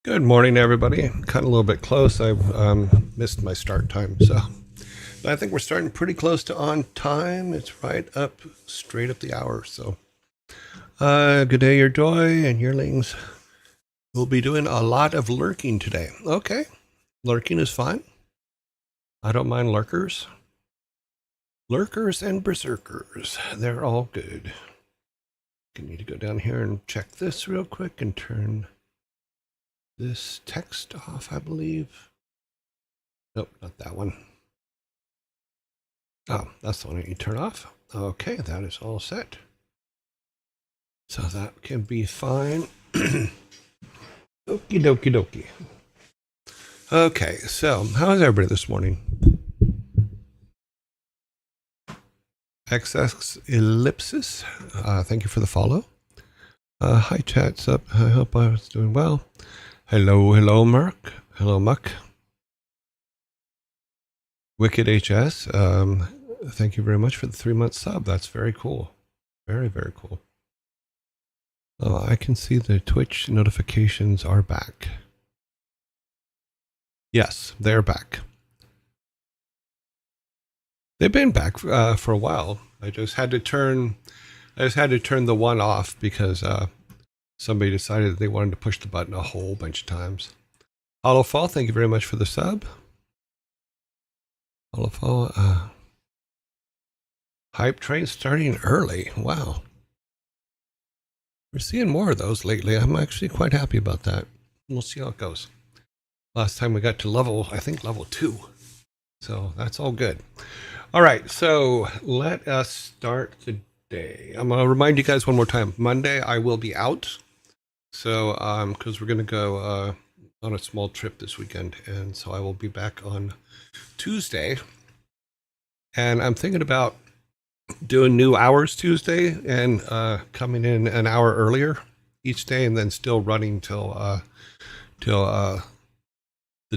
Good morning, everybody. Cut a little bit close. I missed my start time, so but I think we're starting pretty close to on time. It's right up, straight up the hour. So, good day, your joy and yearlings. We'll be doing a lot of lurking today. Okay, lurking is fine. I don't mind lurkers. Lurkers and berserkers, they're all good. I need to go down here and check this real quick and turn this text off, I believe. Nope, not that one. Oh, that's the one you turn off. Okay, that is all set. So that can be fine. Okie dokie dokie. Okay, so how is everybody this morning? XX Ellipsis, thank you for the follow. Hi, chat's up. I hope I was doing well. Hello, Mark. Hello, Muck. Wicked HS, thank you very much for the 3-month sub. That's very cool. Very, very cool. Oh, I can see the Twitch notifications are back. Yes, they're back. They've been back for a while. I just had to turn the one off because somebody decided they wanted to push the button a whole bunch of times. Hollowfall, thank you very much for the sub. Hollowfall, hype train starting early. Wow. We're seeing more of those lately. I'm actually quite happy about that. We'll see how it goes. Last time we got to level 2. So that's all good. All right, so let us start the day. I'm going to remind you guys one more time. Monday, I will be out. So, because we're going to go on a small trip this weekend. And so I will be back on Tuesday. And I'm thinking about doing new hours Tuesday and coming in an hour earlier each day and then still running till the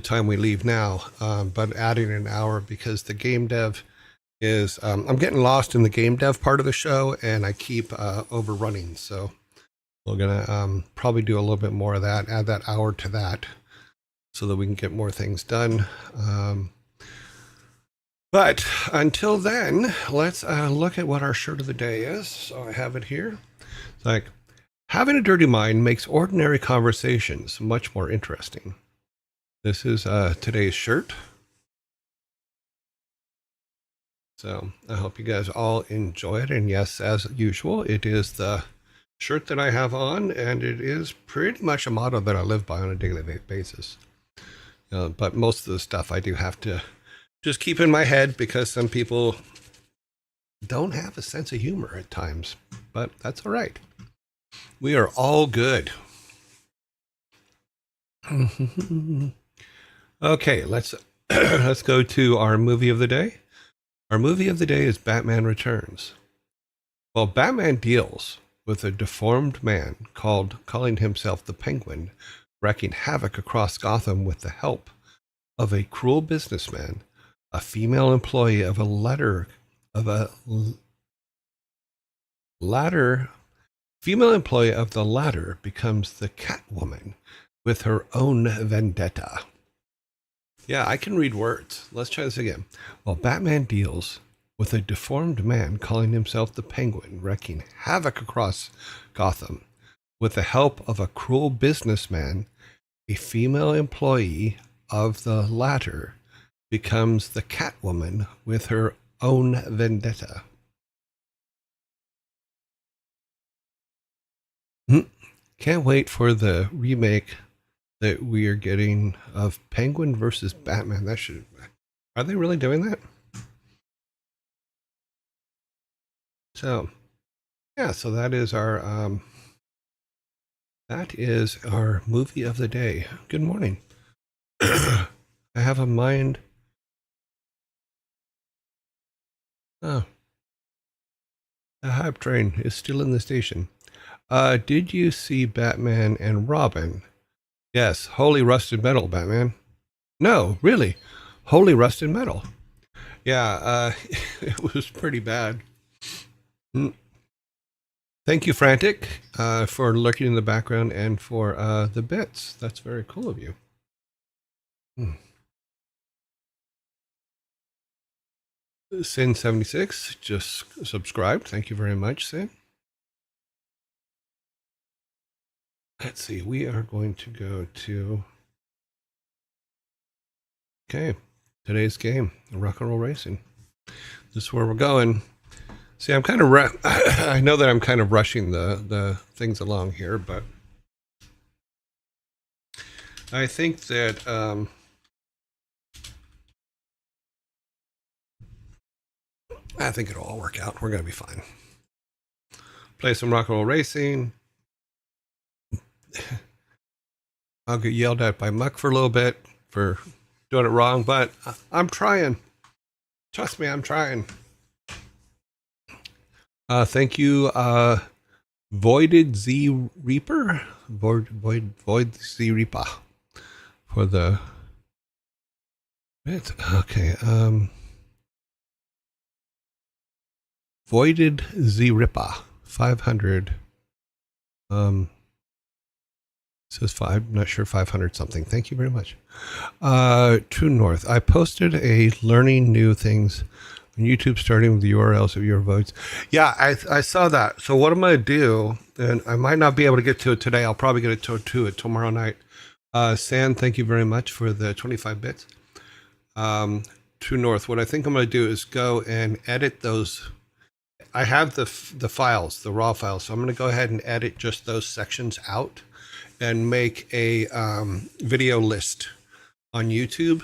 time we leave now, but adding an hour because the game dev is I'm getting lost in the game dev part of the show and I keep overrunning, so we're gonna probably do a little bit more of that, add that hour to that so that we can get more things done. But until then, let's look at what our shirt of the day is. So I have it here. It's like, having a dirty mind makes ordinary conversations much more interesting. This is today's shirt. So I hope you guys all enjoy it. And yes, as usual, it is the shirt that I have on, and it is pretty much a motto that I live by on a daily basis. But most of the stuff I do have to just keep in my head because some people don't have a sense of humor at times, but that's all right. We are all good. Okay, let's go to our movie of the day. Our movie of the day is Batman Returns. Well, Batman deals with a deformed man calling himself the Penguin, wreaking havoc across Gotham with the help of a cruel businessman. A female employee of female employee of the latter becomes the Catwoman with her own vendetta. Yeah, I can read words. Let's try this again. Well, Batman deals with a deformed man calling himself the Penguin, wreaking havoc across Gotham with the help of a cruel businessman. A female employee of the latter becomes the Catwoman with her own vendetta. Can't wait for the remake that we are getting of Penguin versus Batman. Are they really doing that? So, yeah, so that is our movie of the day. Good morning. I have a mind. Oh, the hype train is still in the station. Did you see Batman and Robin? Yes, holy rusted metal, Batman. No, really, holy rusted metal. Yeah, it was pretty bad. Thank you, Frantic, for lurking in the background and for the bits. That's very cool of you. Sin76 just subscribed. Thank you very much, Sin. Let's see. We are going to go to... Okay. Today's game, Rock and Roll Racing. This is where we're going. See, I'm kind of... I know that I'm kind of rushing the things along here, but... I think that... I think it'll all work out. We're going to be fine. Play some Rock and Roll Racing. I'll get yelled at by Muck for a little bit for doing it wrong, but I'm trying. Trust me, I'm trying. Thank you, Voided Z Reaper, Void Z Reaper, for the bit. Okay, Voided Z Reaper, 500. Says 5, not sure, 500 something. Thank you very much. True North. I posted a learning new things on YouTube, starting with the URLs of your votes. Yeah, I saw that. So what I'm going to do, and I might not be able to get to it today. I'll probably get to it tomorrow night. San, thank you very much for the 25 bits. True North. What I think I'm going to do is go and edit those. I have the files, the raw files. So I'm going to go ahead and edit just those sections out and make a video list on YouTube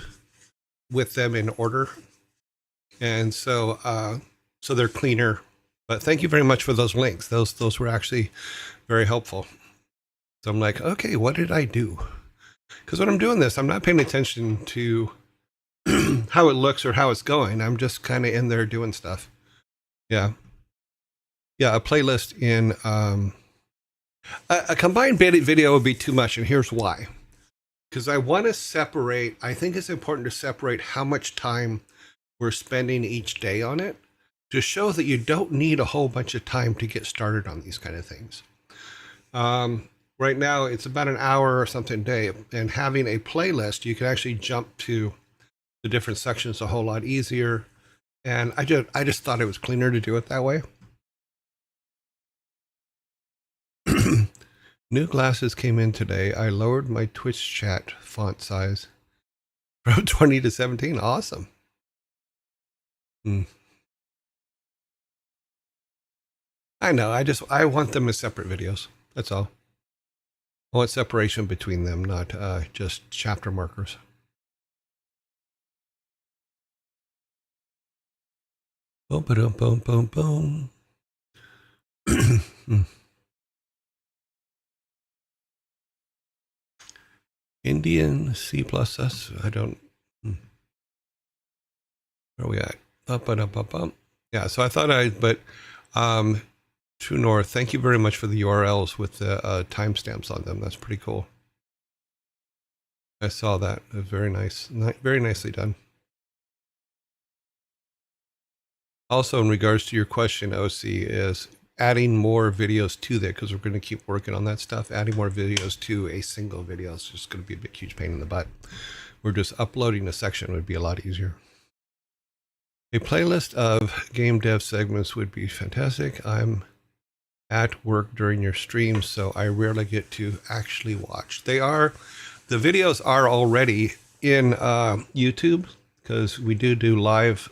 with them in order. And so so they're cleaner. But thank you very much for those links. Those were actually very helpful. So I'm like, okay, what did I do? Because when I'm doing this, I'm not paying attention to how it looks or how it's going. I'm just kind of in there doing stuff. Yeah. Yeah, a playlist in... a combined video would be too much, and here's why. Because I want to separate, I think it's important to separate how much time we're spending each day on it, to show that you don't need a whole bunch of time to get started on these kind of things. Right now, it's about an hour or something a day, and having a playlist, you can actually jump to the different sections a whole lot easier. And I just thought it was cleaner to do it that way. New glasses came in today. I lowered my Twitch chat font size from 20 to 17. Awesome. I know. I want them as separate videos. That's all. I want separation between them, not just chapter markers. Boom, boom, boom, boom, boom. Indian C++. I don't. Where are we at? Up. Yeah. So I thought but True North. Thank you very much for the URLs with the timestamps on them. That's pretty cool. I saw that. It was very nice. Very nicely done. Also, in regards to your question, OC, is adding more videos to that, because we're going to keep working on that stuff. Adding more videos to a single video is just going to be a big, huge pain in the butt. We're just uploading a section would be a lot easier. A playlist of game dev segments would be fantastic. I'm at work during your streams, so I rarely get to actually watch. The videos are already in YouTube, because we do live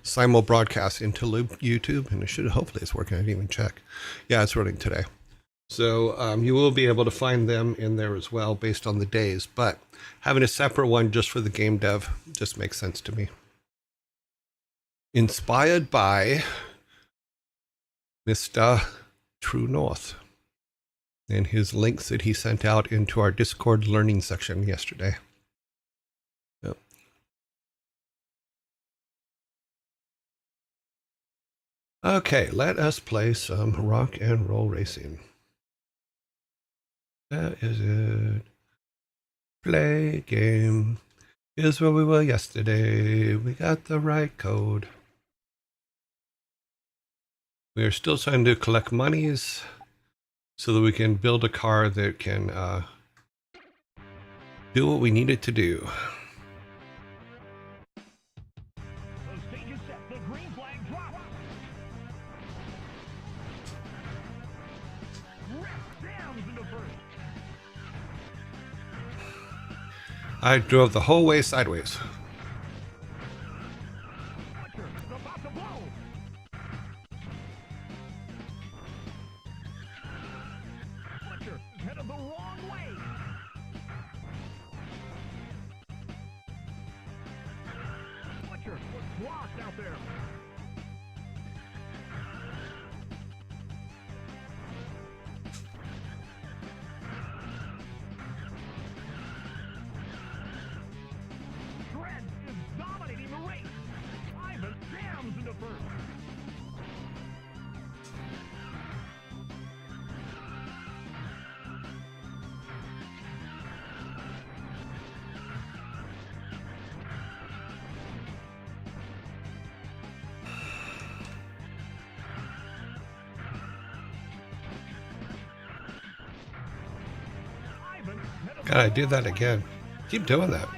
simul broadcast into YouTube, and hopefully it's working. I didn't even check. Yeah, it's running today. So you will be able to find them in there as well based on the days, but having a separate one just for the game dev just makes sense to me. Inspired by Mr. True North and his links that he sent out into our Discord learning section yesterday. Yep. Okay, let us play some rock and roll racing. That is it. Play game. Here's where we were yesterday. We got the right code. We are still trying to collect monies so that we can build a car that can do what we need it to do. I drove the whole way sideways. Gotta do that again. Keep doing that.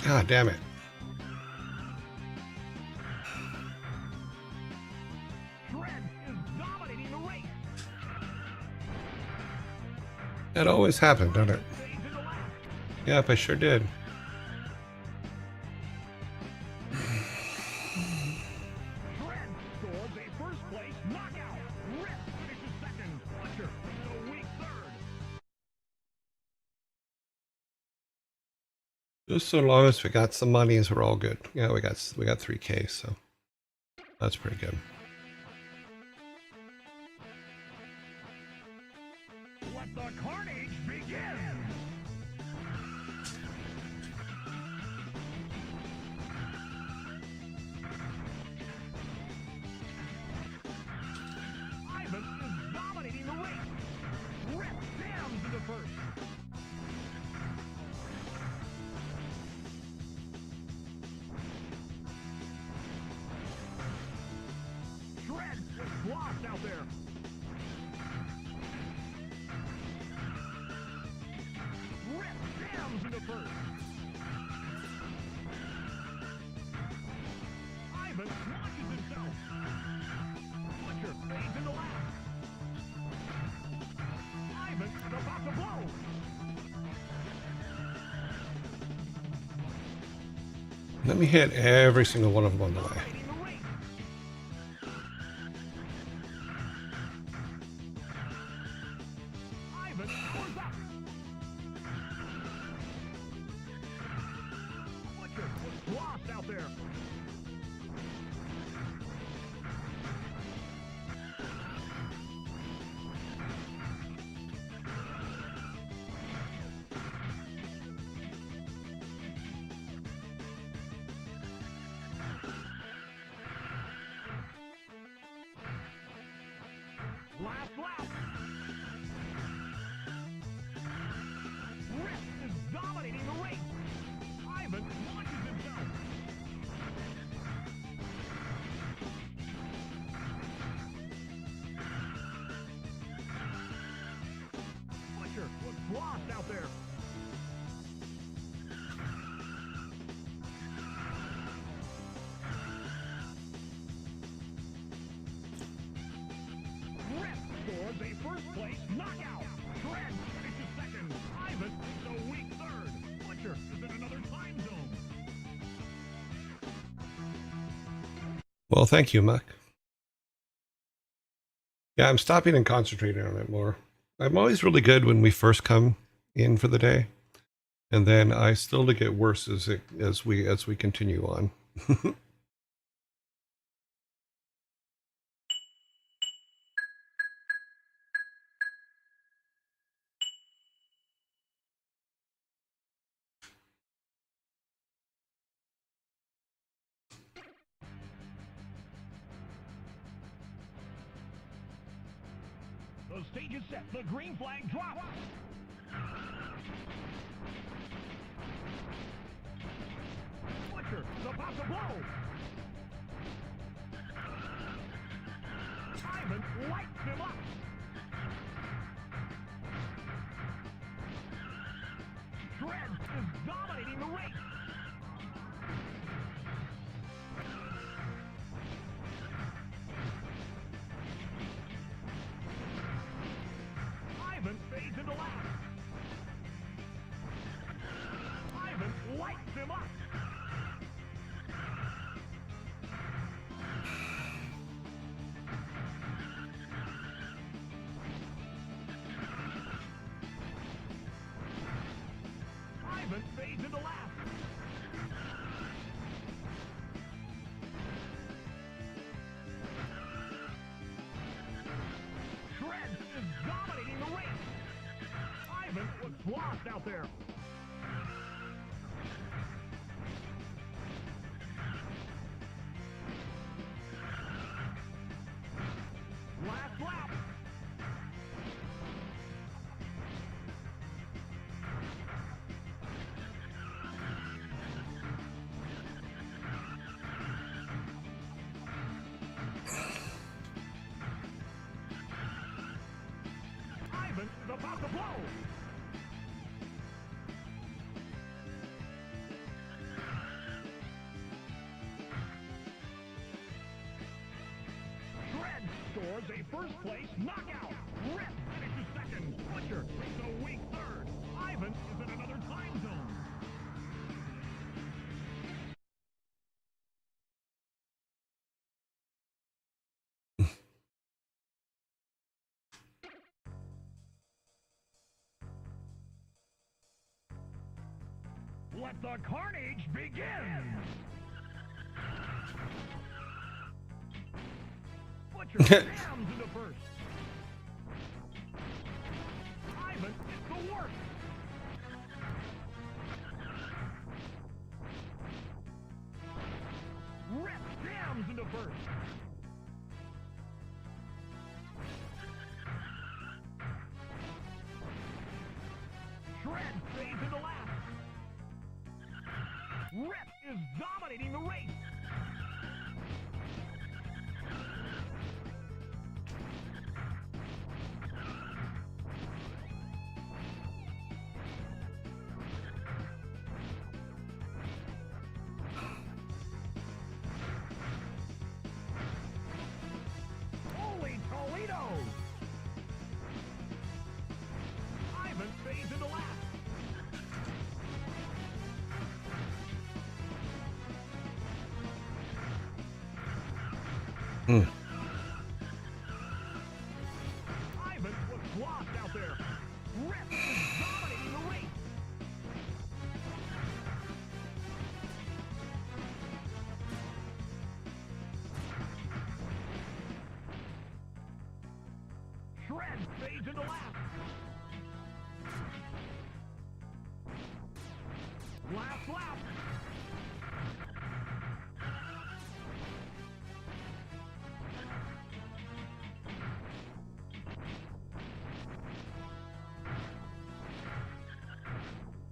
God damn it. That always happened, doesn't it? Yep, I sure did. Just so long as we got some monies, we're all good. Yeah, we got 3K, so that's pretty good. Let the carnage begin. Ivan is dominating the race. Rip down to the first. Lost out there. Rip down to the first. Ivan launches himself. Butcher fades in the last. Ivan is about to blow. Let me hit every single one of them on the way. Last lap. Rip is dominating the race. Ivan launches himself. Butcher was lost out there. A first place knockout. Trent finishes second. Ivan is a weak third. Butcher is in another time zone. Well, thank you, Mac. Yeah, I'm stopping and concentrating on it more. I'm always really good when we first come in for the day, and then I slowly get worse as we continue on. The stage is set. The green flag drops. Butcher, about to blow. Ivan lights him up. Shred is dominating the race. Ivan fades into last. Ivan lights him up. Ivan fades into last. Shred is dominating the race. Ivan looks lost out there. Last lap. Ivan is about to blow. Shred stores a first place knockout. Rip finishes second. Butcher takes a weak third. Ivan is in another time zone. Let the carnage begin! Butcher jams into first. Ivan is the worst. Rip jams into first. Shred fades into last. Rip is dominating the race. Holy Toledo! Ivan fades into last. Ivan looks lost out there. Rip is dominating the race. Shred fades into last. Last lap.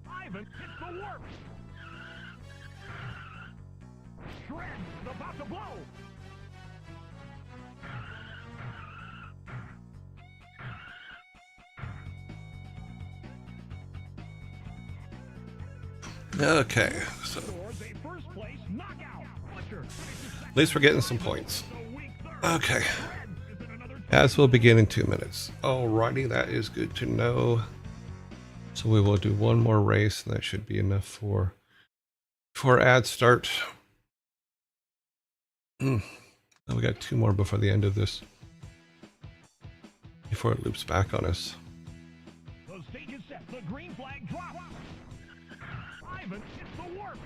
Ivan hits the warp. Shred is about to blow. Okay, so at least we're getting some points. Okay, as we'll begin in 2 minutes. Alrighty, that is good to know. So we will do one more race, and that should be enough for ad start. Oh, we got 2 more before the end of this. before it loops back on us. The stage is set. The green flag drops. Ivan hits the warp.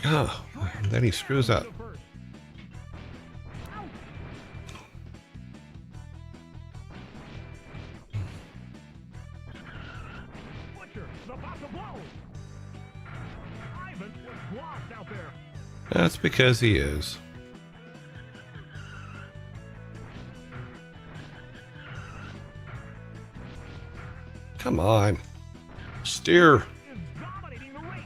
Oh, then he screws up. Butcher is about to blow. Ivan was lost out there. That's because he is. Come on. Steer. Is dominating the race.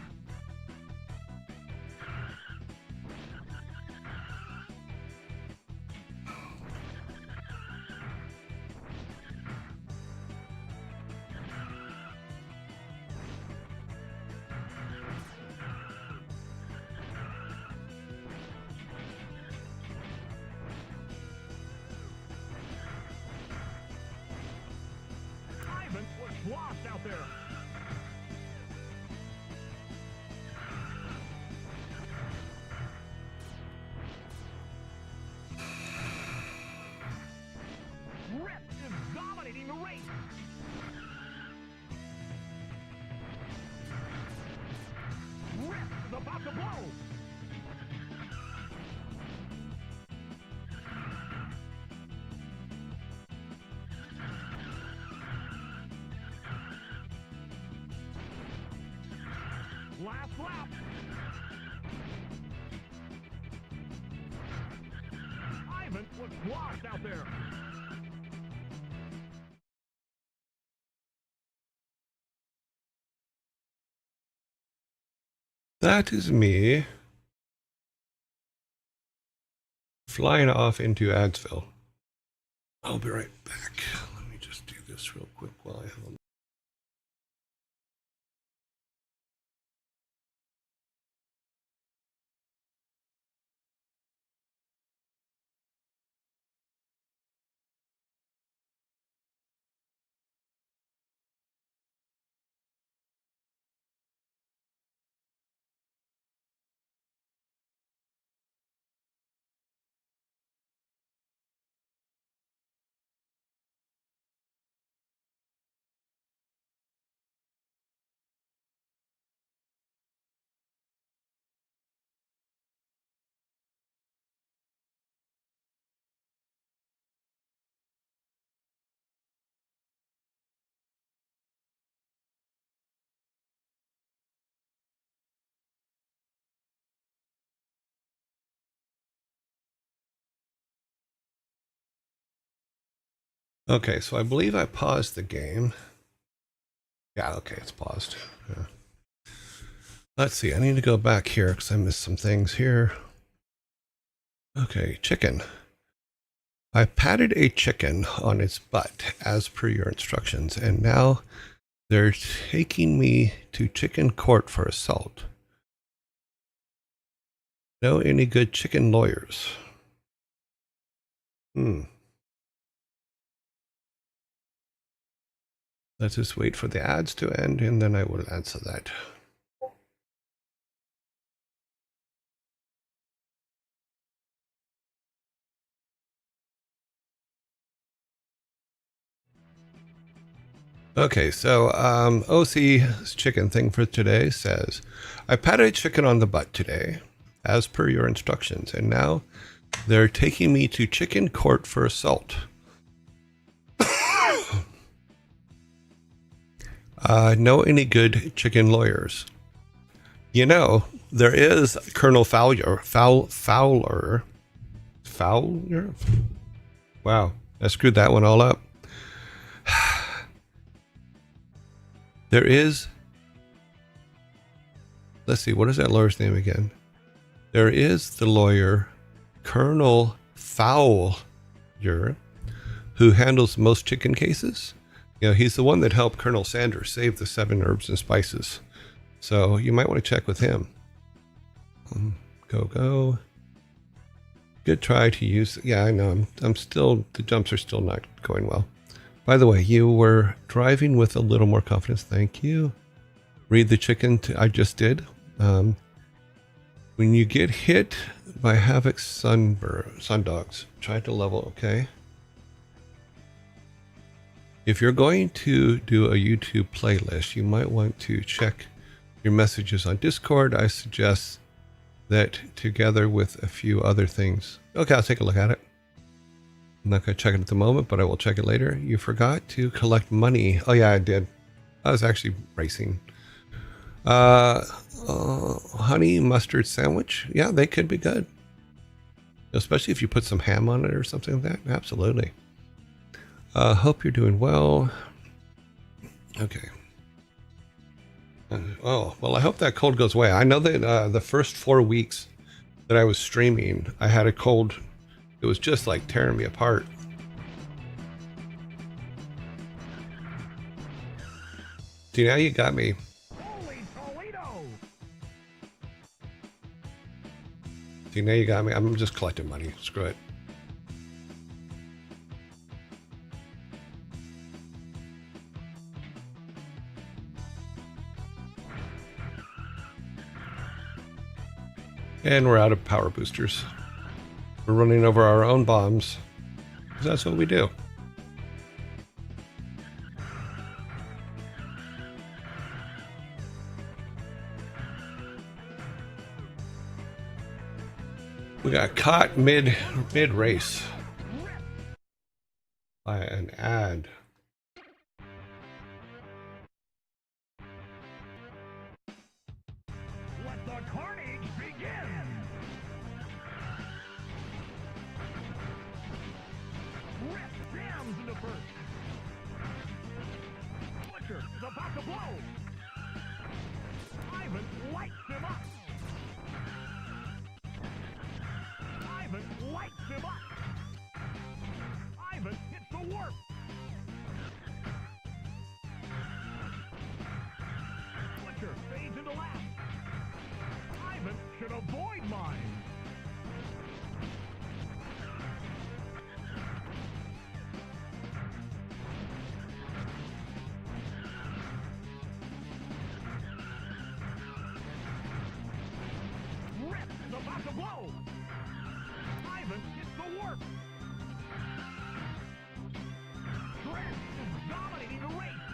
Ivan was lost out there. Rip is dominating the race. Rip is about to blow. Last lap. Ivan was lost out there. That is me flying off into Adsville. I'll be right back. Let me just do this real quick while I have a... Okay, so I believe I paused the game. Yeah, okay, it's paused. Yeah. Let's see, I need to go back here because I missed some things here. Okay, chicken. I patted a chicken on its butt as per your instructions, and now they're taking me to chicken court for assault. Know any good chicken lawyers? Let's just wait for the ads to end, and then I will answer that. Okay, so OC's chicken thing for today says, I patted a chicken on the butt today, as per your instructions, and now they're taking me to chicken court for assault. Know any good chicken lawyers? You know, there is Colonel Fowler. Wow, I screwed that one all up. There is, let's see, what is that lawyer's name again? There is the lawyer, Colonel Fowler, who handles most chicken cases. You know, he's the one that helped Colonel Sanders save the 7 herbs and spices. So you might want to check with him. Go. Good try to use, yeah, I know, I'm still, the jumps are still not going well. By the way, you were driving with a little more confidence. Thank you. Read the chicken I just did. When you get hit by Havoc Sundogs, try to level, okay? If you're going to do a YouTube playlist, you might want to check your messages on Discord. I suggest that together with a few other things. Okay, I'll take a look at it. I'm not going to check it at the moment, but I will check it later. You forgot to collect money. Oh yeah, I did. I was actually racing. Honey mustard sandwich. Yeah, they could be good. Especially if you put some ham on it or something like that. Absolutely. Hope you're doing well. Okay. Oh, well, I hope that cold goes away. I know that the first 4 weeks that I was streaming, I had a cold. It was just like tearing me apart. See, now you got me. Holy Toledo! See, now you got me. I'm just collecting money. Screw it. And we're out of power boosters. We're running over our own bombs. That's what we do. We got caught mid race by an ad. Let the carnage begin! Rip jams into first. Butcher is about to blow. Ivan lights him up. Ivan lights him up. Ivan hits the warp. Butcher fades into last. Ivan should avoid mine. Rip is about to blow. Ivan hits the warp. Trent is dominating the race.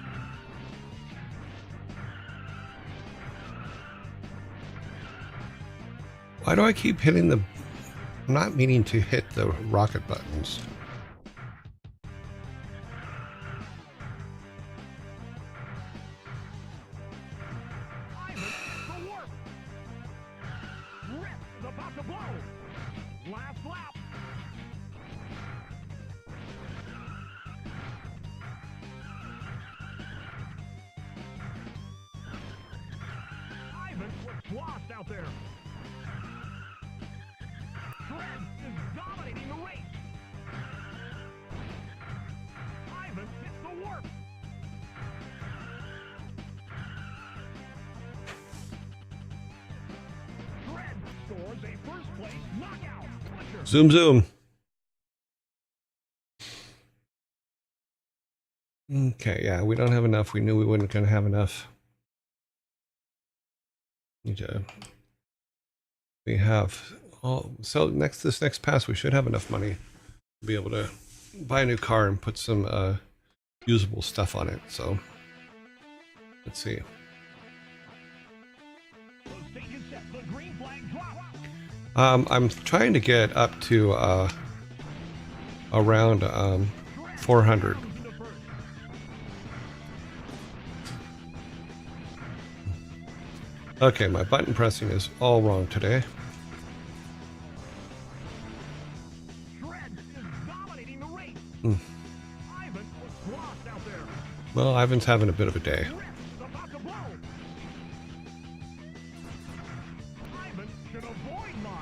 Why do I keep hitting the... I'm not meaning to hit the rocket buttons. Ivan hits the warp. Rip is about to blow. Last lap. Ivan was squashed out there. Trent is dominating the race. Ivan hits the warp. Trent scores a first place knockout. Butcher Zoom, zoom. Okay, yeah, we don't have enough. We knew we weren't going to have enough. We have... Oh, so this next pass, we should have enough money to be able to buy a new car and put some usable stuff on it. So let's see. the stage is set. The green flag drops. I'm trying to get up to around 400. Into first. Okay, my button pressing is all wrong today. Trent is dominating the race. Ivan was squashed out there. Well, Ivan's having a bit of a day. Rip is about to blow. Ivan should avoid mine.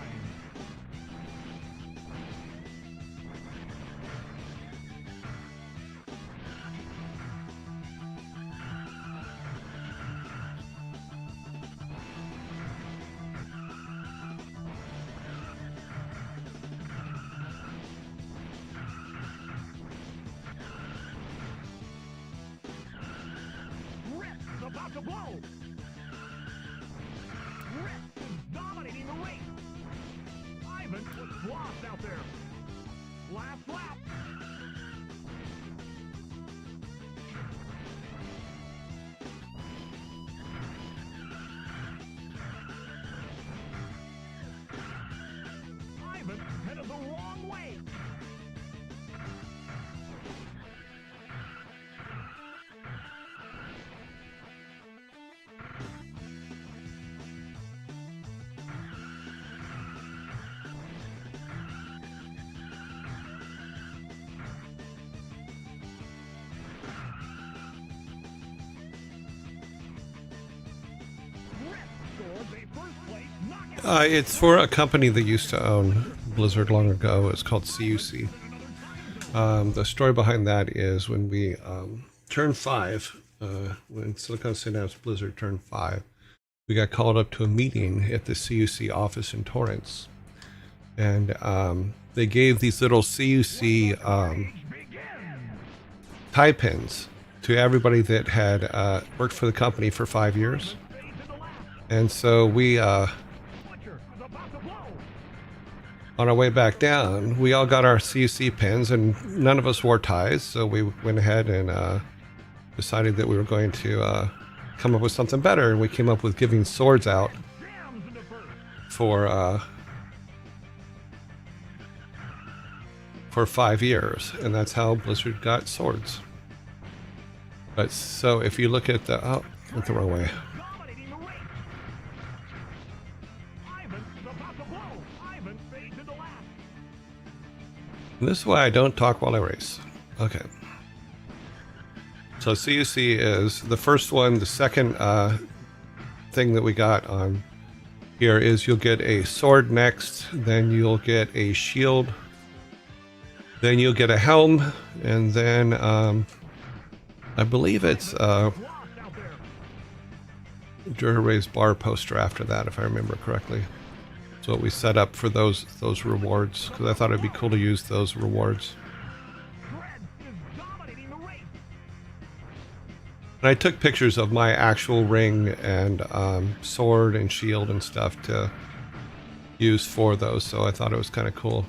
Rip is about to blow. Rip is dominating the race. lost out there. Last lap. Ivan headed the wrong way. It's for a company that used to own Blizzard long ago. It's called CUC. The story behind that is when we turned 5, when Silicon Synapse Blizzard turned 5, we got called up to a meeting at the CUC office in Torrance. And they gave these little CUC tie pins to everybody that had worked for the company for 5 years. And so we, on our way back down, we all got our CUC pins, and none of us wore ties. So we went ahead and decided that we were going to come up with something better. And we came up with giving swords out for 5 years. And that's how Blizzard got swords. But so if you look at the, oh, went the wrong way. This is why I don't talk while I race. Okay. So CUC is the first one. The second thing that we got on here is you'll get a sword next, then you'll get a shield, then you'll get a helm, and then I believe it's Duraray's bar poster after that, if I remember correctly. So what we set up for those rewards, because I thought it'd be cool to use those rewards. And I took pictures of my actual ring and sword and shield and stuff to use for those, so I thought it was kind of cool.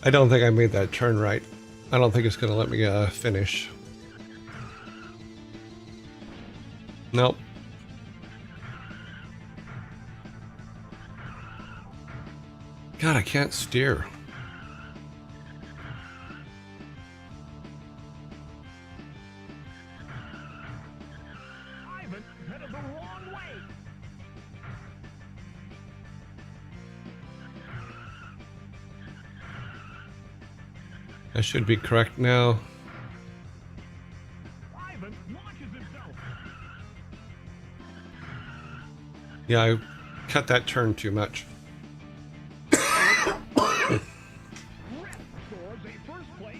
I don't think I made that turn right. I don't think it's going to let me finish. Nope. God, I can't steer. Ivan headed the wrong way. I should be correct now. Ivan launches himself. Yeah, I cut that turn too much.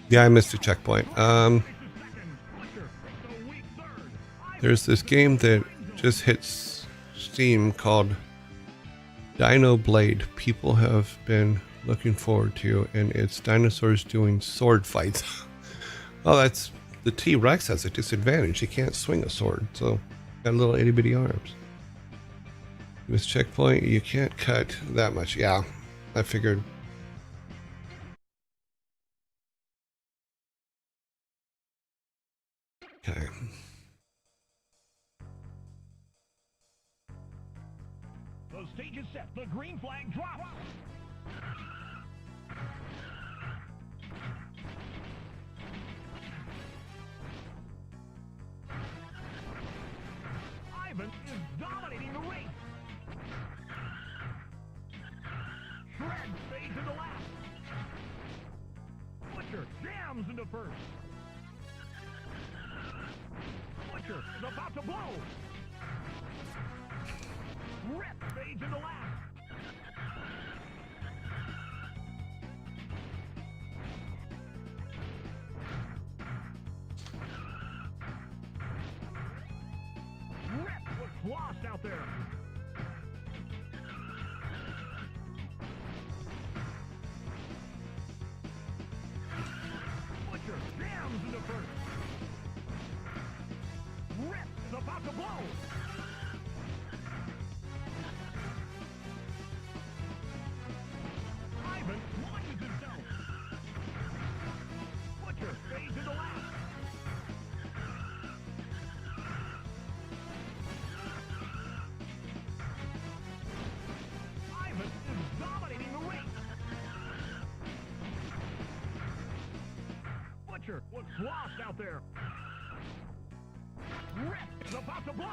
Yeah, I missed a checkpoint. There's this game that just hits Steam called Dino Blade. People have been looking forward to, and it's dinosaurs doing sword fights. Well, that's the T-Rex has a disadvantage. He can't swing a sword, so got little itty bitty arms. This checkpoint, you can't cut that much. Yeah, I figured. Okay. The stage is set. The green flag drops. Ivan is dominating the race. Red fades into last. Butcher jams into first. Butcher is about to blow. Rip fades into last. Rip was lost out there. Butcher jams into first. Rip is about to blow. Ivan launches himself. Butcher fades into last. Ivan is dominating the race. Butcher was lost out there. Rip is about to blow.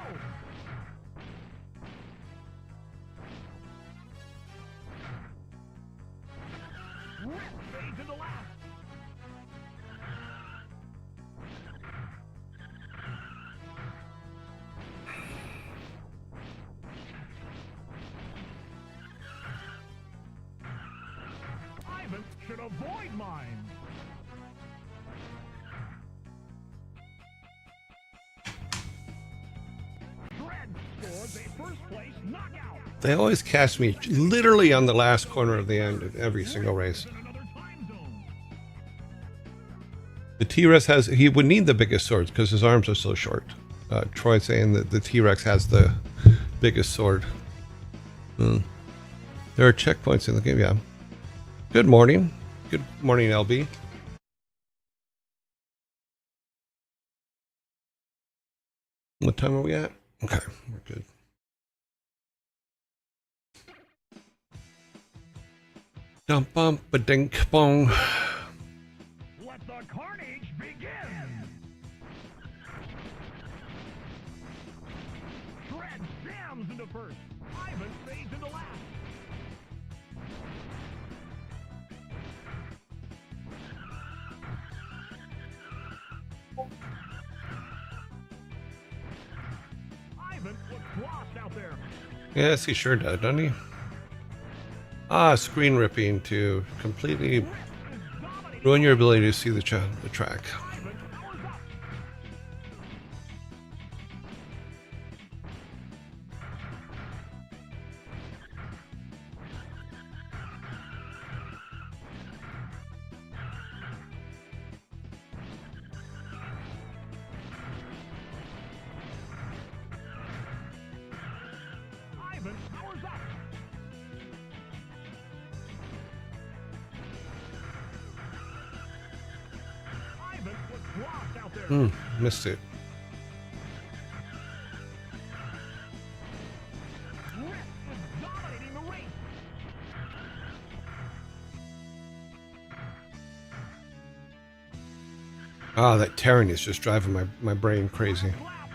Rip fades into last. Ivan should avoid mine. Shred scores a first place knockout. They always catch me literally on the last corner of the end of every single race. In another time zone. The T-Rex he would need the biggest swords because his arms are so short. Troy's saying that the T-Rex has the biggest sword. There are checkpoints in the game, yeah. Good morning. Good morning, LB. What time are we at? Okay, we're good. Dump bump a dink bong. Let the carnage begin. Shred jams into first. Ivan fades into last. Ivan was lost out there. Yes, he sure did, doesn't he? Screen ripping to completely ruin your ability to see the track. Ivan powers up. Ivan powers up. Ivan was lost out there. Missed it. Rip is dominating the race. That tearing is just driving my brain crazy. Lap.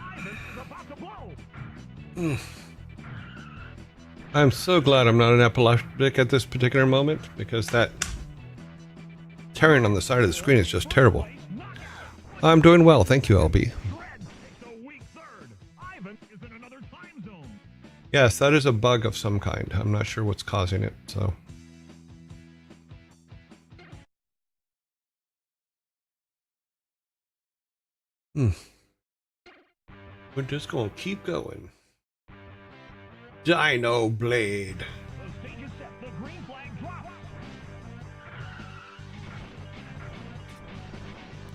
Ivan is about to blow. I'm so glad I'm not an epileptic at this particular moment because that tearing on the side of the screen is just terrible. I'm doing well, thank you, LB. Shred takes a weak third. Ivan is in another time zone. Yes, that is a bug of some kind. I'm not sure what's causing it, so. We're just gonna keep going. Dino Blade. The stage is set. The green flag drops.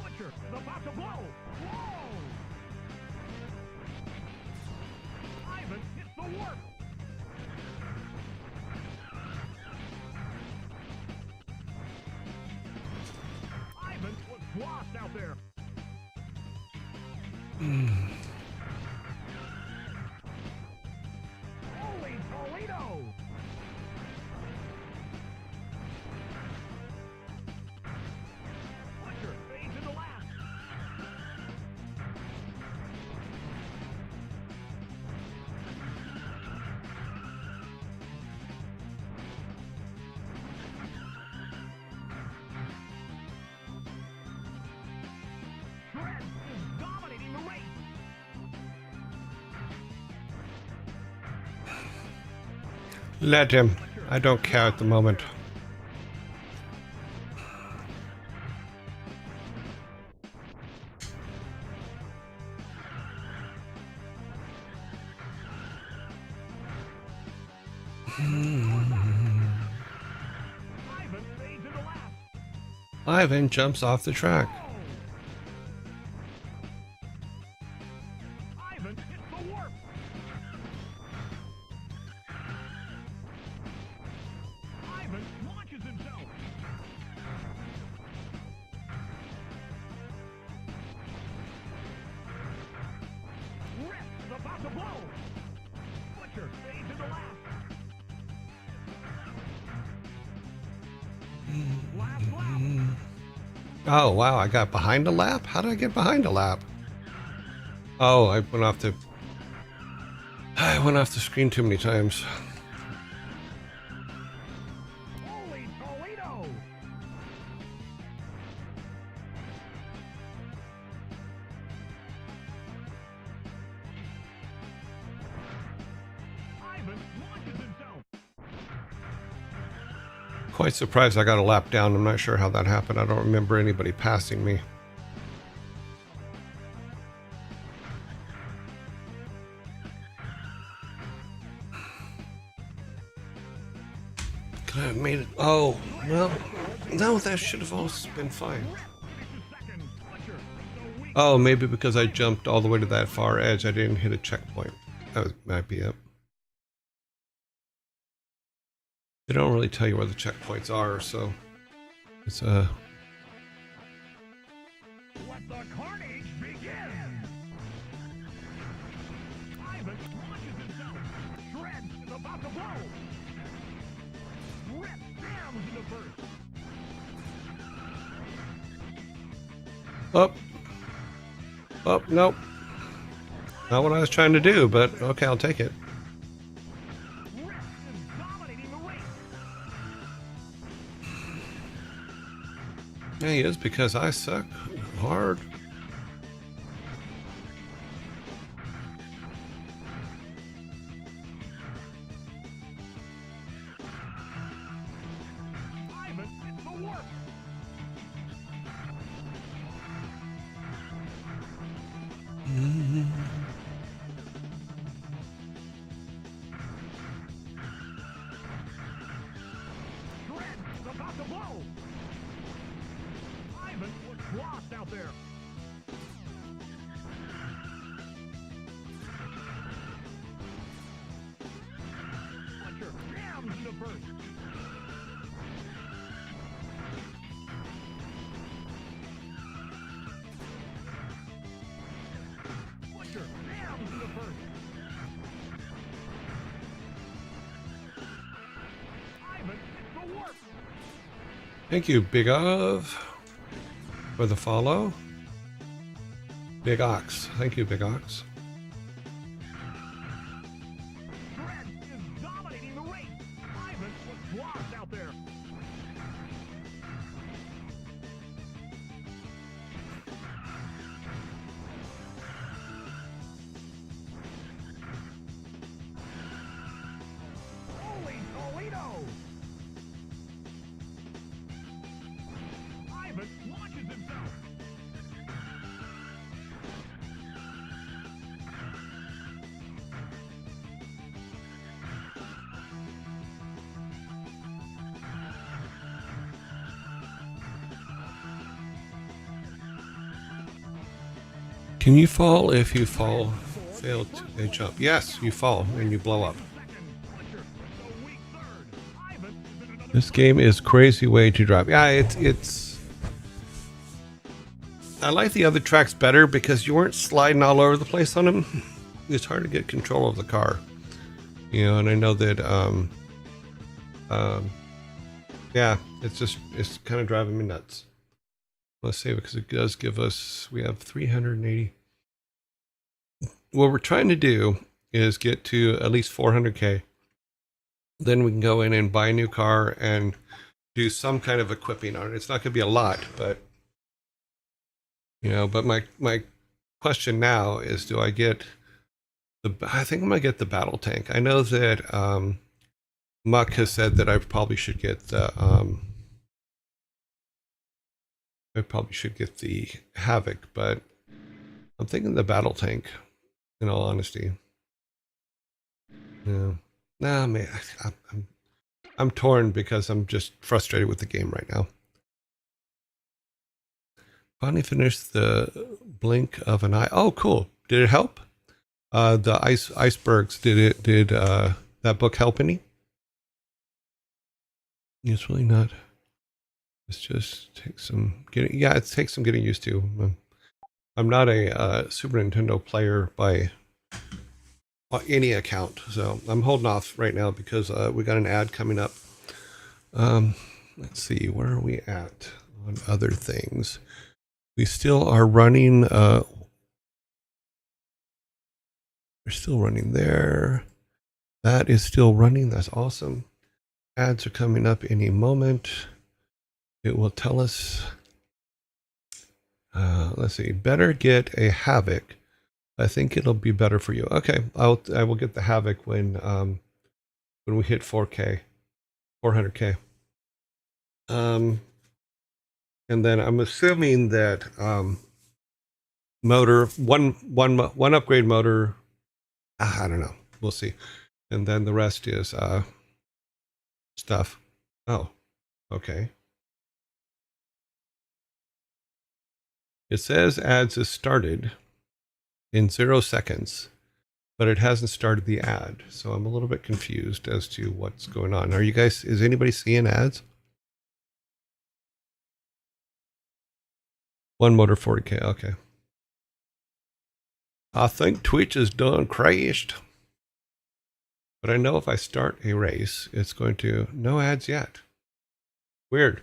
Butcher is about to blow. Whoa! Ivan hits the warp. Ivan was lost out there. Let him. I don't care at the moment. Ivan fades into last. Ivan jumps off the track. Ivan hits the warp. Ivan launches himself. Rip is about to blow. Butcher fades into last. Last lap. Oh, wow. I got behind a lap? How did I get behind a lap? Oh, I went off the screen too many times. Holy Toledo! Ivan launches himself. Quite surprised I got a lap down. I'm not sure how that happened. I don't remember anybody passing me. Could I have made it? Oh, well, no, that should have all been fine. Second, Butcher. So weak. Oh, maybe because I jumped all the way to that far edge, I didn't hit a checkpoint. Might be it. They don't really tell you where the checkpoints are, so it's Let the carnage begin! Ivan launches himself. Shred is about to blow. Rip jams into first. Oh, nope. Not what I was trying to do, but okay, I'll take it. Rip is dominating the race. Yeah, he is, because I suck hard. Ivan hits the warp. Shred is about to blow. Ivan was lost out there. Butcher jams into first. Butcher jams into first. Ivan hits the warp. Thank you, Big Of, for the follow. Big Ox. Thank you, Big Ox. Shred is dominating the race. Ivan was lost out there. Holy Toledo! Ivan launches himself. Can you fall if you fail to jump? Yes, you fall and you blow up. This game is crazy way to drive. Yeah, it's. I like the other tracks better because you weren't sliding all over the place on them. It's hard to get control of the car, you know. And I know that, yeah, it's kind of driving me nuts. Let's see, because it does give us. We have 380. What we're trying to do is get to at least 400K. Then we can go in and buy a new car and do some kind of equipping on it. It's not going to be a lot, but you know. But my question now is, do I get the? I think I'm going to get the battle tank. I know that Muck has said that I probably should get the Havoc, but I'm thinking the Battle Tank, in all honesty. Yeah. Nah, man, I'm torn because I'm just frustrated with the game right now. Finally finished the Blink of an Eye. Oh, cool. Did it help? The icebergs. Did that book help any? It's really not. It's just takes some getting. Yeah, it takes some getting used to. I'm not a Super Nintendo player by any account, so I'm holding off right now because we got an ad coming up. Let's see, where are we at on other things? We still are running. We're still running there. That is still running. That's awesome. Ads are coming up any moment. It will tell us. Let's see. Better get a Havoc. I think it'll be better for you. Okay, I will get the Havoc when we hit 4K, 400K. And then I'm assuming that motor one upgrade motor. I don't know. We'll see. And then the rest is stuff. Oh, okay. It says ads is started in 0 seconds, but it hasn't started the ad. So I'm a little bit confused as to what's going on. Are you guys, is anybody seeing ads? One motor 40K, okay. I think Twitch is done crashed. But I know if I start a race, it's going to, no ads yet. Weird.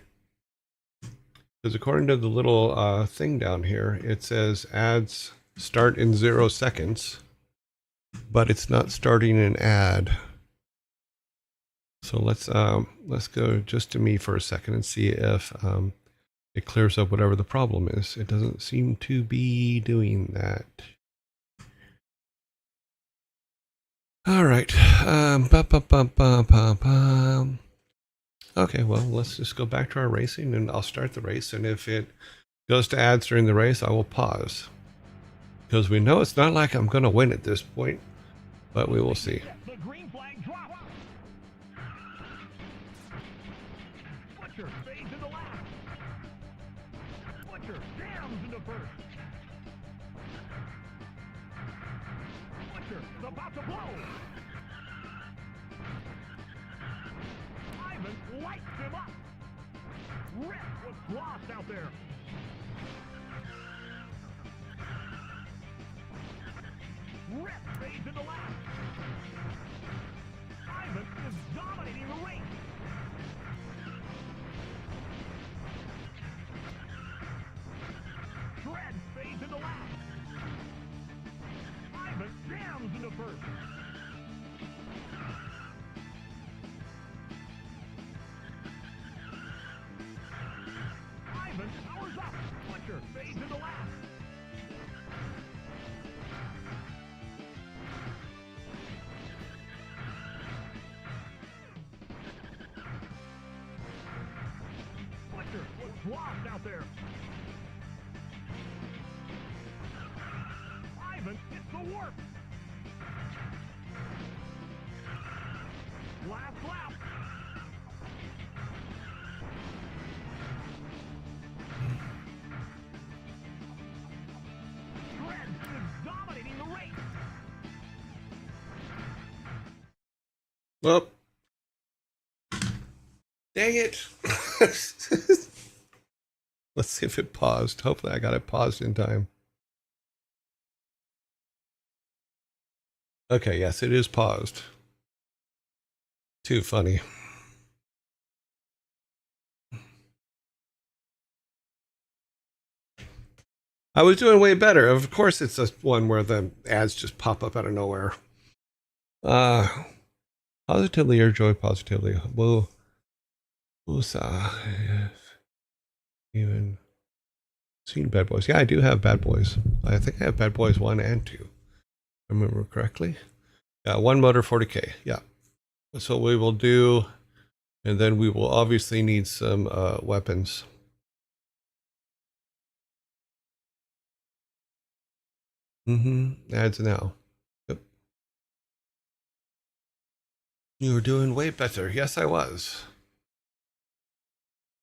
Because according to the little thing down here, it says ads start in 0 seconds, but it's not starting an ad. So let's go just to me for a second and see if it clears up whatever the problem is. It doesn't seem to be doing that. All right. Okay, well, let's just go back to our racing and I'll start the race. And if it goes to ads during the race, I will pause. Because we know it's not like I'm going to win at this point, but we will see. The green flag drop. Butcher fades into last. Butcher jams into first. Butcher is about to blow. Ivan lights him up. Rip was lost out there. Rip fades into last. Ivan is dominating the race. Shred fades into last. Ivan jams into first. Ivan powers up. Butcher fades into last. Butcher was lost out there. Ivan hits the warp. Last lap. Shred is dominating the race. Well, dang it. Let's see if it paused. Hopefully I got it paused in time. Okay, yes, it is paused. Too funny. I was doing way better. Of course, it's a one where the ads just pop up out of nowhere. Positively or joy positively. Well, even seen Bad Boys. Yeah, I do have Bad Boys. I think I have Bad Boys 1 and 2. If I remember correctly. Yeah, one motor 40K. Yeah. That's what we will do. And then we will obviously need some weapons. Ads now. Yep. You were doing way better. Yes, I was.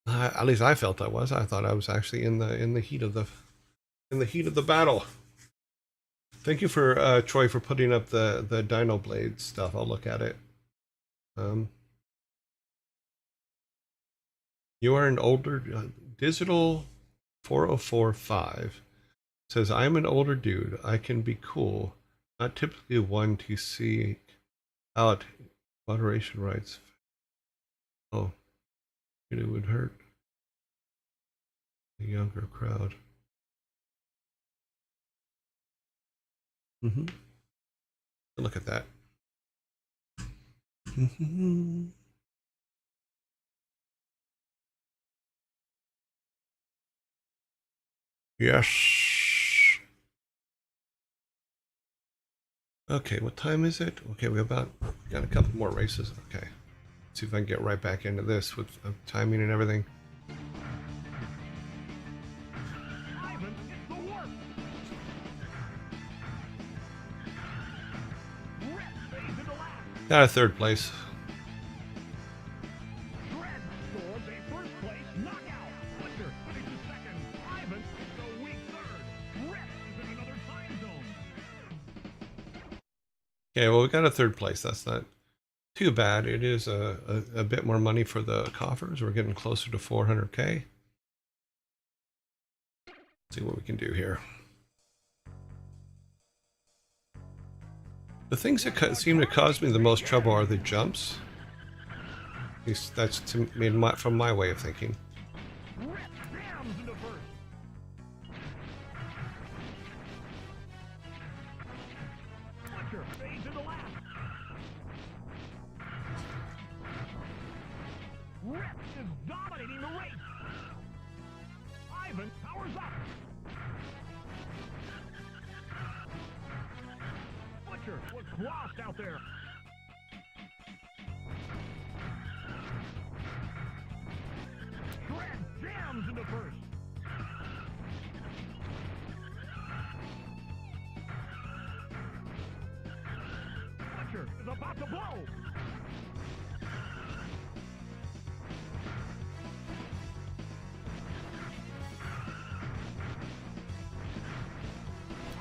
At least I felt I was. I thought I was actually in the heat of the battle. Thank you for Troy for putting up the Dino Blade stuff. I'll look at it. You are an older digital 4045 says I'm an older dude. I can be cool. Not typically one to seek out moderation rights. Oh, it would hurt the younger crowd. Look at that. Yes. Okay, what time is it? Okay, we got a couple more races. Okay. Let's see if I can get right back into this with timing and everything. Ivan gets the work. Rip stays in the last. Got a third place. Shred scores a first place knockout. Butcher finishes second. Ivan is a weak third. Rip is in another time zone. Okay, well, we got a third place. That's not too bad. It is a bit more money for the coffers. We're getting closer to 400K. See what we can do here. The things that seem to cause me the most trouble are the jumps. At least that's from my way of thinking. Rip jams into first. Butcher fades into last. Rip is dominating the race. Ivan powers up. Butcher was crossed out there. Shred jams into first. Butcher is about to blow.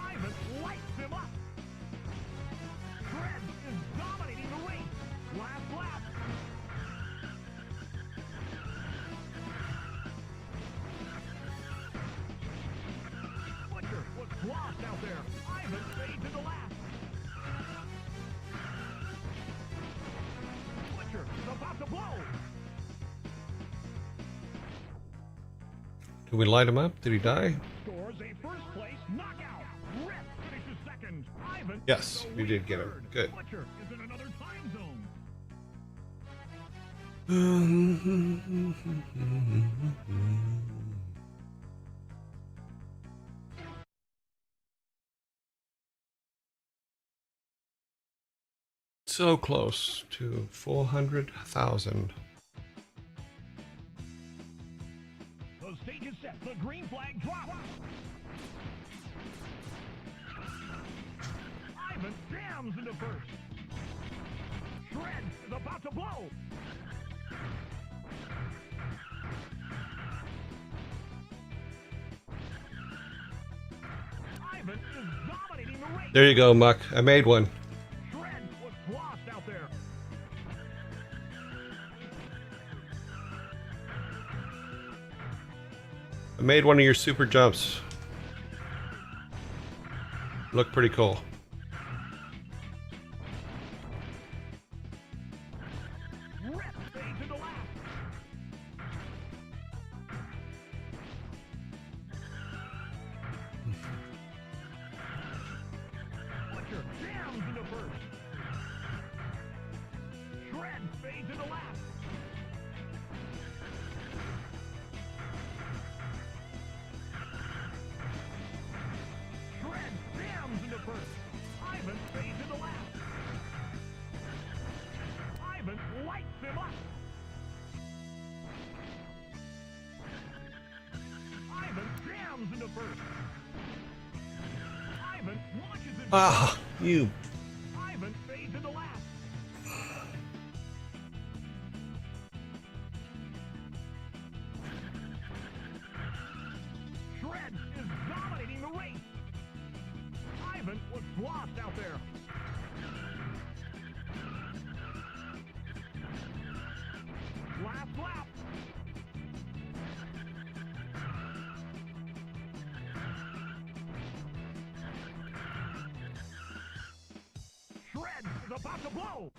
Ivan lights him up. Shred is dominating the race. Last lap. Butcher was lost out there. Ivan fades into last. Butcher is about to blow. Did we light him up? Did he die? Scores a first place knockout. Rip finishes second. Ivan. Yes, we did get him. third. Good. Butcher is in another time zone. So close to 400,000. The stage is set. The green flag drops. Ivan jams into first. Shred is about to blow. Ivan is dominating the race. There you go, Muck. I made one. Shred was lost out there. I made one of your super jumps. Look pretty cool. Rip fades into last. Butcher jams into first. Shred fades into last. Shred jams into first. Ivan fades into last. Ah, you. Ivan fades into last. Shred is dominating the race. Ivan was lost out there. Last lap. Shred is about to blow.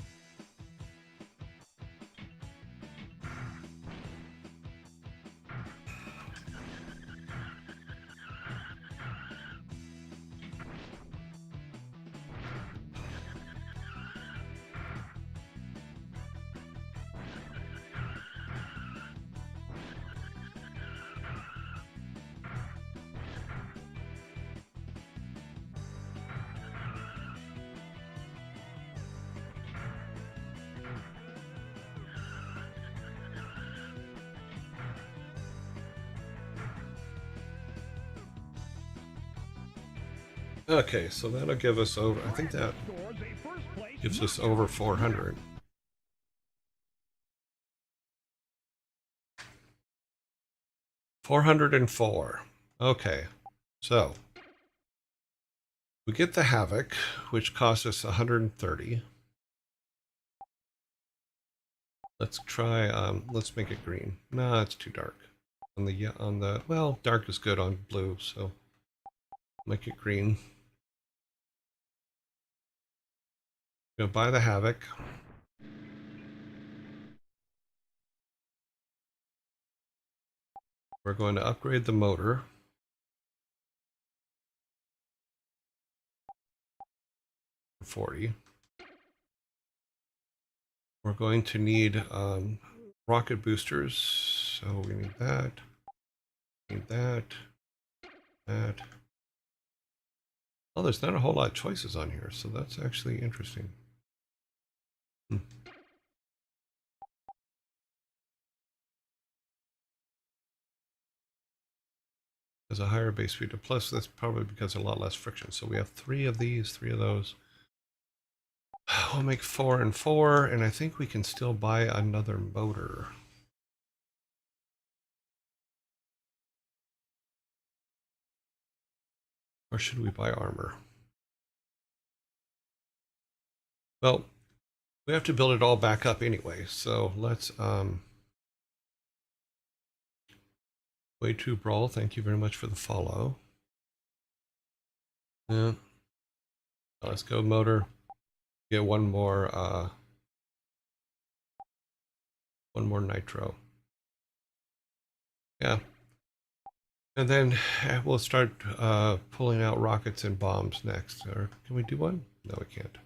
Okay, so that'll give us over. I think that Scores a first place gives us over 400. $404. Okay, so we get the Havoc, which costs us 130. Let's try. Let's make it green. No, it's too dark. On the well, dark is good on blue, so make it green. Go buy the Havoc. We're going to upgrade the motor. For 40. We're going to need rocket boosters, so we need that. Need that. That. Oh, there's not a whole lot of choices on here, so that's actually interesting. There's a higher base speed, plus that's probably because of a lot less friction. So we have 3 of these, 3 of those. We'll make 4 and 4, and I think we can still buy another motor. Or should we buy armor? Well, we have to build it all back up anyway, so let's Way to Brawl, thank you very much for the follow. Yeah. Let's go motor. Get one more nitro. Yeah. And then we'll start pulling out rockets and bombs next. Or can we do one? No, we can't.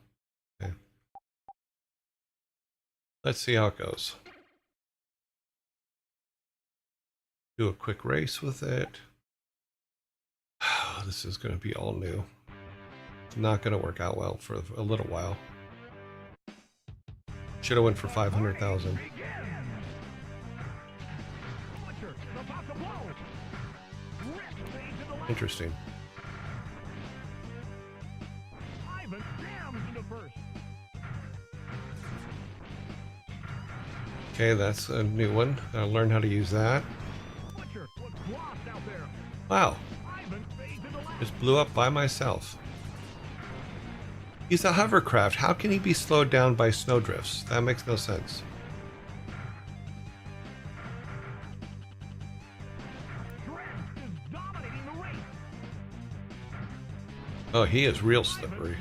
Okay. Let's see how it goes. Do a quick race with it. This is going to be all new. It's not going to work out well for a little while. Should have went for 500,000. Interesting. Okay, that's a new one. Gotta learn how to use that. Wow. Just blew up by myself. He's a hovercraft. How can he be slowed down by snowdrifts? That makes no sense. Oh, he is real slippery.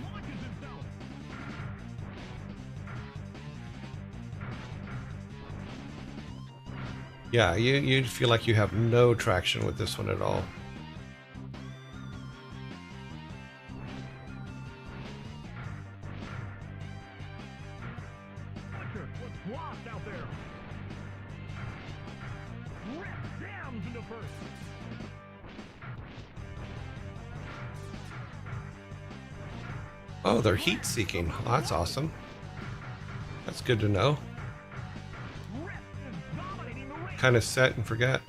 Yeah, you feel like you have no traction with this one at all. Oh, they're heat seeking. Oh, that's awesome. That's good to know. Kind of set and forget.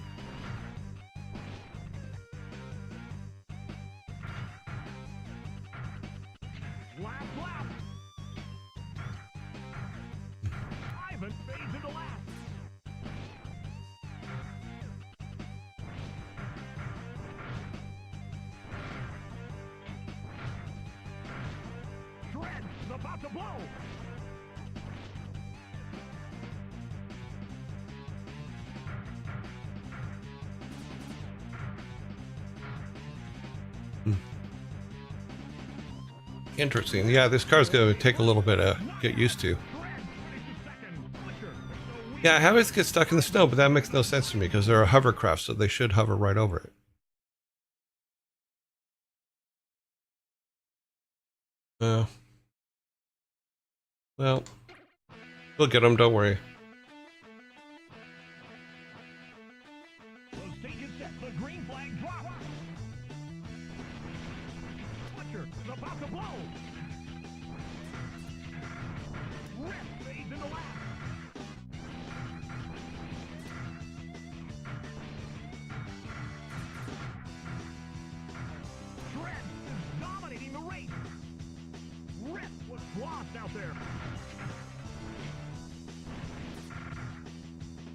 about to blow. Interesting. Yeah, this car's going to take a little bit to get used to. Yeah, habits get stuck in the snow, but that makes no sense to me because they're a hovercraft, so they should hover right over it. Well, we'll get them, don't worry. The stage is set. The green flag drops. Fletcher is about to blow. Rest fades into last. Trent is dominating the race. Rest was lost out there.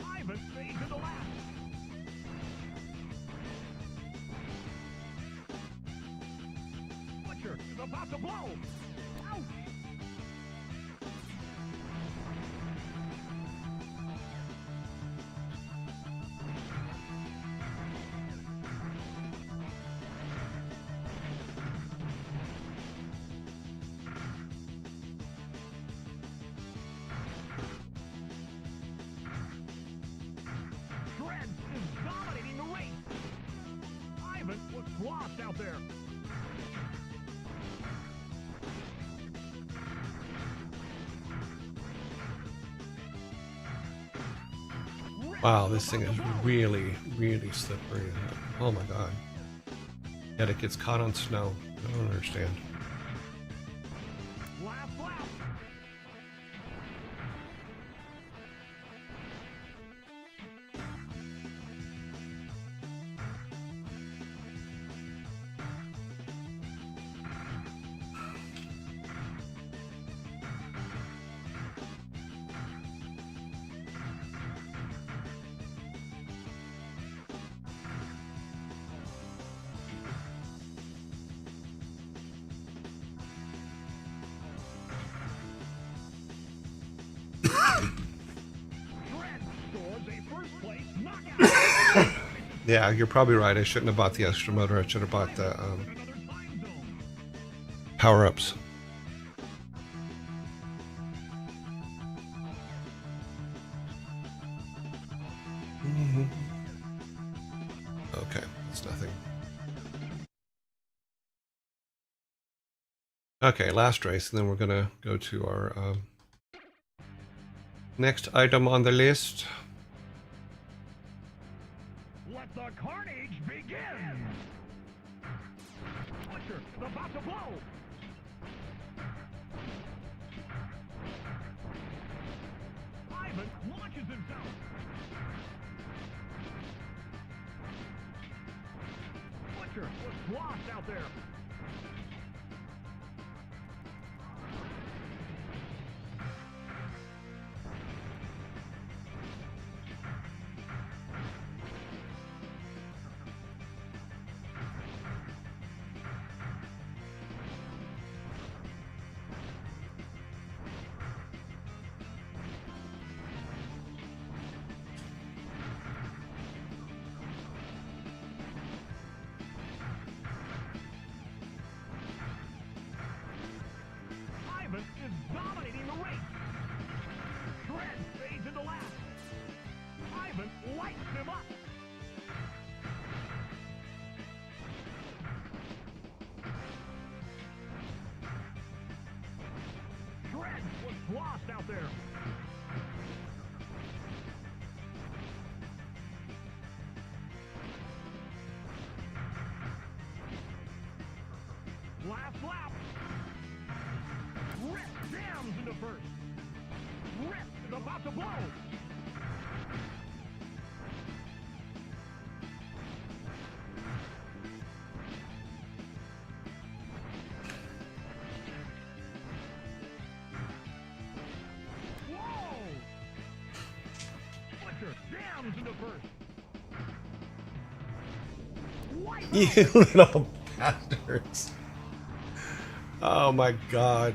Ivan fades into last. Fletcher is about to blow. Ouch! Trent is dominating the race. Ivan was lost out there. Wow, this thing is really, really slippery. Oh my god. Yet it gets caught on snow. I don't understand. Last lap. Trent scores a first place knockout. Yeah, you're probably right. I shouldn't have bought the extra motor. I should have bought the Another time zone. power-ups. Okay, it's nothing. Okay, last race, and then we're gonna go to our next item on the list. Let the carnage begin. Fletcher is about to blow. Ivan launches himself. Fletcher was lost out there. Ivan is dominating the race. Trent fades into last. Ivan lights him up. Trent was lost out there. Last lap. Rip jams into first. Rip is about to blow. Whoa! Fletcher jams into first. Wipe out. You little bastards. Oh my god.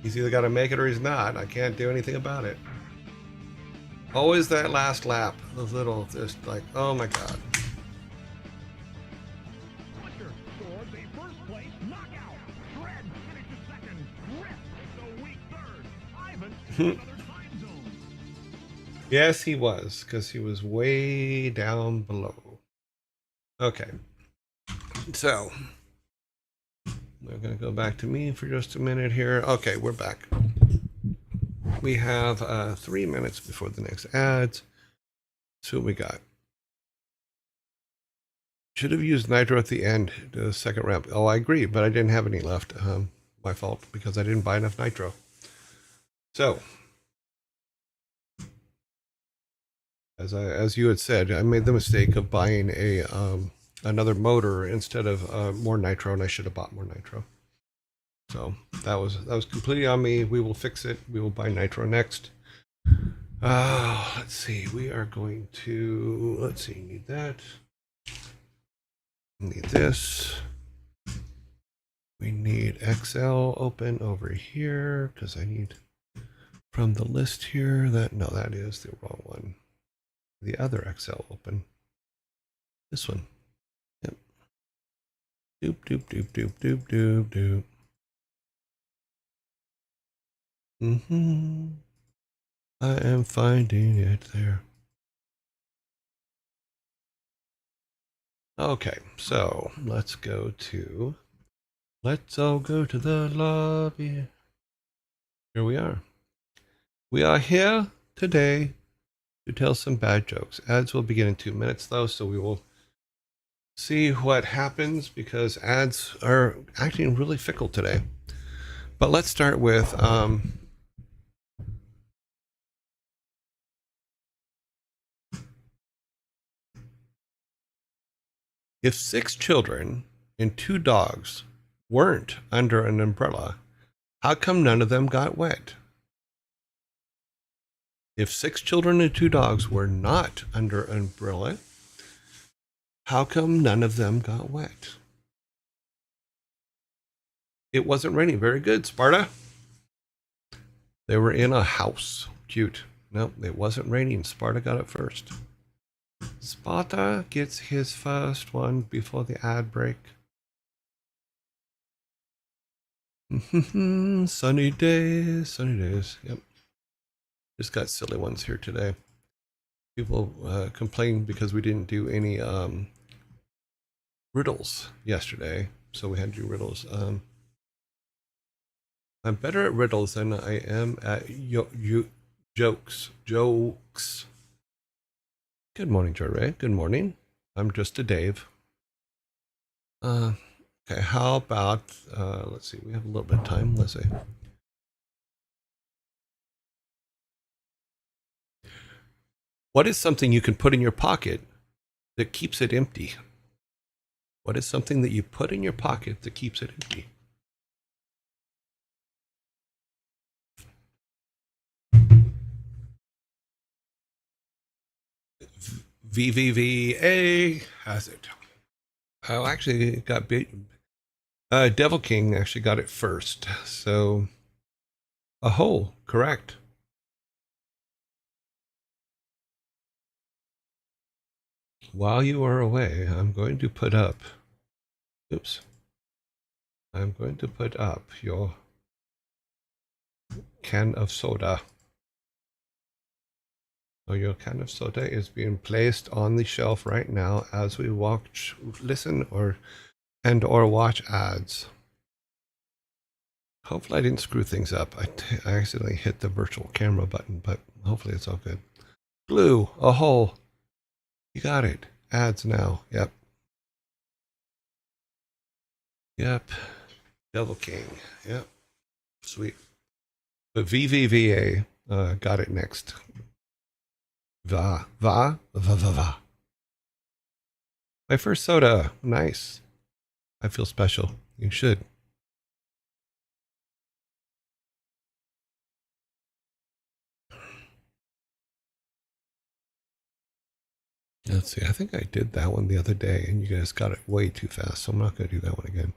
He's either got to make it or he's not. I can't do anything about it. Always that last lap. Those little, just like, oh my God. Butcher scores a first-place knockout. Fred finishes second. Rip is the weak third. Ivan is in another time zone. Yes, he was, because he was way down below. Okay. So, we're going to go back to me for just a minute here. Okay, we're back. We have 3 minutes before the next ads. See what we got. Should have used nitro at the end, the second ramp. Oh, I agree, but I didn't have any left. My fault, because I didn't buy enough nitro. So, as you had said, I made the mistake of buying a another motor instead of more nitro, and I should have bought more nitro. So that was completely on me. We will fix it. We will buy nitro next. Let's see. We are going to, let's see, need that. Need this. We need XL open over here because I need from the list here that, no, that is the wrong one. The other XL open. This one. Yep. Doop, doop, doop, doop, doop, doop, doop. I am finding it there. Okay, so let's all go to the lobby. Here we are. We are here today to tell some bad jokes. Ads will begin in 2 minutes though, so we will see what happens because ads are acting really fickle today. But let's start with if 6 children and 2 dogs weren't under an umbrella, how come none of them got wet? If 6 children and 2 dogs were not under an umbrella, how come none of them got wet? It wasn't raining. Very good, Sparta. They were in a house. Cute. Nope, it wasn't raining. Sparta got it first. Sparta gets his first one before the ad break. Sunny days, sunny days. Yep. Just got silly ones here today. People complained because we didn't do any riddles yesterday, so we had to do riddles. I'm better at riddles than I am at jokes. Jokes. Good morning, Joy Ray. Good morning. I'm just a Dave. Okay, how about, let's see, we have a little bit of time. Let's see. What is something you can put in your pocket that keeps it empty? What is something that you put in your pocket that keeps it empty? VVVA has it. I actually got beat. Devil King actually got it first. So, a hole, correct. While you are away, I'm going to put up, oops. I'm going to put up your can of soda. So your can of soda is being placed on the shelf right now as we watch, listen, or watch ads. Hopefully I didn't screw things up. I accidentally hit the virtual camera button, but hopefully it's all good. Glue, a hole. You got it. Ads now. Yep. Yep. Devil King. Yep. Sweet. But VVVA got it next. Va. My first soda. Nice. I feel special. You should. Let's see. I think I did that one the other day and you guys got it way too fast. So I'm not going to do that one again.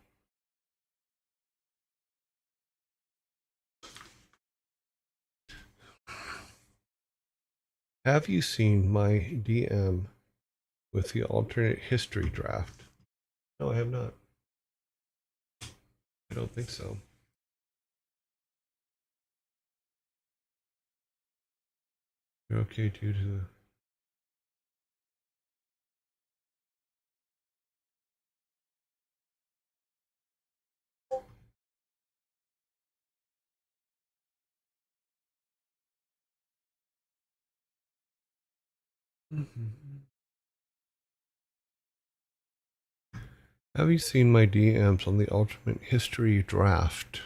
Have you seen my DM with the alternate history draft? No, I have not. I don't think so. You're okay due to the... Have you seen my DMs on the alternate history draft?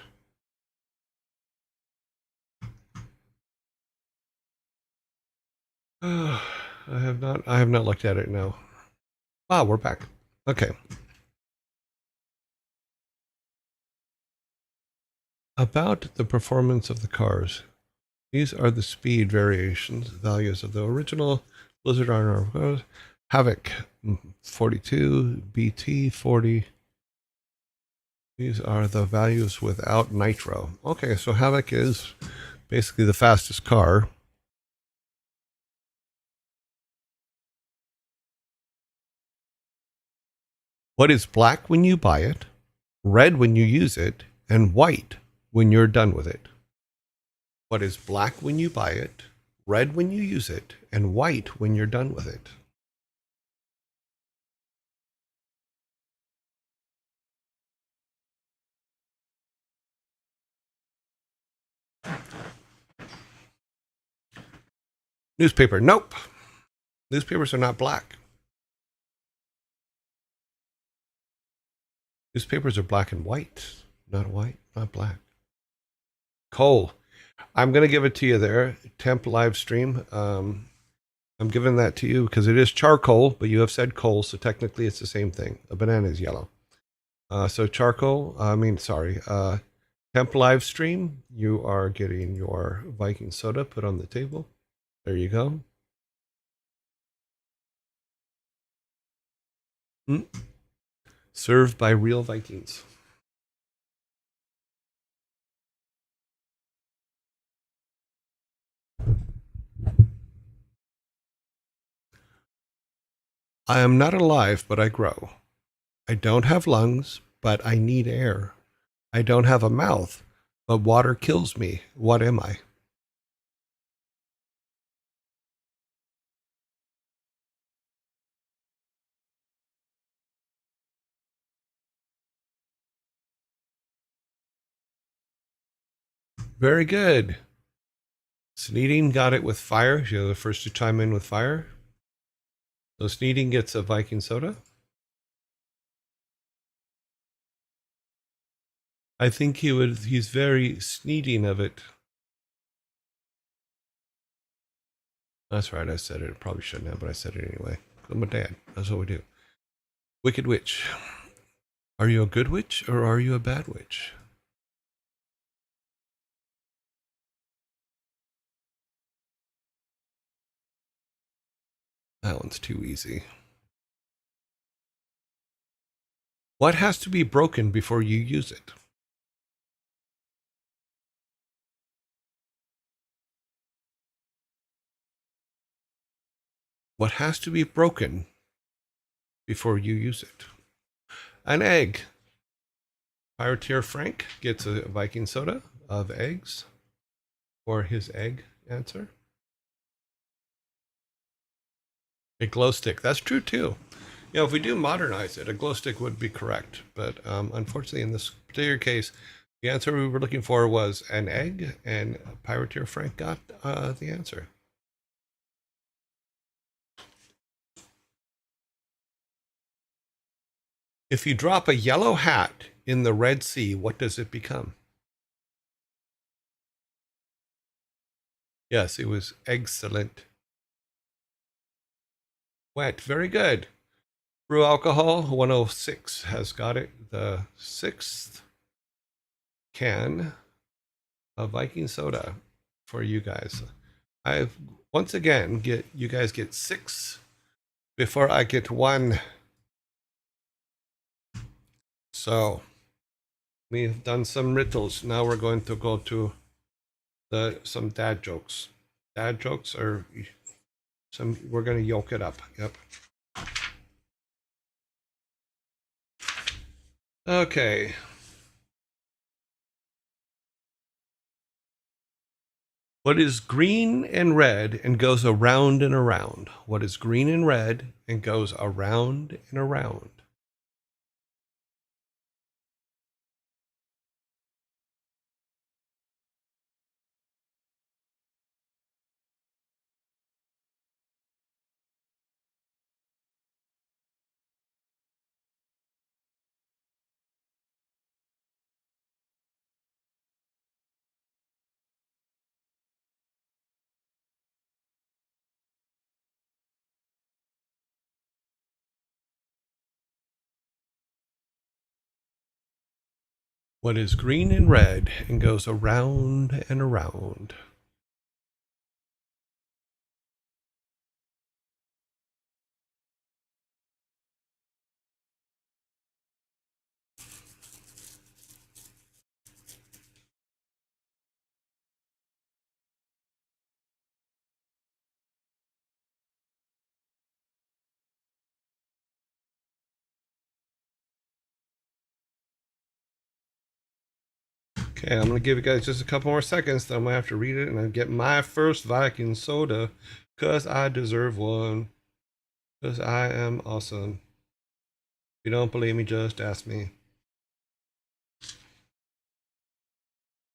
I have not. I have not looked at it. No. Ah, we're back. Okay. About the performance of the cars. These are the speed variations, values of the original Blizzard Armor, Havoc 42, BT 40. These are the values without nitro. Okay, so Havoc is basically the fastest car. What is black when you buy it, red when you use it, and white when you're done with it? What is black when you buy it, red when you use it, and white when you're done with it? Newspaper. Nope. Newspapers are not black. Newspapers are black and white, not white, not black. Coal. I'm going to give it to you there. Temp live stream. I'm giving that to you because it is charcoal, but you have said coal, so technically it's the same thing. A banana is yellow. So charcoal, temp live stream, you are getting your Viking soda put on the table. There you go. Served by real Vikings. I am not alive, but I grow. I don't have lungs, but I need air. I don't have a mouth, but water kills me. What am I? Very good. Sneeding got it with fire. You're the first to chime in with fire. So Sneeding gets a Viking soda. I think he's very sneeding of it. That's right, I said it. Probably shouldn't have, but I said it anyway. I'm a dad. That's what we do. Wicked Witch. Are you a good witch or are you a bad witch? That one's too easy. What has to be broken before you use it? What has to be broken before you use it? An egg. Pirateer Frank gets a Viking soda of eggs for his egg answer. A glow stick. That's true too. You know, if we do modernize it, a glow stick would be correct. But unfortunately, in this particular case, the answer we were looking for was an egg, and Pirateer Frank got the answer. If you drop a yellow hat in the Red Sea, what does it become? Yes, it was excellent. Wet, very good. Brew Alcohol 106 has got it. The 6th can of Viking soda for you guys. I've once again you guys get 6 before I get 1. So we've done some riddles. Now we're going to go to some dad jokes. Dad jokes are We're going to yolk it up. Yep. Okay. What is green and red and goes around and around? What is green and red and goes around and around? What is green and red and goes around and around? Okay, I'm going to give you guys just a couple more seconds. Then I'm going to have to read it and I get my first Viking soda because I deserve one. Because I am awesome. If you don't believe me, just ask me.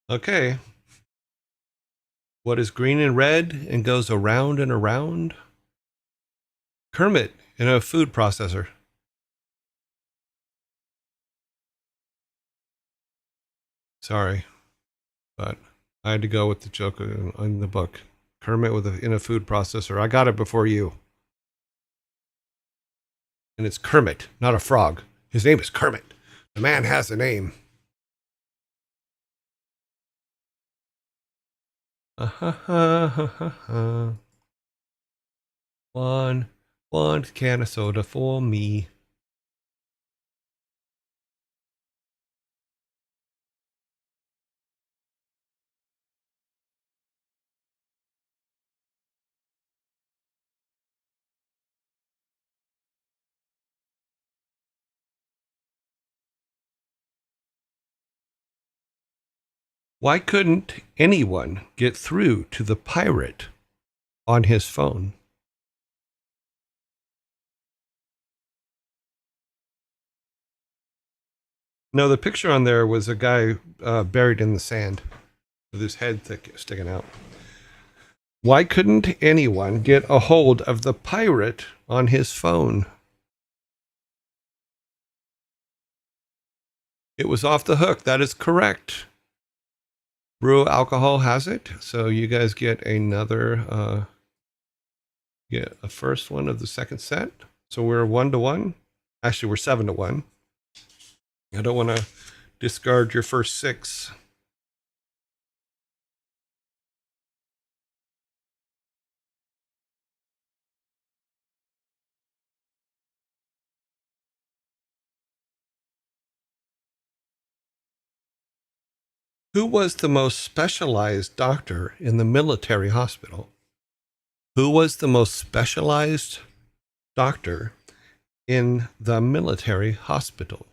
Okay. What is green and red and goes around and around? Kermit in a food processor. Sorry, but I had to go with the joke in the book. Kermit in a food processor. I got it before you. And it's Kermit, not a frog. His name is Kermit. The man has a name. One can of soda for me. Why couldn't anyone get through to the pirate on his phone? No, the picture on there was a guy buried in the sand with his head sticking out. Why couldn't anyone get a hold of the pirate on his phone? It was off the hook. That is correct. Brew Alcohol has it. So you guys get another, get a first one of the second set. So we're 1-1. Actually, we're 7-1. I don't want to discard your first 6. Who was the most specialized doctor in the military hospital? Who was the most specialized doctor in the military hospital?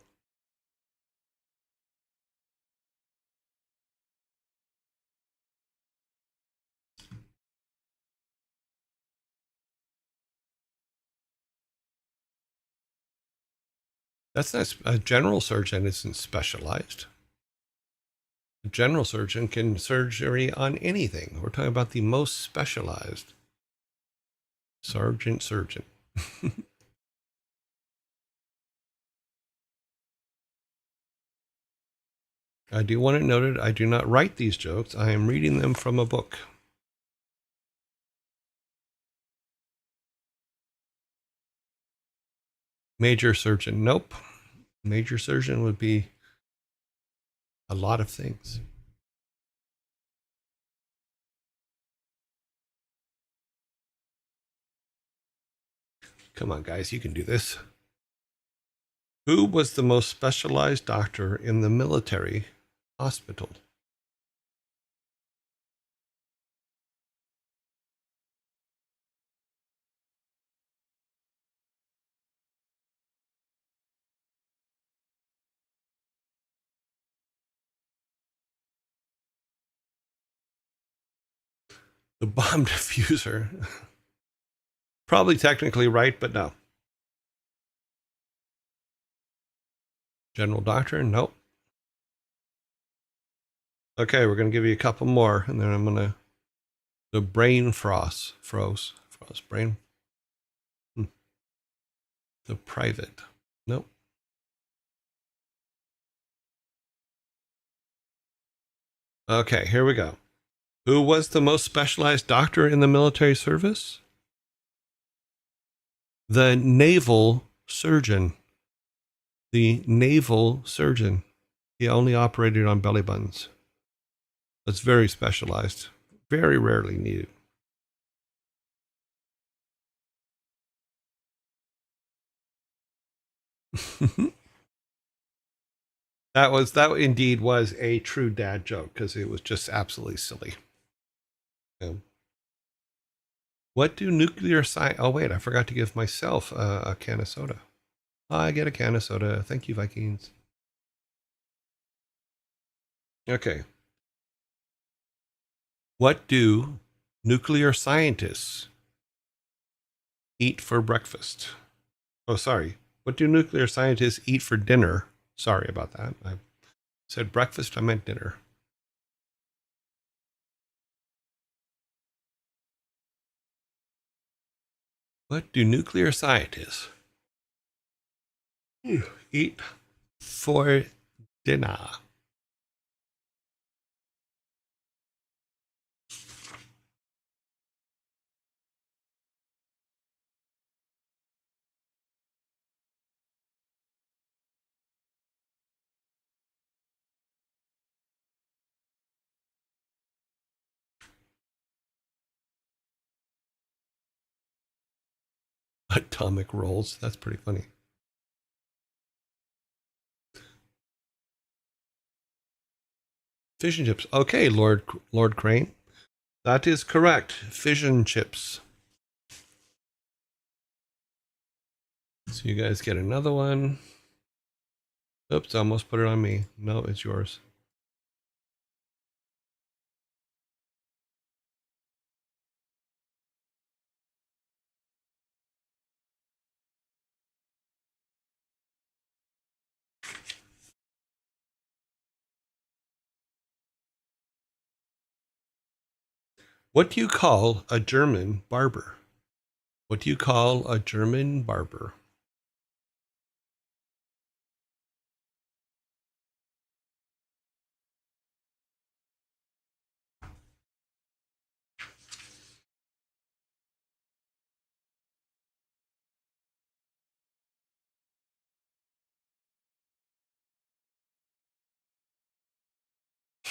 That's not a general surgeon isn't specialized. A general surgeon can surgery on anything. We're talking about the most specialized surgeon. I do want it noted, I do not write these jokes. I am reading them from a book. Major surgeon. Nope. Major surgeon would be a lot of things. Come on, guys, you can do this. Who was the most specialized doctor in the military hospital? The bomb diffuser. Probably technically right, but no. General doctor? Nope. Okay, we're going to give you a couple more, and then I'm going to... The brain froze. Brain. The private. Nope. Okay, here we go. Who was the most specialized doctor in the military service? The naval surgeon. The naval surgeon. He only operated on belly buttons. That's very specialized. Very rarely needed. that indeed was a true dad joke because it was just absolutely silly. What do nuclear science... Oh, wait, I forgot to give myself a can of soda. I get a can of soda. Thank you, Vikings. Okay. What do nuclear scientists eat for breakfast? Oh, sorry. What do nuclear scientists eat for dinner? Sorry about that. I said breakfast, I meant dinner. What do nuclear scientists eat for dinner? Atomic rolls. That's pretty funny. Fish and chips. Okay, Lord Crane. That is correct. Fish and chips. So you guys get another one. Oops, I almost put it on me. No, it's yours. What do you call a German barber? What do you call a German barber?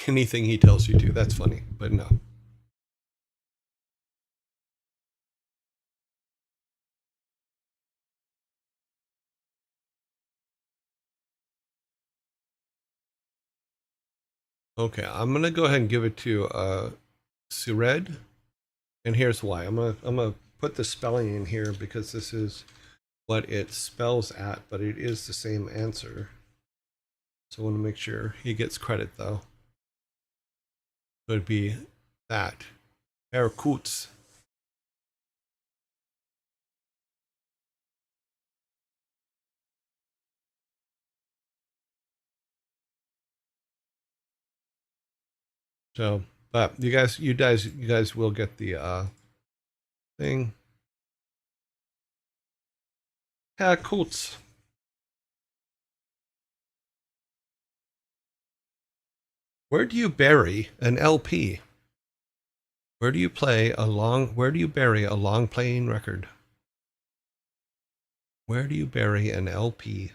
Anything he tells you to. That's funny, but no. Okay, I'm gonna go ahead and give it to Sured, and here's why. I'm gonna put the spelling in here because this is what it spells at, but it is the same answer. So I want to make sure he gets credit though. So it'd be that. Erkutz. So, but you guys will get the thing. Erkutz. Where do you bury an LP? Where do you bury a long playing record? Where do you bury an LP?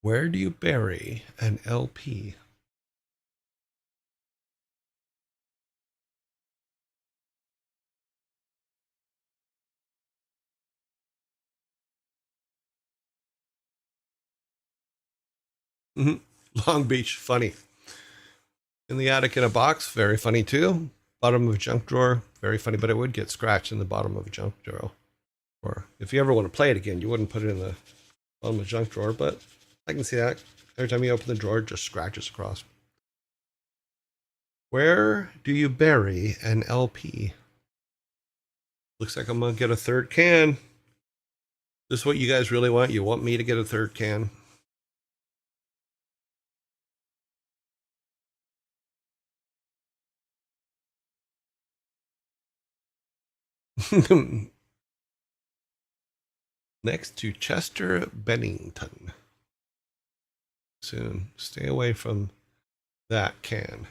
Where do you bury an LP? Long Beach, funny. In the attic in a box, very funny too. Bottom of a junk drawer. Very funny, but it would get scratched in the bottom of a junk drawer. Or if you ever want to play it again, you wouldn't put it in the bottom of a junk drawer, but I can see that. Every time you open the drawer, it just scratches across. Where do you bury an LP? Looks like I'm going to get a third can. This is what you guys really want? You want me to get a third can? Next to Chester Bennington. Soon. Stay away from that can.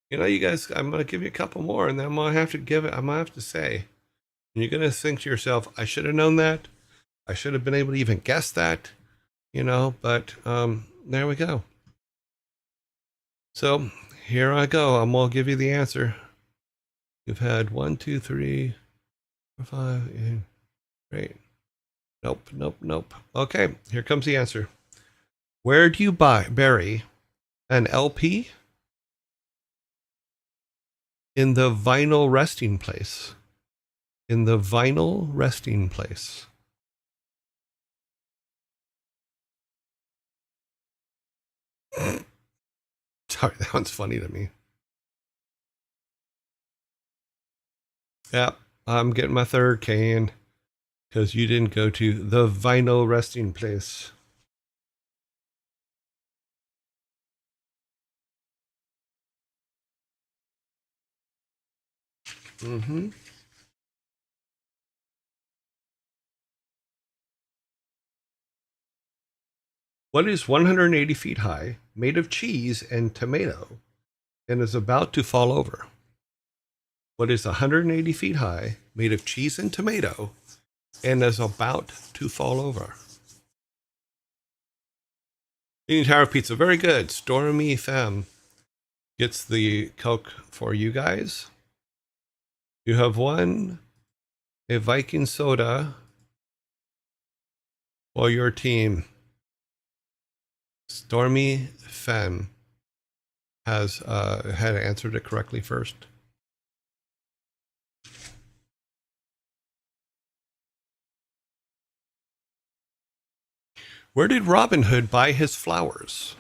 You know, you guys, I'm going to give you a couple more, and then I'm going to have to give it, I'm going to have to say, you're going to think to yourself, I should have known that. I should have been able to even guess that, you know, but there we go. So here I go. I'm going to give you the answer. You've had 1, 2, 3, 4, 5, 8. Nope. Okay, here comes the answer. Where do you bury an LP? In the vinyl resting place. In the vinyl resting place. Sorry, that one's funny to me. Yep, I'm getting my third can because you didn't go to the vinyl resting place. Mm-hmm. What is 180 feet high, made of cheese and tomato, and is about to fall over? What is 180 feet high, made of cheese and tomato, and is about to fall over? Eating Tower Pizza, very good. Stormy Femme gets the Coke for you guys. You have won a Viking soda for your team. Stormy Femme has had answered it correctly first. Where did Robin Hood buy his flowers?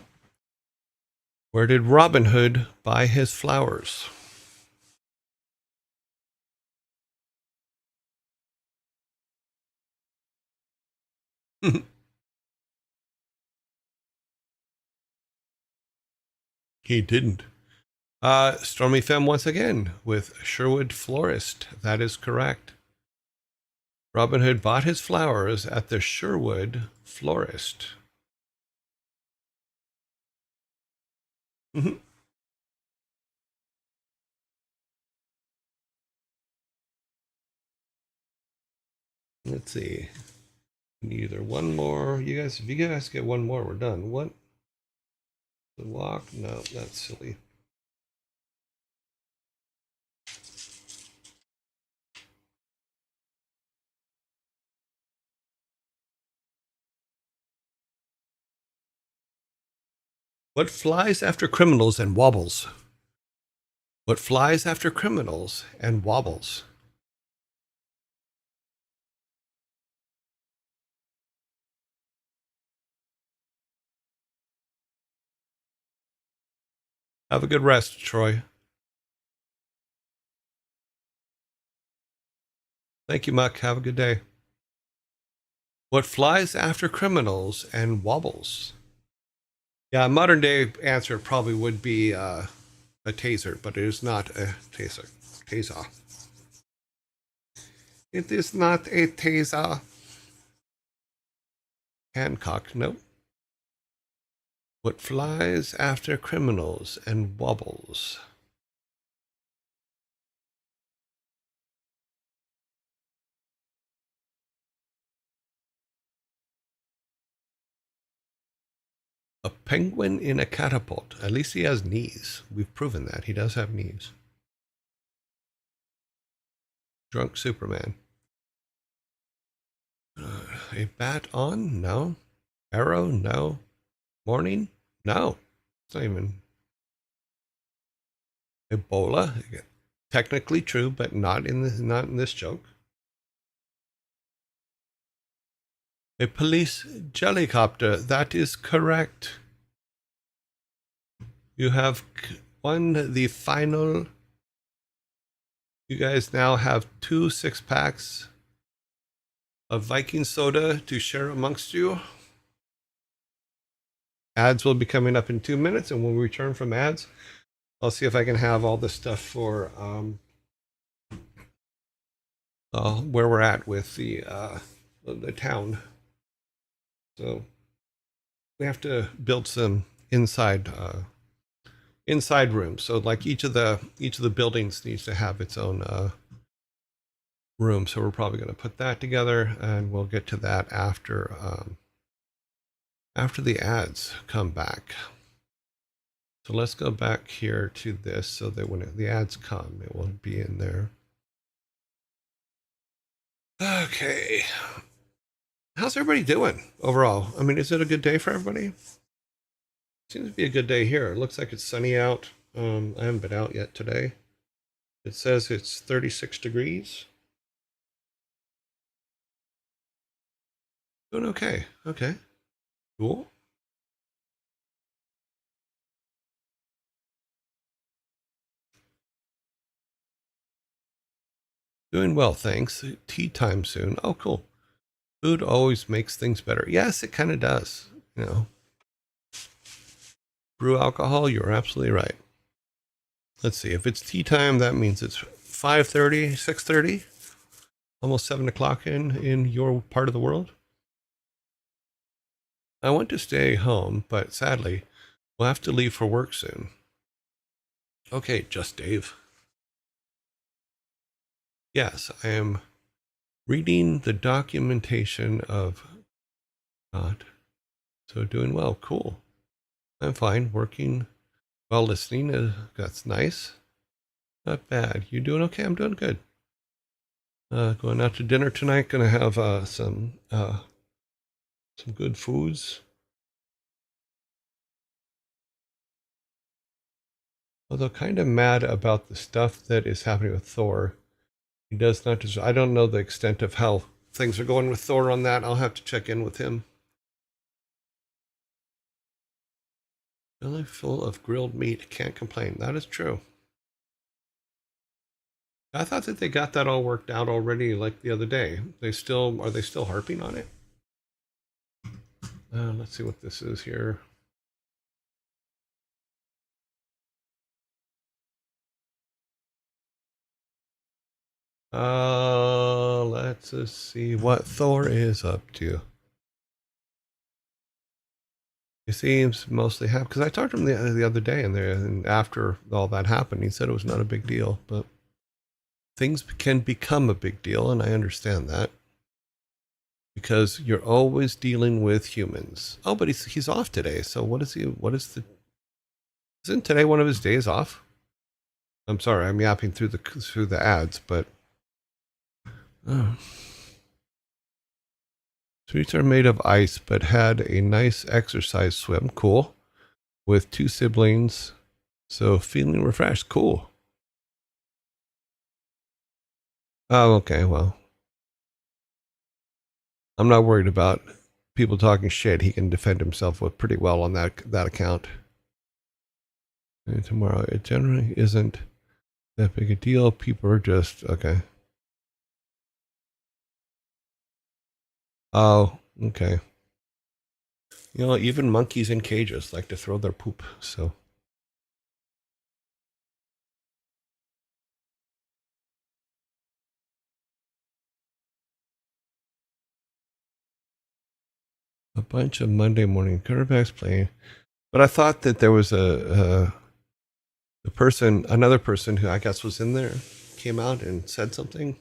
Where did Robin Hood buy his flowers? He didn't. Stormy Femme once again with Sherwood Florist. That is correct. Robin Hood bought his flowers at the Sherwood Florist. Mm-hmm. Let's see. Either one more. You guys, if you guys get one more, we're done. What? The walk? No, that's silly. What flies after criminals and wobbles? What flies after criminals and wobbles? Have a good rest, Troy. Thank you, Muck. Have a good day. What flies after criminals and wobbles? Yeah, modern day answer probably would be a taser, but it is not a taser. Taser. It is not a taser. Hancock, nope. What flies after criminals and wobbles? A penguin in a catapult. At least he has knees. We've proven that. He does have knees. Drunk Superman. A bat on? No. Arrow? No. Morning? No. It's not even. Ebola, technically true, but not in this joke. A police jellycopter, that is correct. You have won the final. You guys now have 2 6-packs of Viking soda to share amongst you. Ads will be coming up in 2 minutes, and when we return from ads, I'll see if I can have all the stuff for where we're at with the town. So we have to build some inside rooms. So like each of the buildings needs to have its own room. So we're probably going to put that together, and we'll get to that after the ads come back. So let's go back here to this so that when the ads come, it will be in there. Okay. How's everybody doing overall? I mean, is it a good day for everybody? Seems to be a good day here. It looks like it's sunny out. I haven't been out yet today. It says it's 36 degrees. Doing okay. Okay. Cool. Doing well, thanks. Tea time soon. Oh, cool. Food always makes things better. Yes, it kind of does. You know, brew alcohol, you're absolutely right. Let's see. If it's tea time, that means it's 5:30, 6:30, almost 7 o'clock in your part of the world. I want to stay home, but sadly, we'll have to leave for work soon. Okay, just Dave. Yes, I am reading the documentation of God. So doing well. Cool. I'm fine. Working while listening. That's nice. Not bad. You doing okay? I'm doing good. Going out to dinner tonight. Gonna have some good foods. Although kind of mad about the stuff that is happening with Thor. He does not deserve. I don't know the extent of how things are going with Thor on that. I'll have to check in with him. Belly full of grilled meat. Can't complain. That is true. I thought that they got that all worked out already, like the other day. Are they still harping on it? Let's see what this is here. Let's just see what Thor is up to. He seems mostly happy, because I talked to him the other day, and after all that happened, he said it was not a big deal, but things can become a big deal, and I understand that, because you're always dealing with humans. Oh, but he's off today, so isn't today one of his days off? I'm sorry, I'm yapping through the ads, but streets are made of ice, but had a nice exercise swim. Cool. With 2 siblings, so feeling refreshed. Cool. Oh, okay. Well, I'm not worried about people talking shit. He can defend himself pretty well on that account. And tomorrow, it generally isn't that big a deal. People are just okay. Oh, okay. You know, even monkeys in cages like to throw their poop, so. A bunch of Monday morning quarterbacks playing. But I thought that there was another person who I guess was in there, came out and said something.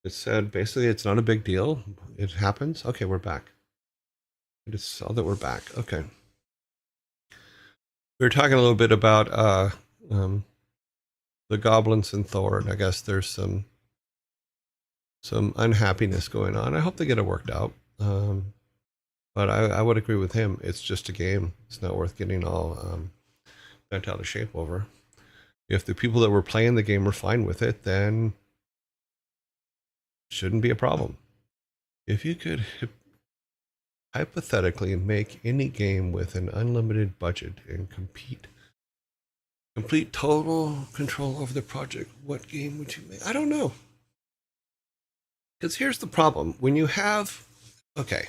It said basically it's not a big deal. It happens. Okay, we're back. I just saw that we're back. Okay. We were talking a little bit about the goblins and Thor, and I guess there's some unhappiness going on. I hope they get it worked out. But I would agree with him. It's just a game. It's not worth getting all bent out of shape over. If the people that were playing the game were fine with it, then shouldn't be a problem. If you could hypothetically make any game with an unlimited budget and complete total control over the project, what game would you make? I don't know. Because here's the problem. When you have, okay,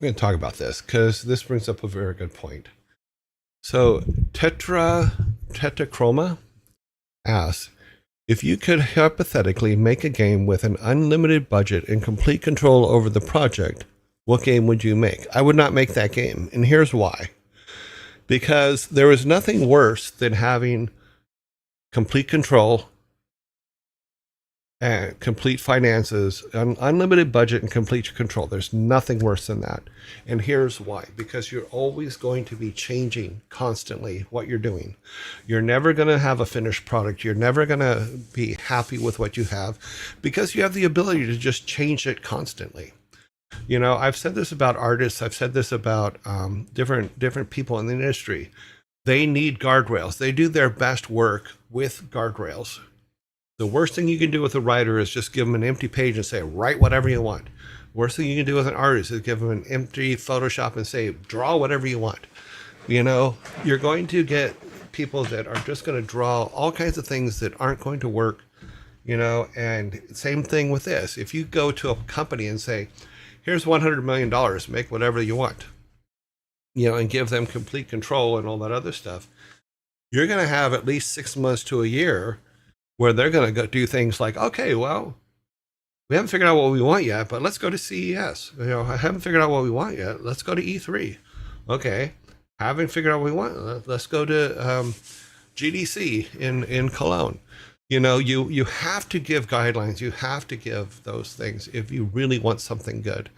we're going to talk about this because this brings up a very good point. So Tetrachroma asks, if you could hypothetically make a game with an unlimited budget and complete control over the project, what game would you make? I would not make that game. And here's why. Because there is nothing worse than having complete control and complete finances, an unlimited budget and complete control. There's nothing worse than that. And here's why. Because you're always going to be changing constantly what you're doing. You're never going to have a finished product. You're never going to be happy with what you have because you have the ability to just change it constantly. You know, I've said this about artists. I've said this about different people in the industry. They need guardrails. They do their best work with guardrails. The worst thing you can do with a writer is just give them an empty page and say, write whatever you want. Worst thing you can do with an artist is give them an empty Photoshop and say, draw whatever you want. You know, you're going to get people that are just going to draw all kinds of things that aren't going to work, you know, and same thing with this. If you go to a company and say, here's $100 million, make whatever you want, you know, and give them complete control and all that other stuff, you're going to have at least 6 months to a year where they're going to go do things like, okay, well, we haven't figured out what we want yet, but let's go to CES. You know, I haven't figured out what we want yet. Let's go to E3. Okay, haven't figured out what we want. Let's go to GDC in Cologne. You know, you have to give guidelines. You have to give those things if you really want something good.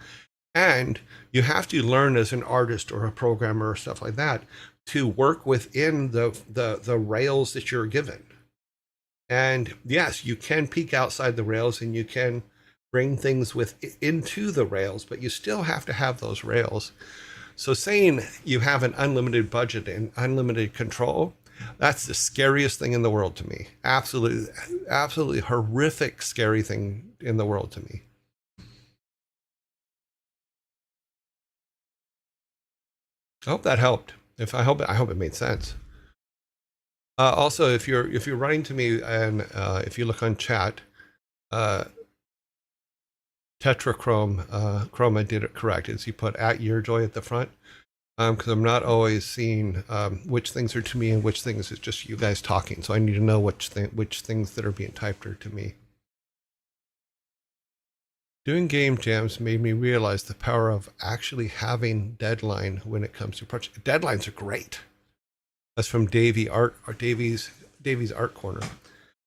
And you have to learn as an artist or a programmer or stuff like that to work within the rails that you're given. And yes, you can peek outside the rails and you can bring things into the rails, but you still have to have those rails. So saying you have an unlimited budget and unlimited control, that's the scariest thing in the world to me. Absolutely horrific, scary thing in the world to me. I hope that helped. I hope it made sense. Also, if you're writing to me and if you look on chat, Chroma did it correct. Is he put @YourJoy at the front? Because I'm not always seeing which things are to me and which things is just you guys talking. So I need to know which things that are being typed are to me. Doing game jams made me realize the power of actually having deadline when it comes to projects. Deadlines are great. That's from Davy's Art Corner.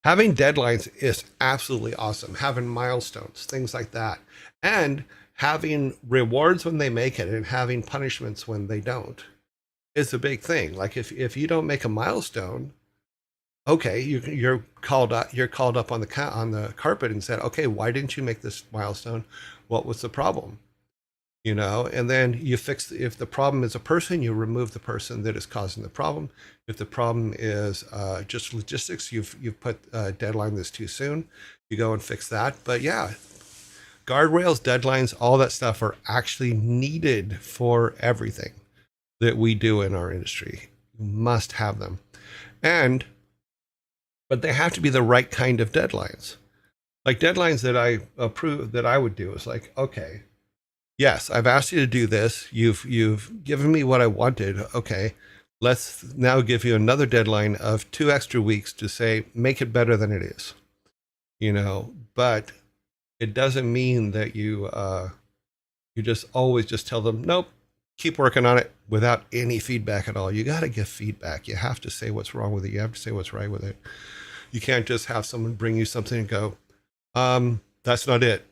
Having deadlines is absolutely awesome. Having milestones, things like that. And having rewards when they make it and having punishments when they don't is a big thing. Like if you don't make a milestone, okay, you're called up on the carpet and said, okay, why didn't you make this milestone? What was the problem? You know, and then you fix, if the problem is a person, you remove the person that is causing the problem. If the problem is just logistics, you've put a deadline that's too soon, you go and fix that. But yeah, guardrails, deadlines, all that stuff are actually needed for everything that we do in our industry. You must have them. But they have to be the right kind of deadlines. Like deadlines that I approve, that I would do is like, okay, yes, I've asked you to do this. You've given me what I wanted. Okay, let's now give you another deadline of 2 extra weeks to say, make it better than it is. You know, but it doesn't mean that you just always just tell them, nope, keep working on it without any feedback at all. You got to give feedback. You have to say what's wrong with it. You have to say what's right with it. You can't just have someone bring you something and go, that's not it.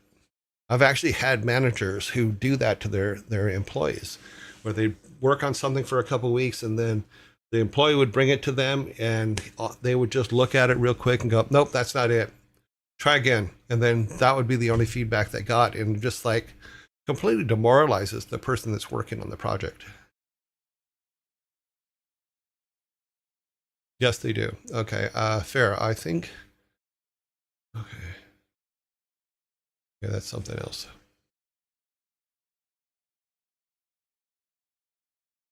I've actually had managers who do that to their employees, where they work on something for a couple of weeks and then the employee would bring it to them and they would just look at it real quick and go, nope, that's not it. Try again. And then that would be the only feedback they got, and just like completely demoralizes the person that's working on the project. Yes, they do. Okay, fair. I think. Okay, yeah, that's something else.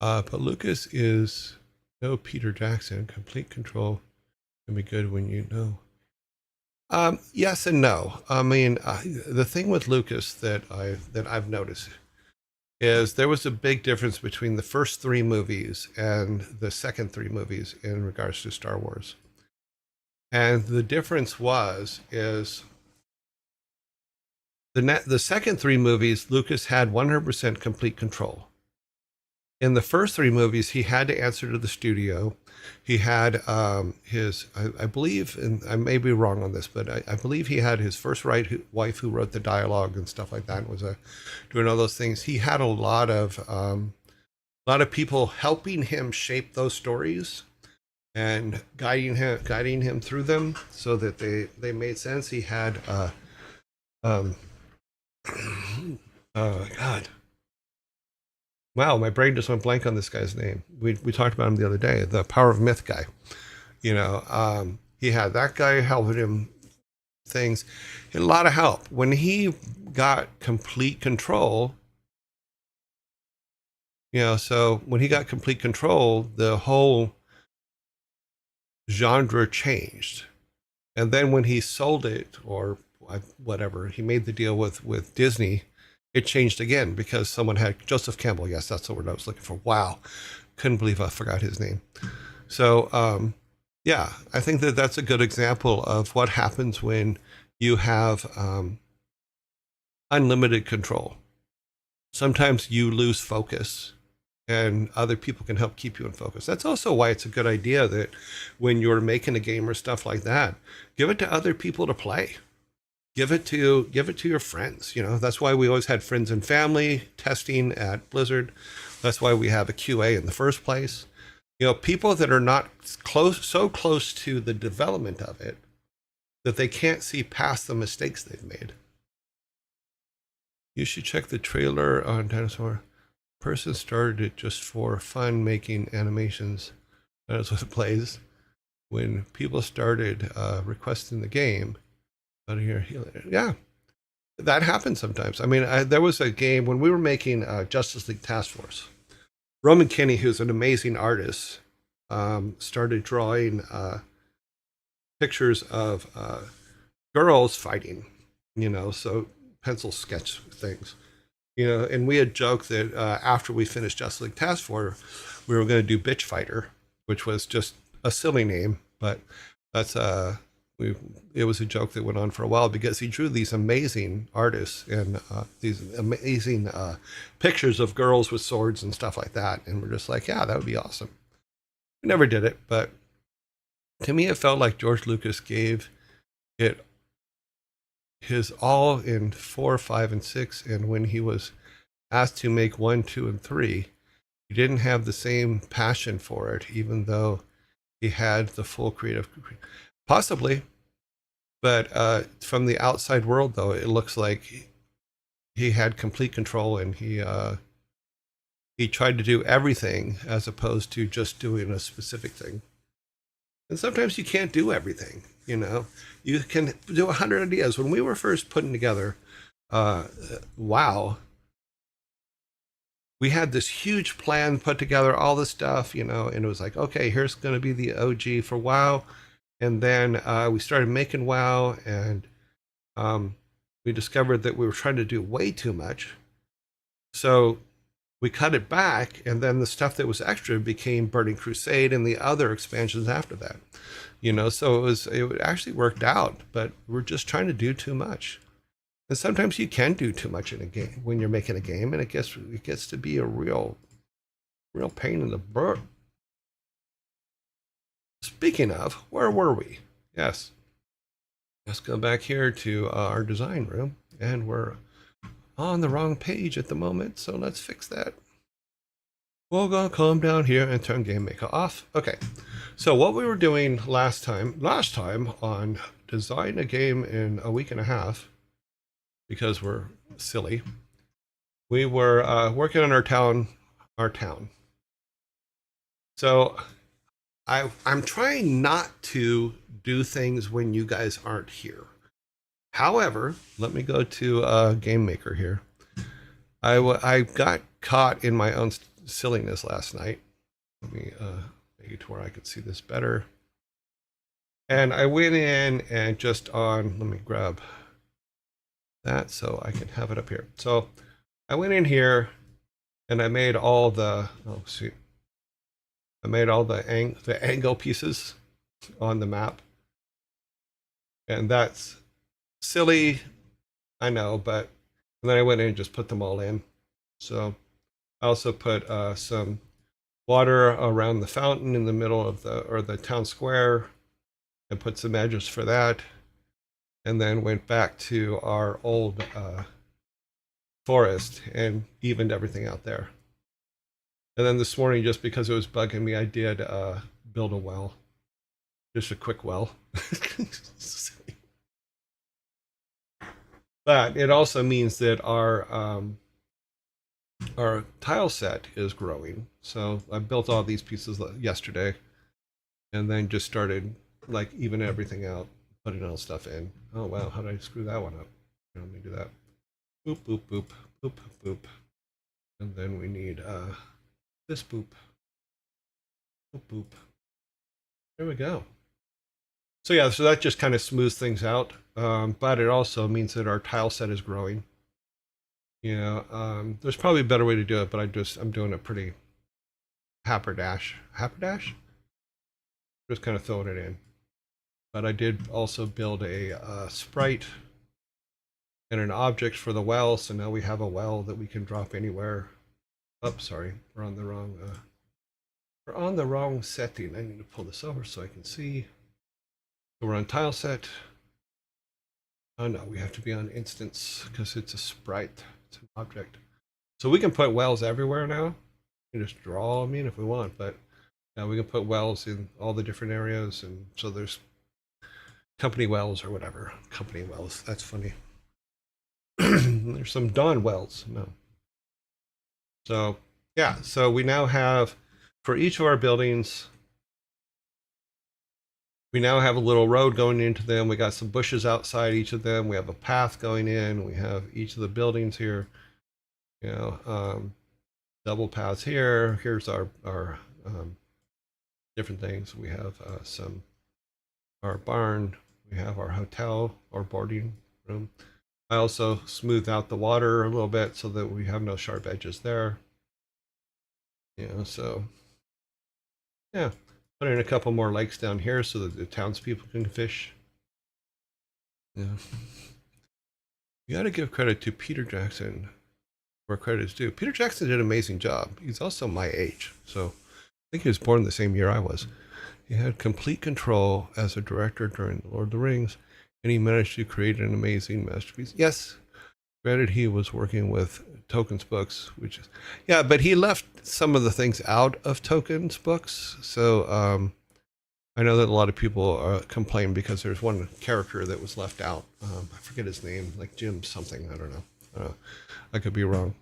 But Lucas is no Peter Jackson. Complete control can be good when you know. Yes and no. I mean, the thing with Lucas that I've noticed is there was a big difference between the first three movies and the second three movies in regards to Star Wars. And the difference is the second three movies, Lucas had 100% complete control. In the first three movies, he had to answer to the studio. He had I believe, and I may be wrong on this, but I believe he had his first wife who wrote the dialogue and stuff like that, was doing all those things. He had a lot of people helping him shape those stories and guiding him through them so that they made sense. He had um, oh God. Wow, my brain just went blank on this guy's name. We talked about him the other day, the Power of Myth guy. He had that guy helping him things. He had a lot of help. When he got complete control, so when he got complete control, the whole genre changed. And then when he sold it, or whatever, he made the deal with Disney, it changed again because someone had Joseph Campbell. Yes, that's the word I was looking for. Wow. Couldn't believe I forgot his name. So, yeah, I think that's a good example of what happens when you have unlimited control. Sometimes you lose focus and other people can help keep you in focus. That's also why it's a good idea that when you're making a game or stuff like that, give it to other people to play. Give it to your friends. That's why we always had friends and family testing at Blizzard. That's why we have a QA in the first place. People that are not so close to the development of it that they can't see past the mistakes they've made. You should check the trailer on Dinosaur. Person started it just for fun, making animations. That's what it plays. When people started requesting the game, out of here, yeah, that happens sometimes. I mean, there was a game when we were making Justice League Task Force. Roman Kinney, who's an amazing artist, started drawing pictures of girls fighting, so pencil sketch things, and we had joked that after we finished Justice League Task Force, we were going to do Bitch Fighter, which was just a silly name, but that's it was a joke that went on for a while because he drew these amazing artists and these amazing pictures of girls with swords and stuff like that. And we're just like, yeah, that would be awesome. We never did it, but to me, it felt like George Lucas gave it his all in 4, 5, and 6. And when he was asked to make 1, 2, and 3, he didn't have the same passion for it, even though he had the full creative, possibly. But from the outside world, though, it looks like he had complete control, and he tried to do everything as opposed to just doing a specific thing. And sometimes you can't do everything. You can do 100 ideas. When we were first putting together WoW, we had this huge plan put together, all this stuff, and it was like, okay, here's going to be the OG for WoW. And then we started making WoW, and we discovered that we were trying to do way too much. So we cut it back, and then the stuff that was extra became Burning Crusade and the other expansions after that. So it actually worked out, but we're just trying to do too much. And sometimes you can do too much in a game when you're making a game, and it gets to be a real pain in the butt. Speaking of, where were we? Yes. Let's go back here to our design room, and we're on the wrong page at the moment, so let's fix that. We'll go come down here and turn Game Maker off. Okay, so what we were doing last time on Design a Game in a Week and a Half, because we're silly, we were working on our town. So I'm trying not to do things when you guys aren't here. However, let me go to Game Maker here. I got caught in my own silliness last night. Let me make it to where I could see this better. And I went in and just on, let me grab that so I can have it up here. So I went in here and I made all the, oh, see, I made all the angle pieces on the map. And that's silly, I know, but then I went in and just put them all in. So I also put some water around the fountain in the middle of the town square and put some edges for that. And then went back to our old forest and evened everything out there. And then this morning, just because it was bugging me, I did build a well. Just a quick well. But it also means that our tile set is growing. So I built all these pieces yesterday and then just started like even everything out, putting all stuff in. Oh, wow. How did I screw that one up? Let me do that. Boop, boop, boop, boop, boop. And then we need this boop. Boop, boop. There we go. So yeah, so that just kind of smooths things out. But it also means that our tile set is growing. You know, there's probably a better way to do it, but I'm doing a pretty haperdash. Haperdash? Just kind of throwing it in. But I did also build a sprite and an object for the well, so now we have a well that we can drop anywhere. Oh, sorry, we're on the wrong setting. I need to pull this over so I can see. So we're on tile set. Oh no, we have to be on instance because it's a sprite. It's an object. So we can put wells everywhere now. We can just draw them in if we want, but now we can put wells in all the different areas, and so there's company wells or whatever. Company wells. That's funny. There's some Dawn wells. No. So yeah, so we now have for each of our buildings, we now have a little road going into them. We got some bushes outside each of them. We have a path going in. We have each of the buildings here. You know, double paths here. Here's our different things. We have our barn. We have our hotel or boarding room. I also smoothed out the water a little bit so that we have no sharp edges there. You know, so yeah, put in a couple more lakes down here so that the townspeople can fish. Yeah, you got to give credit to Peter Jackson where credit is due. Peter Jackson did an amazing job. He's also my age, so I think he was born the same year I was. He had complete control as a director during The Lord of the Rings, and he managed to create an amazing masterpiece. Yes, granted, he was working with Tolkien's books, which is, yeah, but he left some of the things out of Tolkien's books. So I know that a lot of people complain because there's one character that was left out. I forget his name, like Jim something. I don't know. I could be wrong.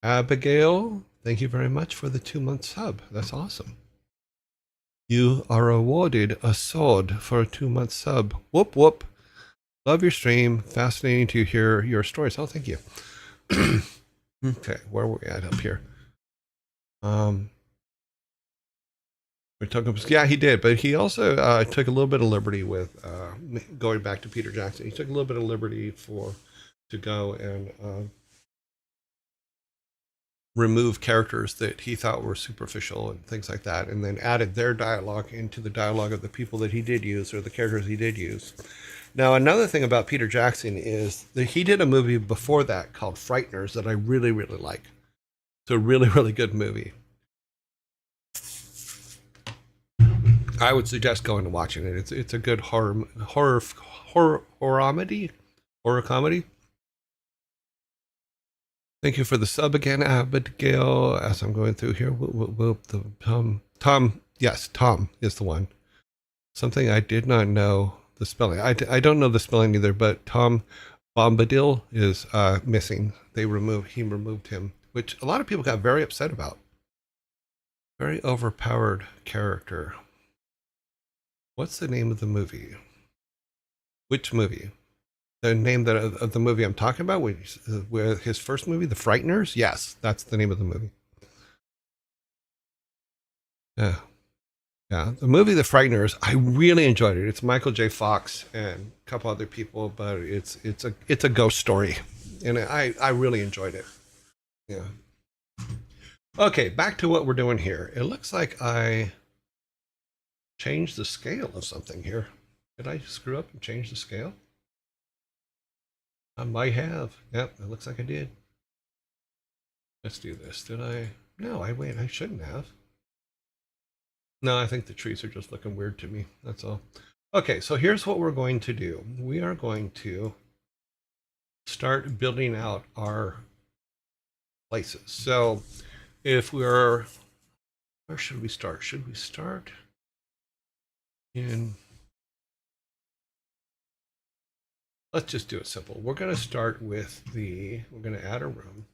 Abigail, thank you very much for the 2-month sub. That's awesome. You are awarded a sword for a 2-month sub. Whoop, whoop. Love your stream. Fascinating to hear your stories. Oh, thank you. Okay, where were we at up here? We're talking about, yeah, he did, but he also took a little bit of liberty with going back to Peter Jackson. He took a little bit of liberty to go and remove characters that he thought were superficial and things like that, and then added their dialogue into the dialogue of the people that he did use or the characters he did use. Now, another thing about Peter Jackson is that he did a movie before that called Frighteners that I really, really like. It's a really, really good movie. I would suggest going and watching it. It's a good horror comedy. Thank you for the sub again, Abigail. As I'm going through here, Tom. Yes, Tom is the one. Something I did not know the spelling. I don't know the spelling either, but Tom Bombadil is missing. He removed him, which a lot of people got very upset about. Very overpowered character. What's the name of the movie? Which movie? The name of the movie I'm talking about, with his first movie, The Frighteners? Yes, that's the name of the movie. Yeah. Yeah, the movie The Frighteners, I really enjoyed it. It's Michael J. Fox and a couple other people, but it's a ghost story, and I really enjoyed it. Yeah. Okay, back to what we're doing here. It looks like I changed the scale of something here. Did I screw up and change the scale? I might have. Yep, it looks like I did. Let's do this. Did I? No, I shouldn't have. No, I think the trees are just looking weird to me. That's all. Okay, so here's what we're going to do. We are going to start building out our places. So if we're, where should we start? Should we start in, let's just do it simple. We're going to start with we're going to add a room.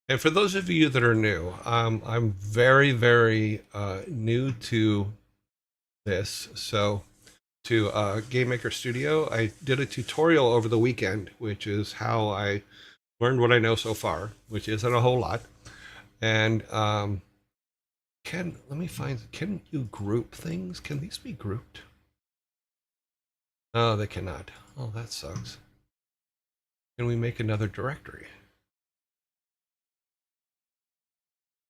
And for those of you that are new, I'm very, very new to this. So to Game Maker Studio, I did a tutorial over the weekend, which is how I learned what I know so far, which isn't a whole lot. And let me find, can you group things? Can these be grouped? Oh, they cannot. Oh, that sucks. Can we make another directory?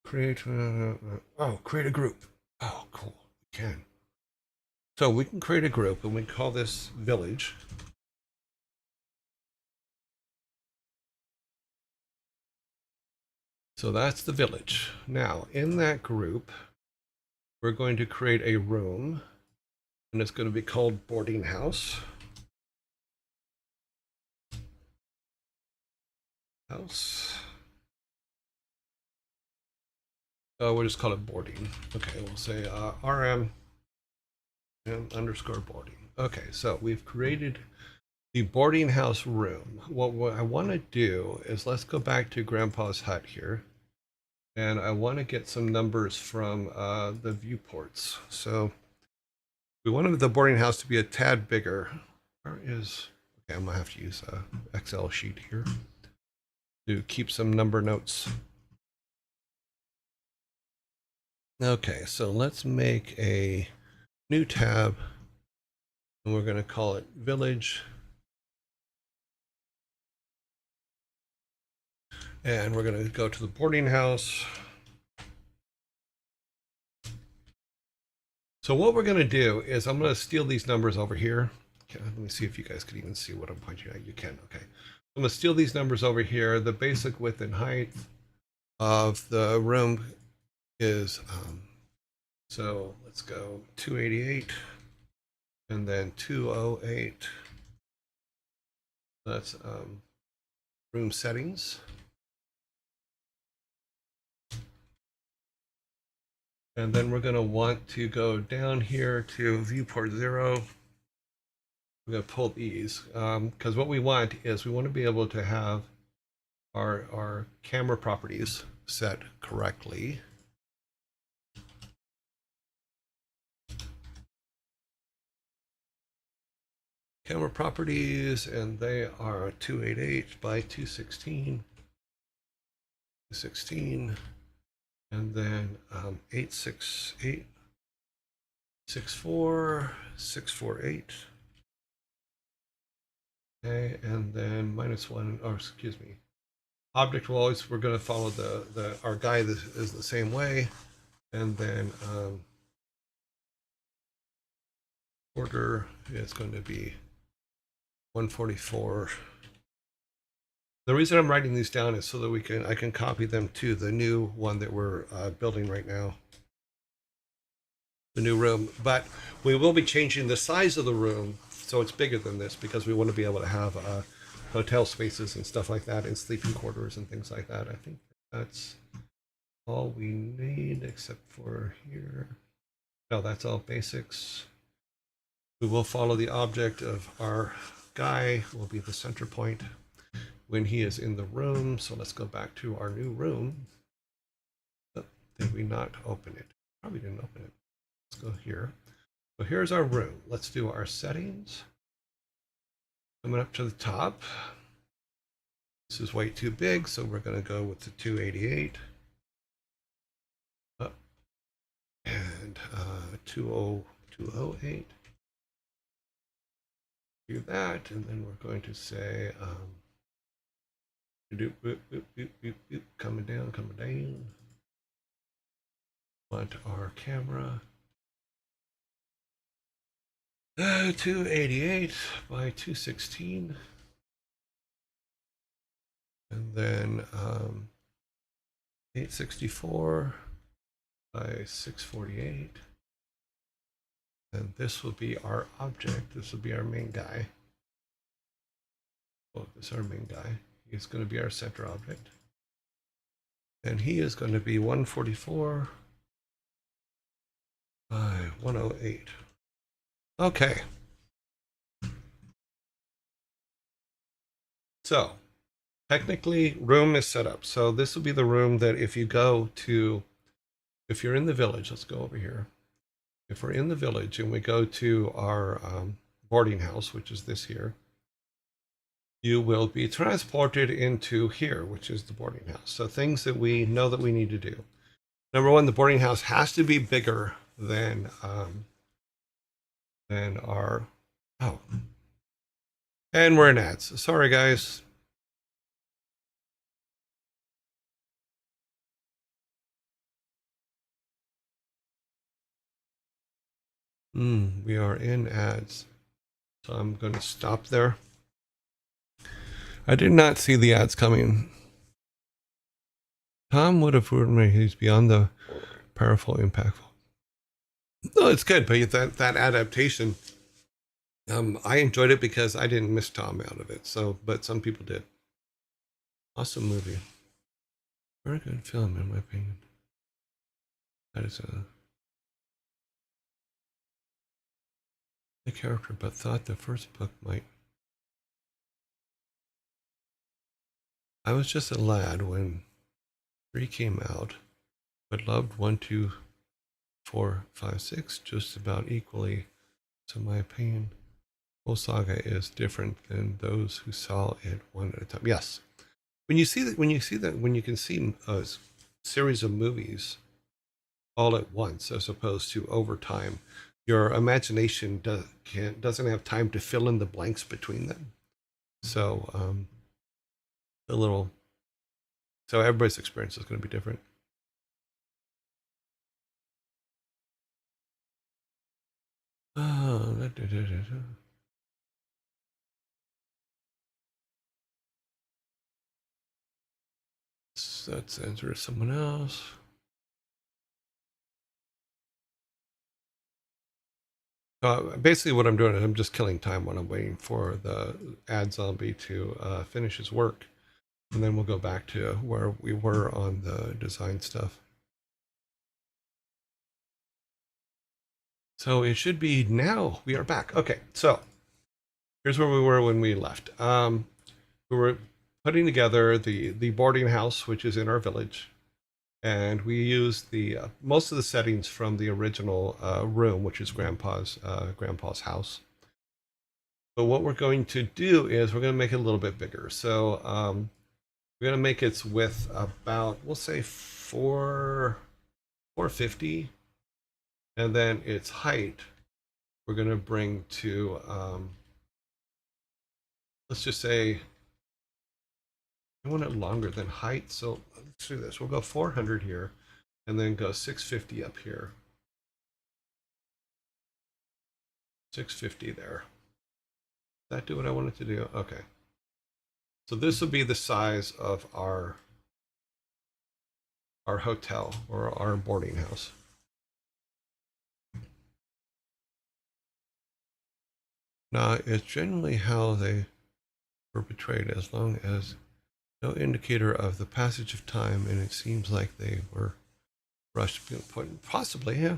Create a group. Oh, cool. We can. So we can create a group and we call this village. So that's the village. Now, in that group, we're going to create a room, and it's going to be called boarding house. Oh, we'll just call it boarding. Okay, we'll say RM and underscore boarding. Okay, so we've created the boarding house room. What I want to do is let's go back to Grandpa's hut here. And I want to get some numbers from the viewports. So we wanted the boarding house to be a tad bigger. Where is, okay, I'm gonna have to use a Excel sheet here to keep some number notes. Okay, so let's make a new tab and we're gonna call it village. And we're gonna go to the boarding house. So what we're gonna do is I'm gonna steal these numbers over here. Okay, let me see if you guys can even see what I'm pointing at. You can, okay. I'm gonna steal these numbers over here. The basic width and height of the room is, so let's go 288 and then 208. That's room settings. And then we're gonna want to go down here to viewport 0. We're gonna pull these because what we want is we want to be able to have our camera properties set correctly. Camera properties, and they are 288 by 216, and then 868, 64, 648. Okay, and then -1, or excuse me. Object will always, we're going to follow our guide is the same way, and then order is going to be 144. The reason I'm writing these down is so that I can copy them to the new one that we're building right now, the new room. But we will be changing the size of the room so it's bigger than this because we want to be able to have hotel spaces and stuff like that, and sleeping quarters and things like that. I think that's all we need except for here. No, that's all basics. We will follow the object of our guy, will be the center point when he is in the room. So let's go back to our new room. Did we not open it? Probably didn't open it. Let's go here. So here's our room. Let's do our settings. Coming up to the top. This is way too big, so we're going to go with the 288. Up. And 208. Do that, and then we're going to say, coming down, coming down. Want our camera. 288 by 216. And then 864 by 648. And this will be our object. This will be our main guy. Oh, this is our main guy. He's going to be our center object. And he is going to be 144 by 108. Okay. So, technically, room is set up. So this will be the room that if you go to, if you're in the village, let's go over here. If we're in the village and we go to our boarding house, which is this here, you will be transported into here, which is the boarding house. So things that we know that we need to do. Number one, the boarding house has to be bigger than our, oh, and we're in ads. Sorry, guys. We are in ads. So I'm going to stop there. I did not see the ads coming. Tom would have warned me he's beyond the powerful, impactful. No, it's good, but that adaptation, I enjoyed it because I didn't miss Tom out of it. So, but some people did. Awesome movie. Very good film, in my opinion. That is a character, but thought the first book might. I was just a lad when 3 came out, but loved 1, 2, 4, 5, 6 just about equally. So my opinion, whole saga is different than those who saw it one at a time. Yes, when you can see a series of movies all at once as opposed to over time, your imagination doesn't have time to fill in the blanks between them. So so everybody's experience is going to be different. Let's answer someone else. Basically what I'm doing is I'm just killing time when I'm waiting for the ad zombie to finish his work. And then we'll go back to where we were on the design stuff. So it should be now. We are back. Okay, so here's where we were when we left. We were putting together the boarding house, which is in our village. And we used the most of the settings from the original room, which is Grandpa's house. But what we're going to do is we're going to make it a little bit bigger. So we're going to make its width about, we'll say 450. And then its height, we're going to bring to, let's just say, I want it longer than height. So let's do this. We'll go 400 here and then go 650 up here. 650 there. Does that do what I wanted to do? Okay. So this will be the size of our hotel or our boarding house. Now, it's generally how they were portrayed, as long as no indicator of the passage of time, and it seems like they were rushed. Possibly, yeah.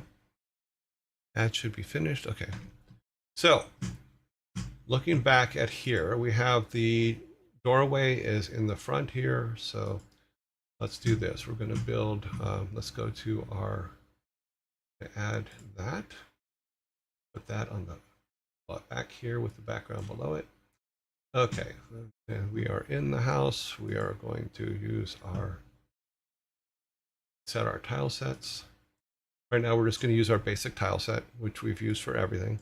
Ad should be finished. Okay. So, looking back at here, we have the doorway is in the front here. So, let's do this. We're going to build, let's go to our, add that, put that on the back here with the background below it. Okay, and we are in the house. We are going to use set our tile sets. Right now we're just going to use our basic tile set, which we've used for everything,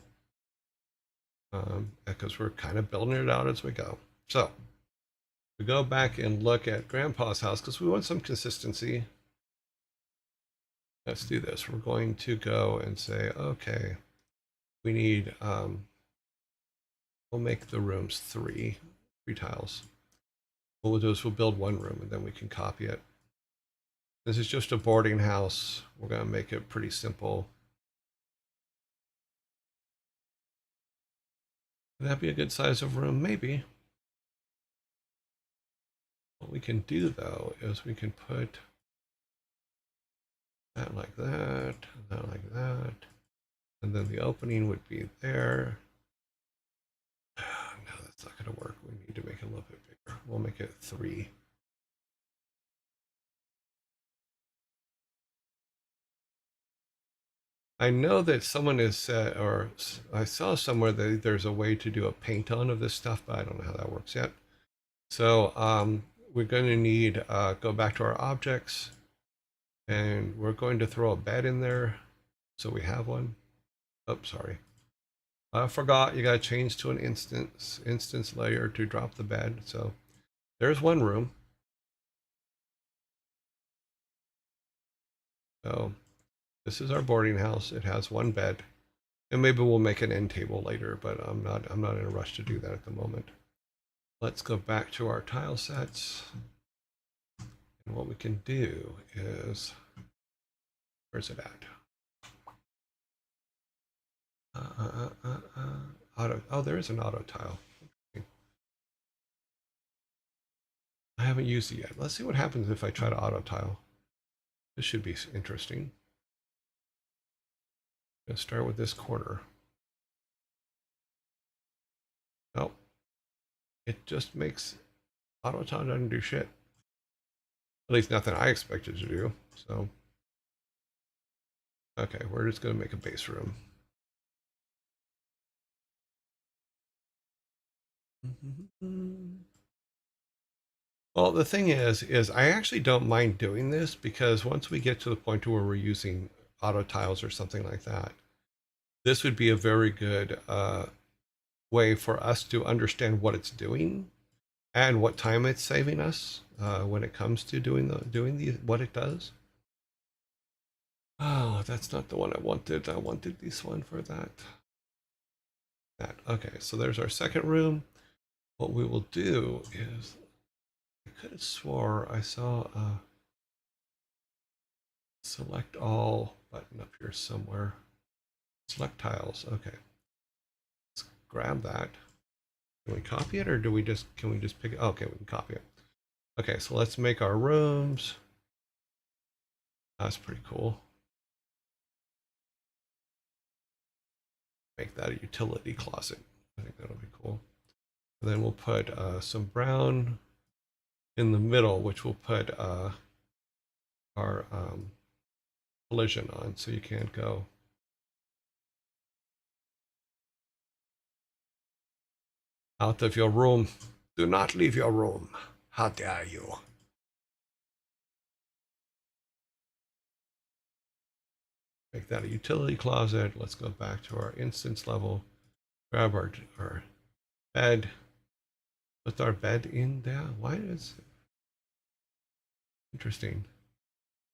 because we're kind of building it out as we go. So we go back and look at Grandpa's house because we want some consistency. Let's do this. We're going to go and say, okay, we need, we'll make the rooms three tiles. What we'll do is we'll build one room and then we can copy it. This is just a boarding house. We're going to make it pretty simple. Would that be a good size of room? Maybe. What we can do though is we can put that like that, that like that, and then the opening would be there. No, that's not going to work. We need to make it a little bit bigger. We'll make it 3. I know that someone has said, or I saw somewhere that there's a way to do a paint on of this stuff, but I don't know how that works yet. So we're going to need, go back to our objects, and we're going to throw a bed in there. So we have one. Oh, sorry. I forgot you got to change to an instance layer to drop the bed. So there's one room. So this is our boarding house. It has one bed, and maybe we'll make an end table later, but I'm not in a rush to do that at the moment. Let's go back to our tile sets. And what we can do is, where's it at? Auto. Oh, there is an auto tile. I haven't used it yet. Let's see what happens if I try to auto tile. This should be interesting. I'm going to start with this corner. Nope. It just makes auto tile doesn't do shit. At least nothing I expected to do. So, okay, we're just going to make a base room. Well, the thing is I actually don't mind doing this because once we get to the point where we're using auto tiles or something like that, this would be a very good way for us to understand what it's doing and what time it's saving us when it comes to doing what it does. Oh, that's not the one I wanted. I wanted this one for that. Okay, so there's our second room. What we will do is, I could have swore I saw a select all button up here somewhere. Select tiles. Okay, let's grab that. Can we copy it, or can we just pick it? Oh, okay, we can copy it. Okay, so let's make our rooms. That's pretty cool. Make that a utility closet. I think that'll be cool. And then we'll put some brown in the middle, which we'll put our collision on, so you can't go. Out of your room. Do not leave your room. How dare you? Make that a utility closet. Let's go back to our instance level. Grab our bed. Put our bed in there. Why is it? Interesting.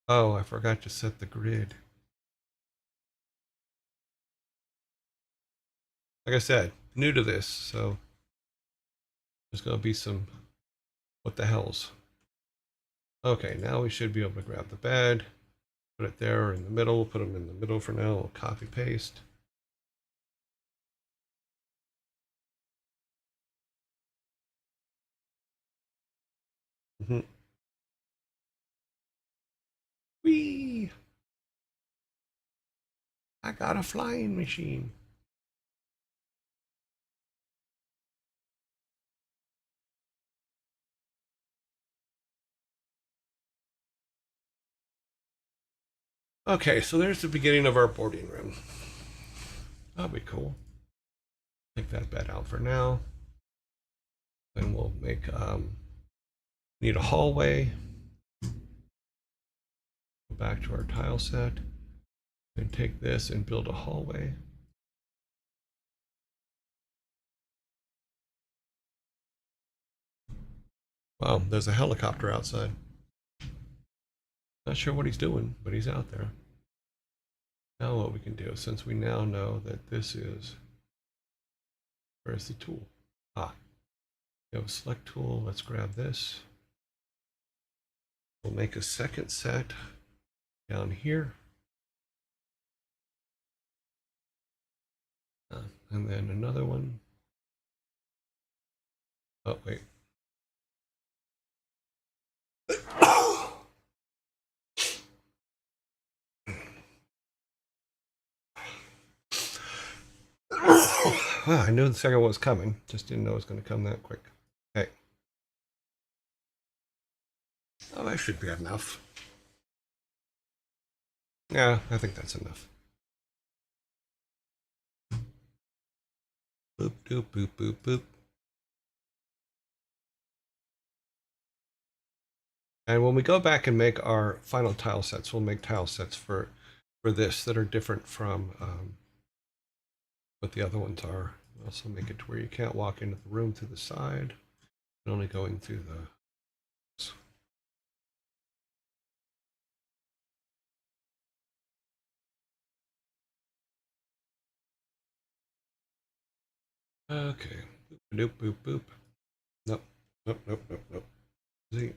Oh, I forgot to set the grid. Like I said, new to this, so there's going to be some what the hells. Okay, now we should be able to grab the bed, put it there in the middle, put them in the middle for now. We'll copy paste. Whee! I got a flying machine. Okay, so there's the beginning of our boarding room. That'll be cool. Take that bed out for now. Then we'll make, need a hallway. Go back to our tile set. And take this and build a hallway. Wow, there's a helicopter outside. Not sure what he's doing, but he's out there. Now what we can do, since we now know that this is, where's the tool? Ah, we have a select tool. Let's grab this. We'll make a second set down here. And then another one. Oh, wait. Well, I knew the second one was coming. Just didn't know it was going to come that quick. Okay. Oh, that should be enough. Yeah, I think that's enough. Boop, doop, boop, boop, boop. And when we go back and make our final tile sets, we'll make tile sets for this that are different from what the other ones are. We'll also make it to where you can't walk into the room through the side, and only going through the. Okay. Boop, boop, boop. Nope. Nope, nope, nope, nope. See?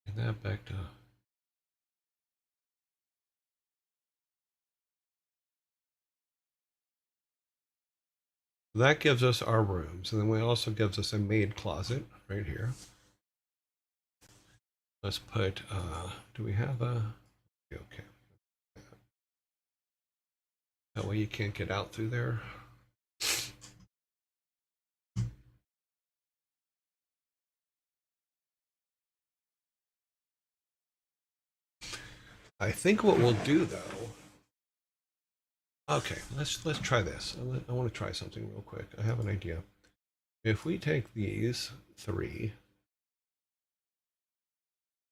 And that back to. That gives us our rooms, and then we also gives us a maid closet right here. Let's put, do we have a, okay. That way you can't get out through there. I think what we'll do though, okay, let's try this. I want to try something real quick. I have an idea. If we take these three,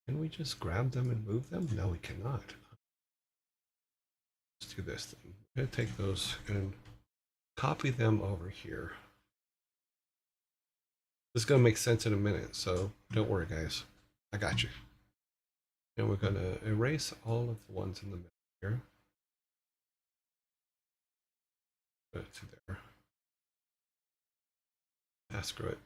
can we just grab them and move them? No, we cannot. Let's do this thing. I'm going to take those and copy them over here. This is going to make sense in a minute, so don't worry, guys. I got you. And we're going to erase all of the ones in the middle here. Put it to there. Ah, screw it.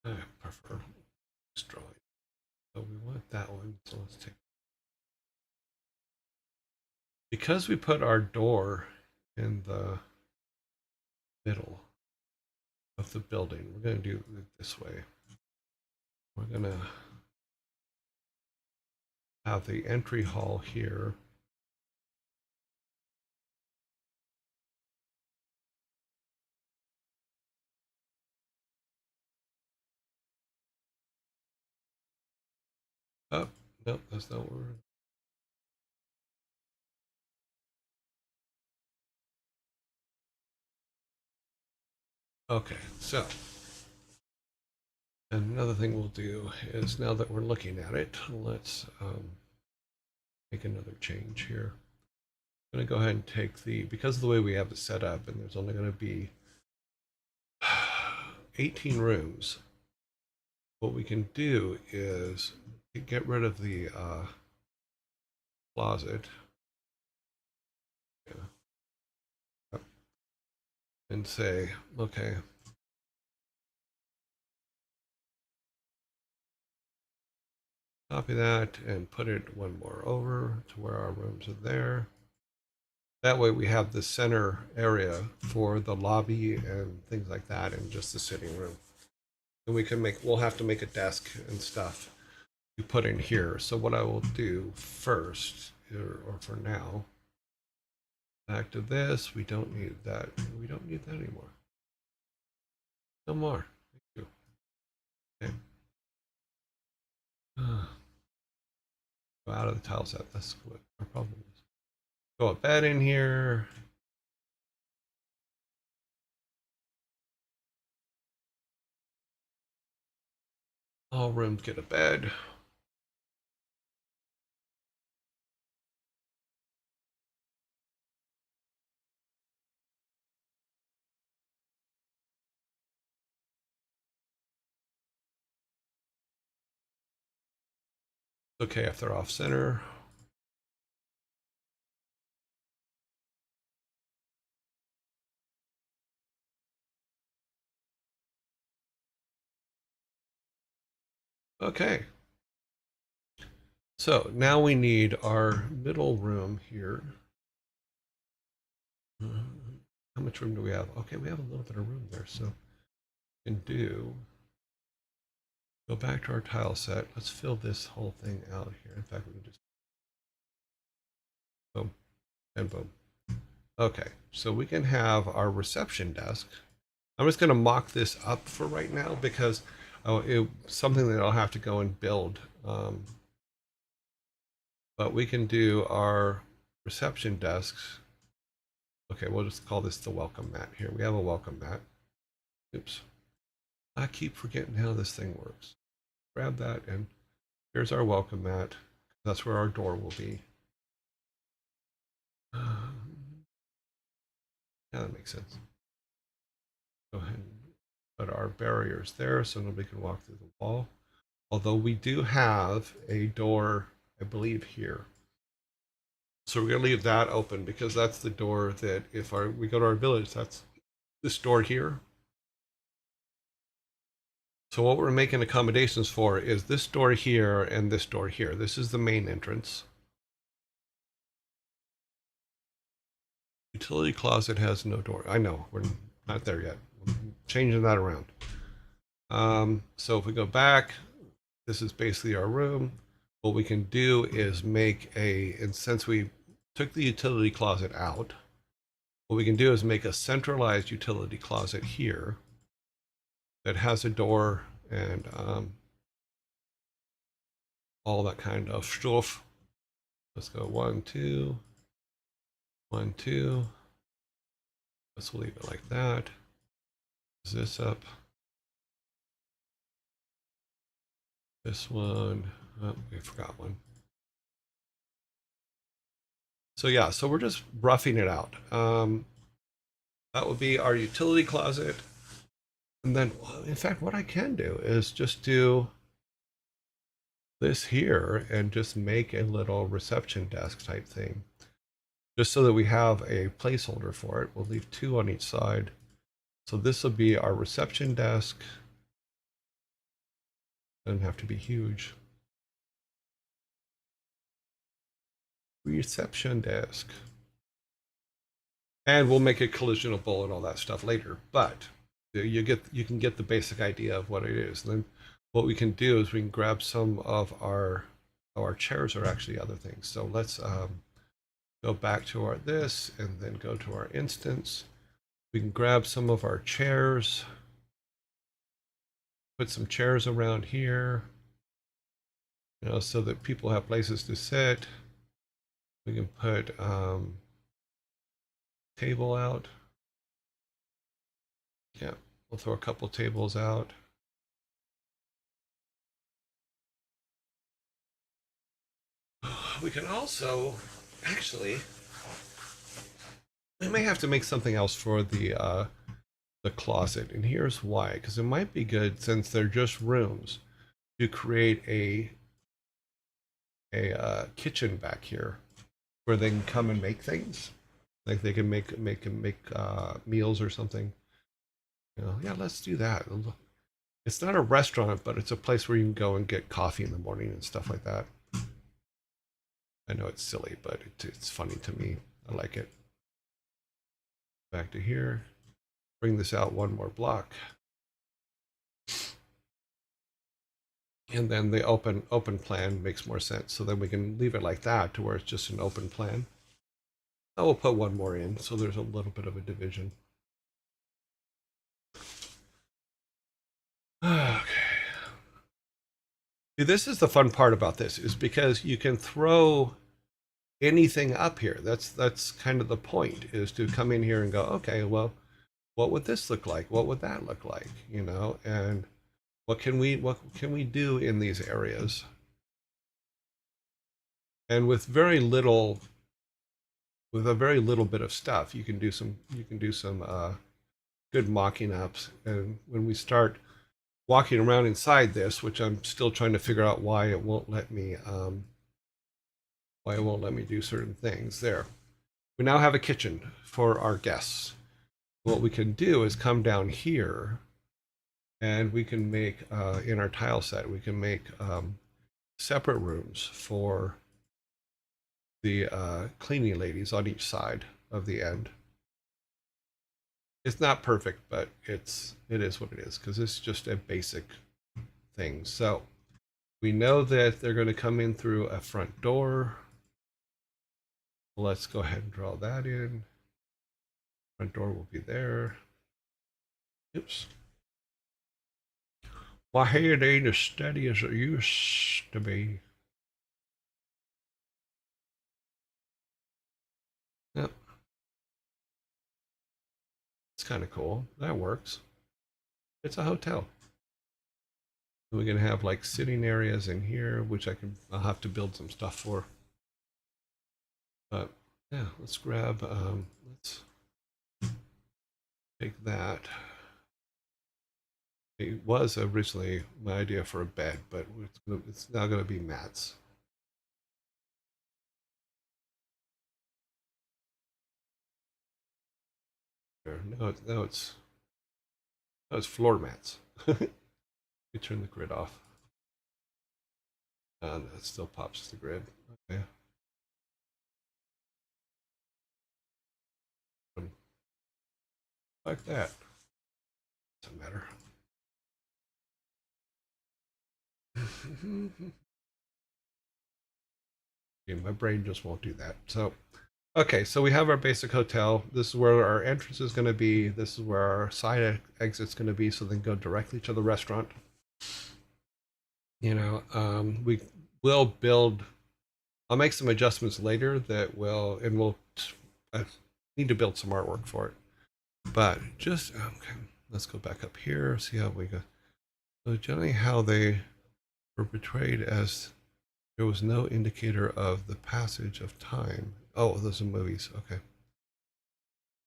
I prefer destroy. So we want that one, so let's take. Because we put our door in the middle of the building, we're going to do it this way. We're going to have the entry hall here. Oh, no, that's not what we're. Okay, so and another thing we'll do is, now that we're looking at it, let's make another change here. I'm going to go ahead and take the, because of the way we have it set up, and there's only going to be 18 rooms, what we can do is get rid of the closet. Yeah. And say, okay, copy that and put it one more over to where our rooms are there. That way we have the center area for the lobby and things like that, and just the sitting room. And we can make, we'll have to make a desk and stuff to put in here. So what I will do first or for now. Back to this. We don't need that. We don't need that anymore. No more. Thank you. Okay. Go out of the tile set. That's what our problem is. Go a bed in here. All rooms get a bed. Okay if they're off center. Okay. So now we need our middle room here. How much room do we have? Okay, we have a little bit of room there, so we can go back to our tile set. Let's fill this whole thing out here. In fact, we can just boom and boom. Okay, so we can have our reception desk. I'm just going to mock this up for right now because it's something that I'll have to go and build. But we can do our reception desks. Okay, we'll just call this the welcome mat here. We have a welcome mat. Oops. I keep forgetting how this thing works. Grab that and here's our welcome mat. That's where our door will be. Yeah, that makes sense. Go ahead and put our barriers there so nobody can walk through the wall. Although we do have a door, I believe, here. So we're going to leave that open because that's the door that if we go to our village, that's this door here. So what we're making accommodations for is this door here and this door here. This is the main entrance. Utility closet has no door. I know, we're not there yet. We're changing that around. So if we go back, this is basically our room. What we can do is make and since we took the utility closet out, what we can do is make a centralized utility closet here that has a door and all that kind of stuff. Let's go 1, 2, 1, 2. Let's leave it like that. Is this up? This one. Oh, we forgot one. So yeah, so we're just roughing it out. That would be our utility closet. And then, in fact, what I can do is just do this here and just make a little reception desk type thing. Just so that we have a placeholder for it. We'll leave 2 on each side. So this will be our reception desk. Doesn't have to be huge. Reception desk. And we'll make it collisionable and all that stuff later. But you can get the basic idea of what it is. And then what we can do is we can grab some of our chairs are actually other things. So let's go back to our this and then go to our instance. We can grab some of our chairs. Put some chairs around here, so that people have places to sit. We can put table out. Yeah, we'll throw a couple tables out. We can also, actually, we may have to make something else for the closet, and here's why. Because it might be good, since they're just rooms, to create a kitchen back here where they can come and make things. Like they can make meals or something. Yeah, let's do that. It's not a restaurant, but it's a place where you can go and get coffee in the morning and stuff like that. I know it's silly, but it's funny to me. I like it. Back to here. Bring this out 1 more block. And then the open plan makes more sense. So then we can leave it like that to where it's just an open plan. I will put one more in, so there's a little bit of a division. Okay. See, this is the fun part about this, is because you can throw anything up here. That's kind of the point, is to come in here and go, okay, well, what would this look like? What would that look like? You know, and what can we do in these areas? And with a very little bit of stuff, you can do some good mocking ups. And when we start walking around inside this, which I'm still trying to figure out why it won't let me do certain things. There, we now have a kitchen for our guests. What we can do is come down here, and we can make in our tile set, we can make separate rooms for the cleaning ladies on each side of the end. It's not perfect, but it is what it is, because it's just a basic thing. So we know that they're going to come in through a front door. Let's go ahead and draw that in. Front door will be there. Oops. My head ain't as steady as it used to be. Yep. It's kind of cool. That works. It's a hotel. We're going to have like sitting areas in here, which I'll have to build some stuff for. But yeah, let's grab, let's take that. It was originally my idea for a bed, but it's now going to be mats. Now it's floor mats. We turn the grid off. And it still pops the grid. Okay. Like that. Doesn't matter. Okay, my brain just won't do that. So, okay, so we have our basic hotel. This is where our entrance is going to be. This is where our side exit's going to be, so they can go directly to the restaurant. You know, we will build. I'll make some adjustments later that will, and we'll need to build some artwork for it. But just okay, let's go back up here. See how we go. So generally, how they were portrayed as there was no indicator of the passage of time. Oh, those are movies. Okay.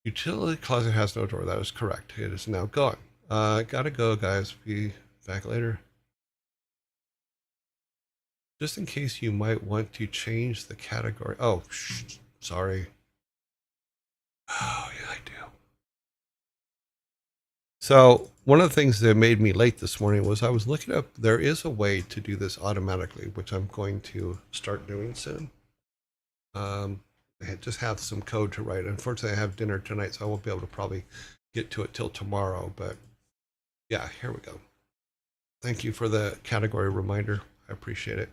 Utility closet has no door. That is correct. It is now gone. Gotta go, guys. Be back later. Just in case you might want to change the category. Oh, sorry. Oh, yeah, I do. So one of the things that made me late this morning was I was looking up, there is a way to do this automatically, which I'm going to start doing soon. I just have some code to write. Unfortunately, I have dinner tonight, so I won't be able to probably get to it till tomorrow. But yeah, here we go. Thank you for the category reminder. I appreciate it.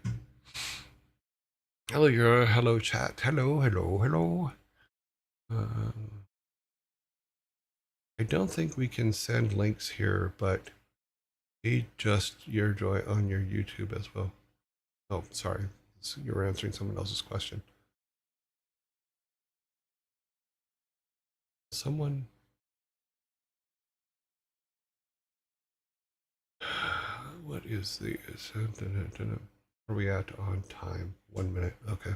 Hello, chat. Hello. I don't think we can send links here, but just your joy on your YouTube as well. Oh, sorry. You were answering someone else's question. Someone. What is the. Where are we at on time? 1 minute. Okay.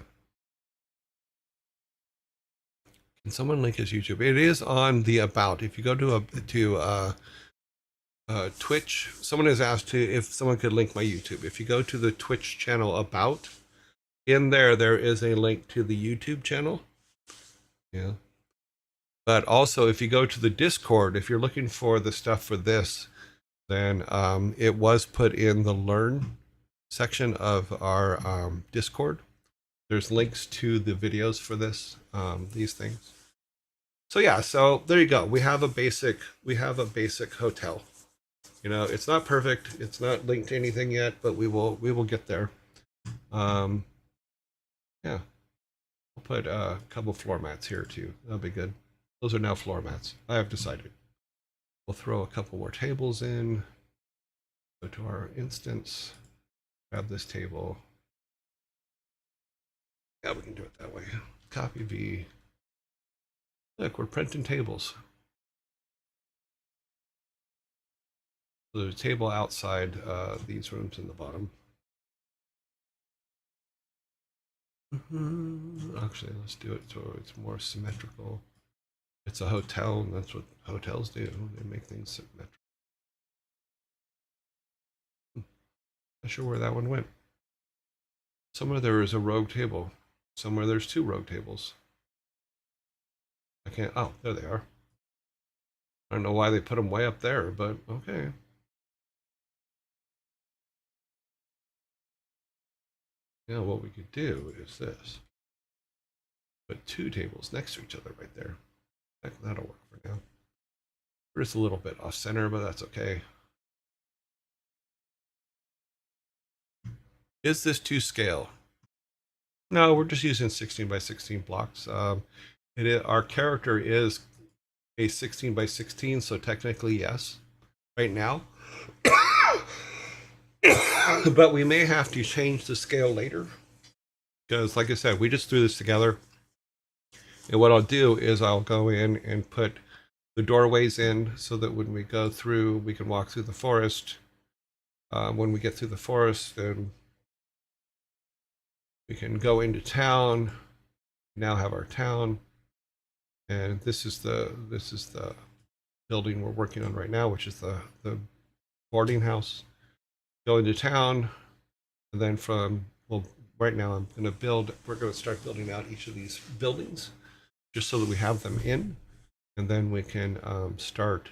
Can someone link his YouTube? It is on the about. If you go to Twitch, someone has asked if someone could link my YouTube. If you go to the Twitch channel about, in there is a link to the YouTube channel. Yeah. But also, if you go to the Discord, if you're looking for the stuff for this, then it was put in the Learn section of our Discord. There's links to the videos for these things. So yeah, so there you go. We have a basic hotel. It's not perfect. It's not linked to anything yet, but we will get there. Yeah, we'll put a couple floor mats here too. That'll be good. Those are now floor mats. I have decided. We'll throw a couple more tables in. Go to our instance. Grab this table. Yeah, we can do it that way. Copy V. Look, we're printing tables. So there's a table outside these rooms in the bottom. Actually, let's do it so it's more symmetrical. It's a hotel, and that's what hotels do. They make things symmetrical. Not sure where that one went. Somewhere there is a rogue table. Somewhere there's two rogue tables. I can't. Oh, there they are. I don't know why they put them way up there, but okay. Now what we could do is this. Put two tables next to each other right there. That'll work for now. We're just a little bit off center, but that's okay. Is this to scale? No, we're just using 16 by 16 blocks. Our character is a 16 by 16, so technically yes, right now. But we may have to change the scale later, because like I said, we just threw this together. And what I'll do is I'll go in and put the doorways in so that when we go through, we can walk through the forest. When we get through the forest, then we can go into town. We now have our town, and this is the building we're working on right now, which is the boarding house. Go into town, and then right now we're going to start building out each of these buildings just so that we have them in, and then we can start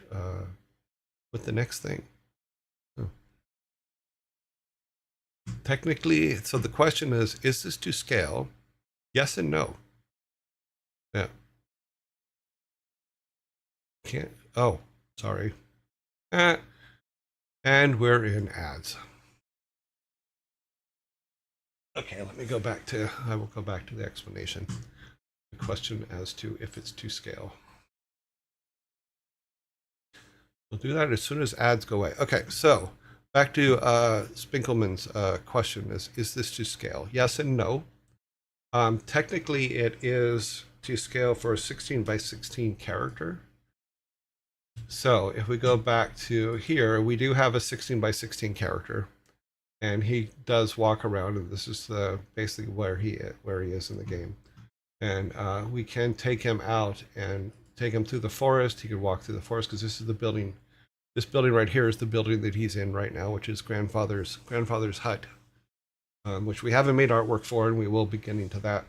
with the next thing. Technically, so the question is this to scale? Yes and no. Yeah. Can't, oh, sorry. And we're in ads. Okay, I will go back to the explanation. The question as to if it's to scale. We'll do that as soon as ads go away. Okay, so back to Spinkelman's question is this to scale? Yes and no. Technically, it is to scale for a 16 by 16 character. So if we go back to here, we do have a 16 by 16 character, and he does walk around, and this is basically where he is in the game. And we can take him out and take him through the forest. He can walk through the forest because this is the building. This building right here is the building that he's in right now, which is grandfather's hut, which we haven't made artwork for, and we will be getting to that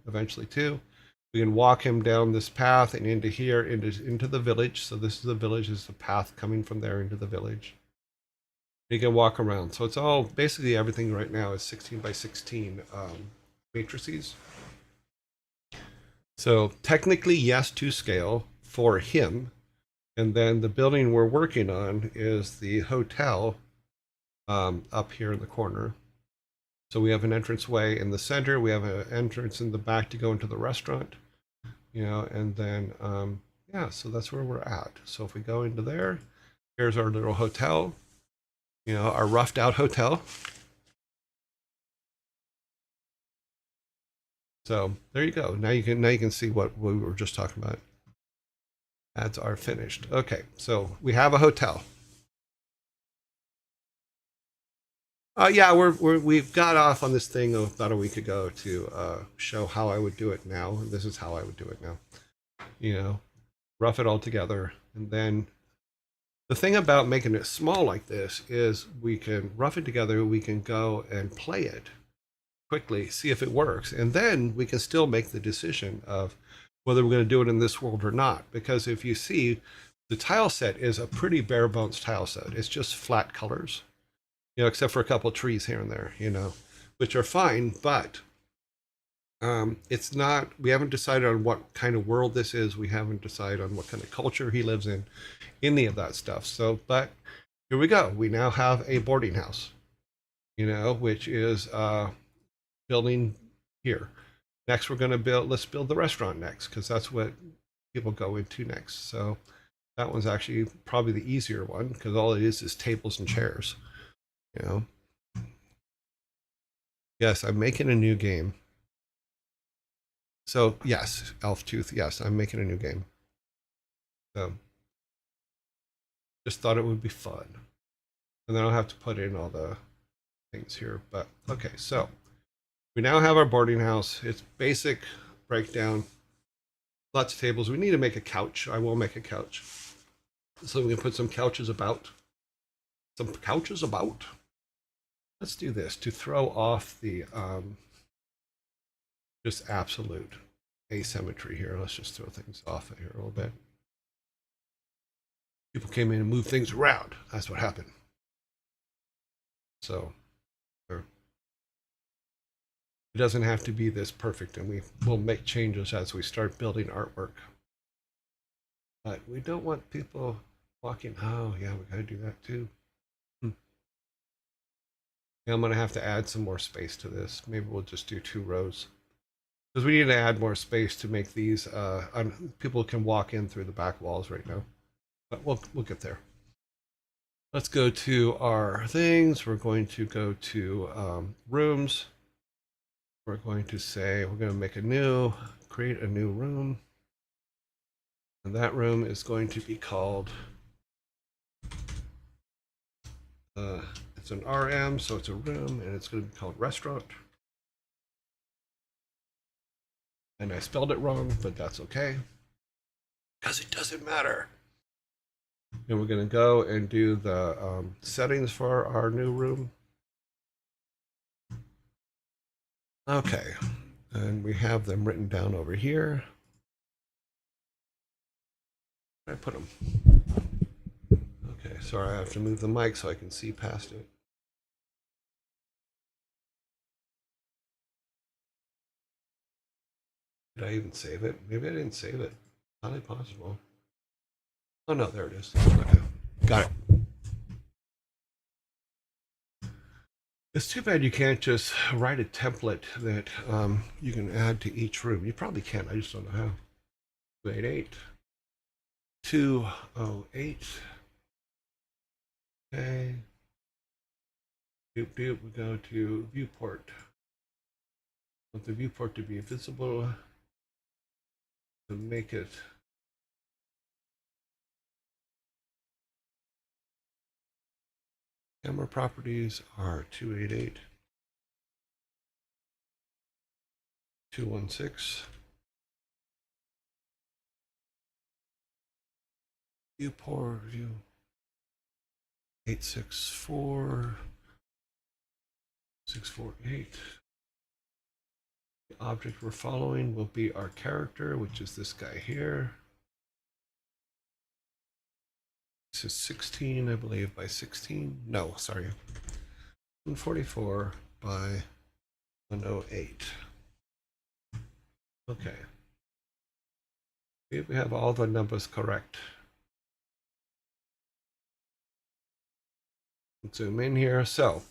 eventually too. We can walk him down this path and into here, into the village. So this is the village, this is the path coming from there into the village. You can walk around. So it's all, basically everything right now is 16 by 16 matrices. So technically, yes, to scale for him. And then the building we're working on is the hotel up here in the corner. So we have an entranceway in the center. We have an entrance in the back to go into the restaurant, and then, yeah, so that's where we're at. So if we go into there, here's our little hotel, our roughed out hotel. So there you go. Now you can see what we were just talking about. Ads are finished. Okay, so we have a hotel. Yeah, we've got off on this thing about a week ago to show how I would do it now. This is how I would do it now. Rough it all together, and then the thing about making it small like this is we can rough it together. We can go and play it quickly, see if it works, and then we can still make the decision of whether we're going to do it in this world or not. Because if you see, the tile set is a pretty bare bones tile set. It's just flat colors. Except for a couple of trees here and there, which are fine, but it's not, we haven't decided on what kind of world this is. We haven't decided on what kind of culture he lives in, any of that stuff. So, but here we go. We now have a boarding house, which is building here. Next, we're going to let's build the restaurant next, because that's what people go into next. So that one's actually probably the easier one, because all it is tables and chairs. Yes, I'm making a new game. So yes, Elf Tooth, yes, I'm making a new game. So just thought it would be fun. And then I'll have to put in all the things here. But okay, so we now have our boarding house. It's basic breakdown. Lots of tables. We need to make a couch. I will make a couch. So we can put some couches about. Some couches about. Let's do this to throw off the just absolute asymmetry here. Let's just throw things off here a little bit. People came in and moved things around. That's what happened. So it doesn't have to be this perfect, and we will make changes as we start building artwork. But we don't want people walking. Oh, yeah, we got to do that too. Yeah, I'm going to have to add some more space to this. Maybe we'll just do 2 rows. Because we need to add more space to make these. People can walk in through the back walls right now. But we'll get there. Let's go to our things. We're going to go to rooms. We're going to say we're going to create a new room. And that room is going to be called, it's an RM, so it's a room, and it's going to be called restaurant. And I spelled it wrong, but that's okay, because it doesn't matter. And we're going to go and do the settings for our new room. Okay, and we have them written down over here. Where did I put them? Okay, sorry, I have to move the mic so I can see past it. Did I even save it? Maybe I didn't save it. Highly possible. Oh no, there it is. Okay, got it. It's too bad you can't just write a template that you can add to each room. You probably can. I just don't know how. 288. 208. Okay. Doop doop. We go to viewport. I want the viewport to be visible. To make it camera properties are 288. 216. Viewport view 864 648. The object we're following will be our character, which is this guy here. This is 16, I believe, by 16. No, sorry. 144 by 108. Okay. We have all the numbers correct. Zoom in here. So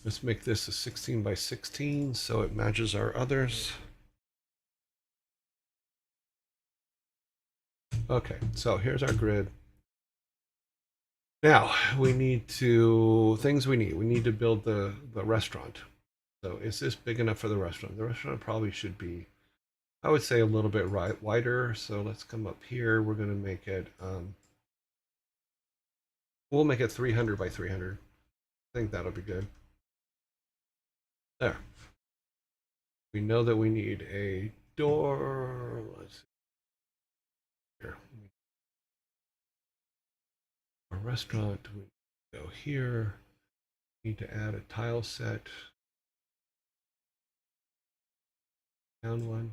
let's make this a 16 by 16 so it matches our others. Okay, so here's our grid. Now we need to, things we need to build the restaurant. So is this big enough for the restaurant? The restaurant probably should be, I would say, a little bit wider. So let's come up here. We're going to make it, we'll make it 300 by 300. I think that'll be good. There. We know that we need a door. Let's see. Here. A restaurant. We go here. Need to add a tile set. Down one.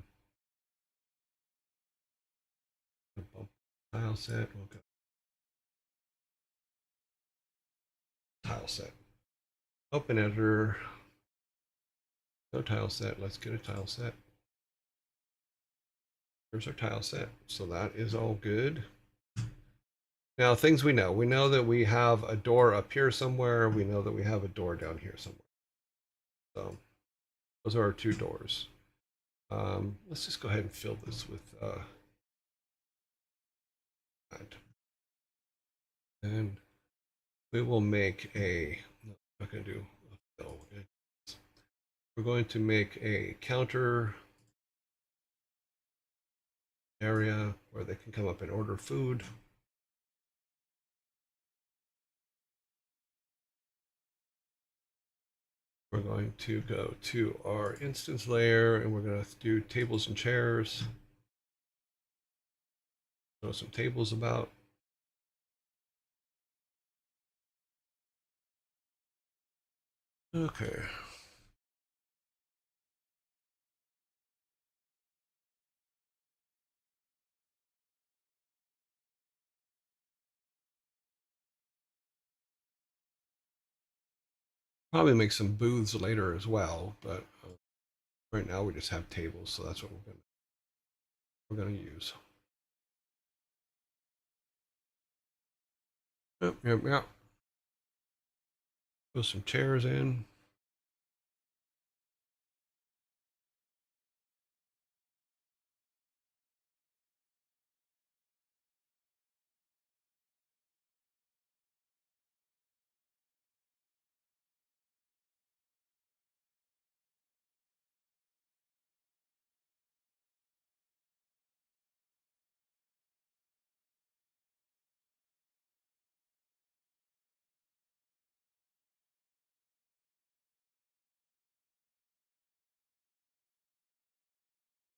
Bump tile set. We'll go tile set. Open editor. No tile set. Let's get a tile set. Here's our tile set. So that is all good. Now, things we know. We know that we have a door up here somewhere. We know that we have a door down here somewhere. So those are our two doors. Let's just go ahead and fill this with that. And we will make a, I'm not going to do a fill. We're going to make a counter area where they can come up and order food. We're going to go to our instance layer and we're going to do tables and chairs. Throw some tables about. Okay. Probably make some booths later as well, but right now we just have tables, so that's what we're gonna use. Yep. Put some chairs in.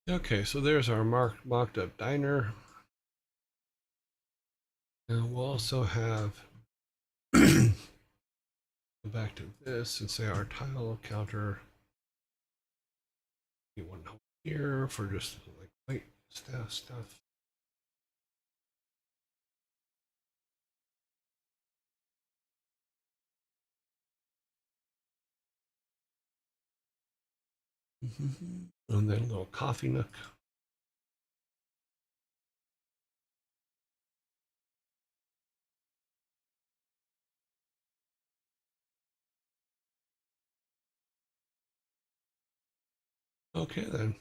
Okay, so there's our mocked up diner. And we'll also have go back to this and say our tile counter. One here for just like white stuff. And then a little coffee nook. Okay then.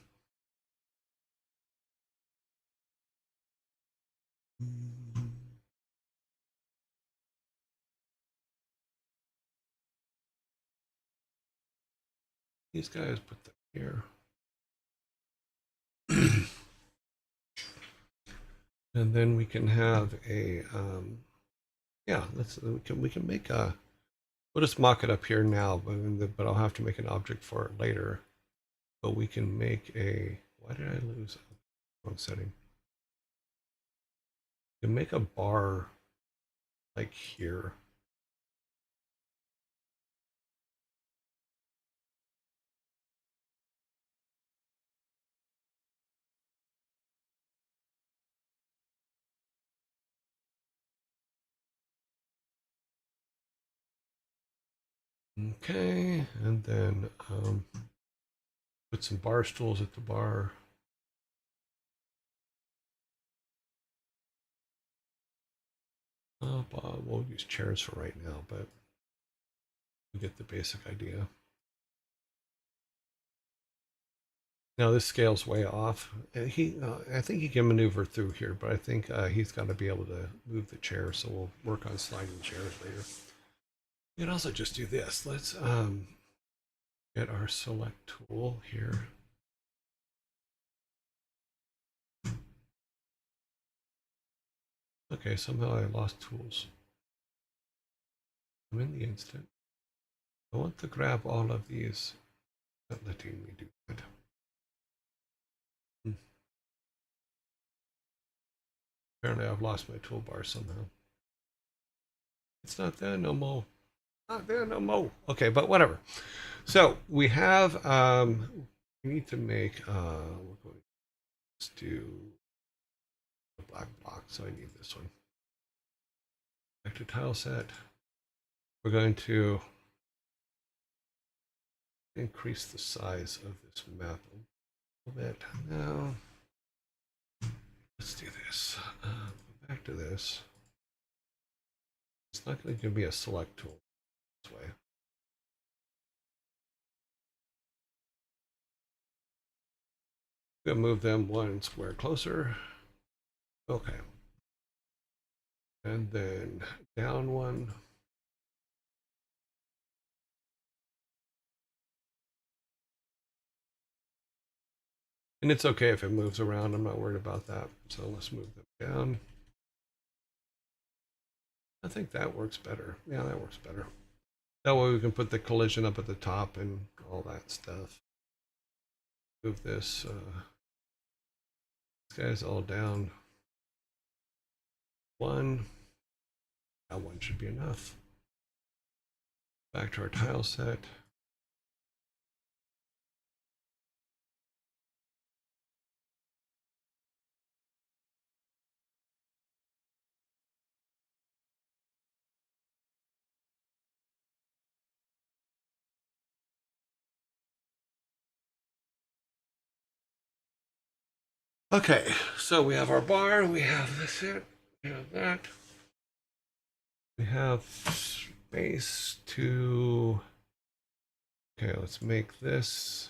These guys put them here. And then we can have a yeah, we can make a, we'll just mock it up here now, but I'll have to make an object for it later. But we can make a, why did I lose wrong setting? We can make a bar like here. Okay, and then put some bar stools at the bar. We'll use chairs for right now, but you get the basic idea. Now this scale's way off. I think he can maneuver through here, but I think he's got to be able to move the chair, so we'll work on sliding chairs later. We can also just do this. Let's get our select tool here. Okay, somehow I lost tools. I'm in the instant. I want to grab all of these. Not letting me do that. Apparently I've lost my toolbar somehow. It's not there no more. Not there no more. Okay, but whatever. So we have, we need to make, we're going to do a black block, so I need this one. Back to tile set. We're going to increase the size of this map a little bit. Now, let's do this. Back to this. It's not going to give me a select tool this way. I'm going to move them one square closer. Okay. And then down one. And it's okay if it moves around. I'm not worried about that. So let's move them down. I think that works better. Yeah, that works better. That way we can put the collision up at the top and all that stuff. Move this guy's all down. One. That one should be enough. Back to our tile set. Okay, so we have our bar, we have this here, we have that. We have space to, okay, let's make this,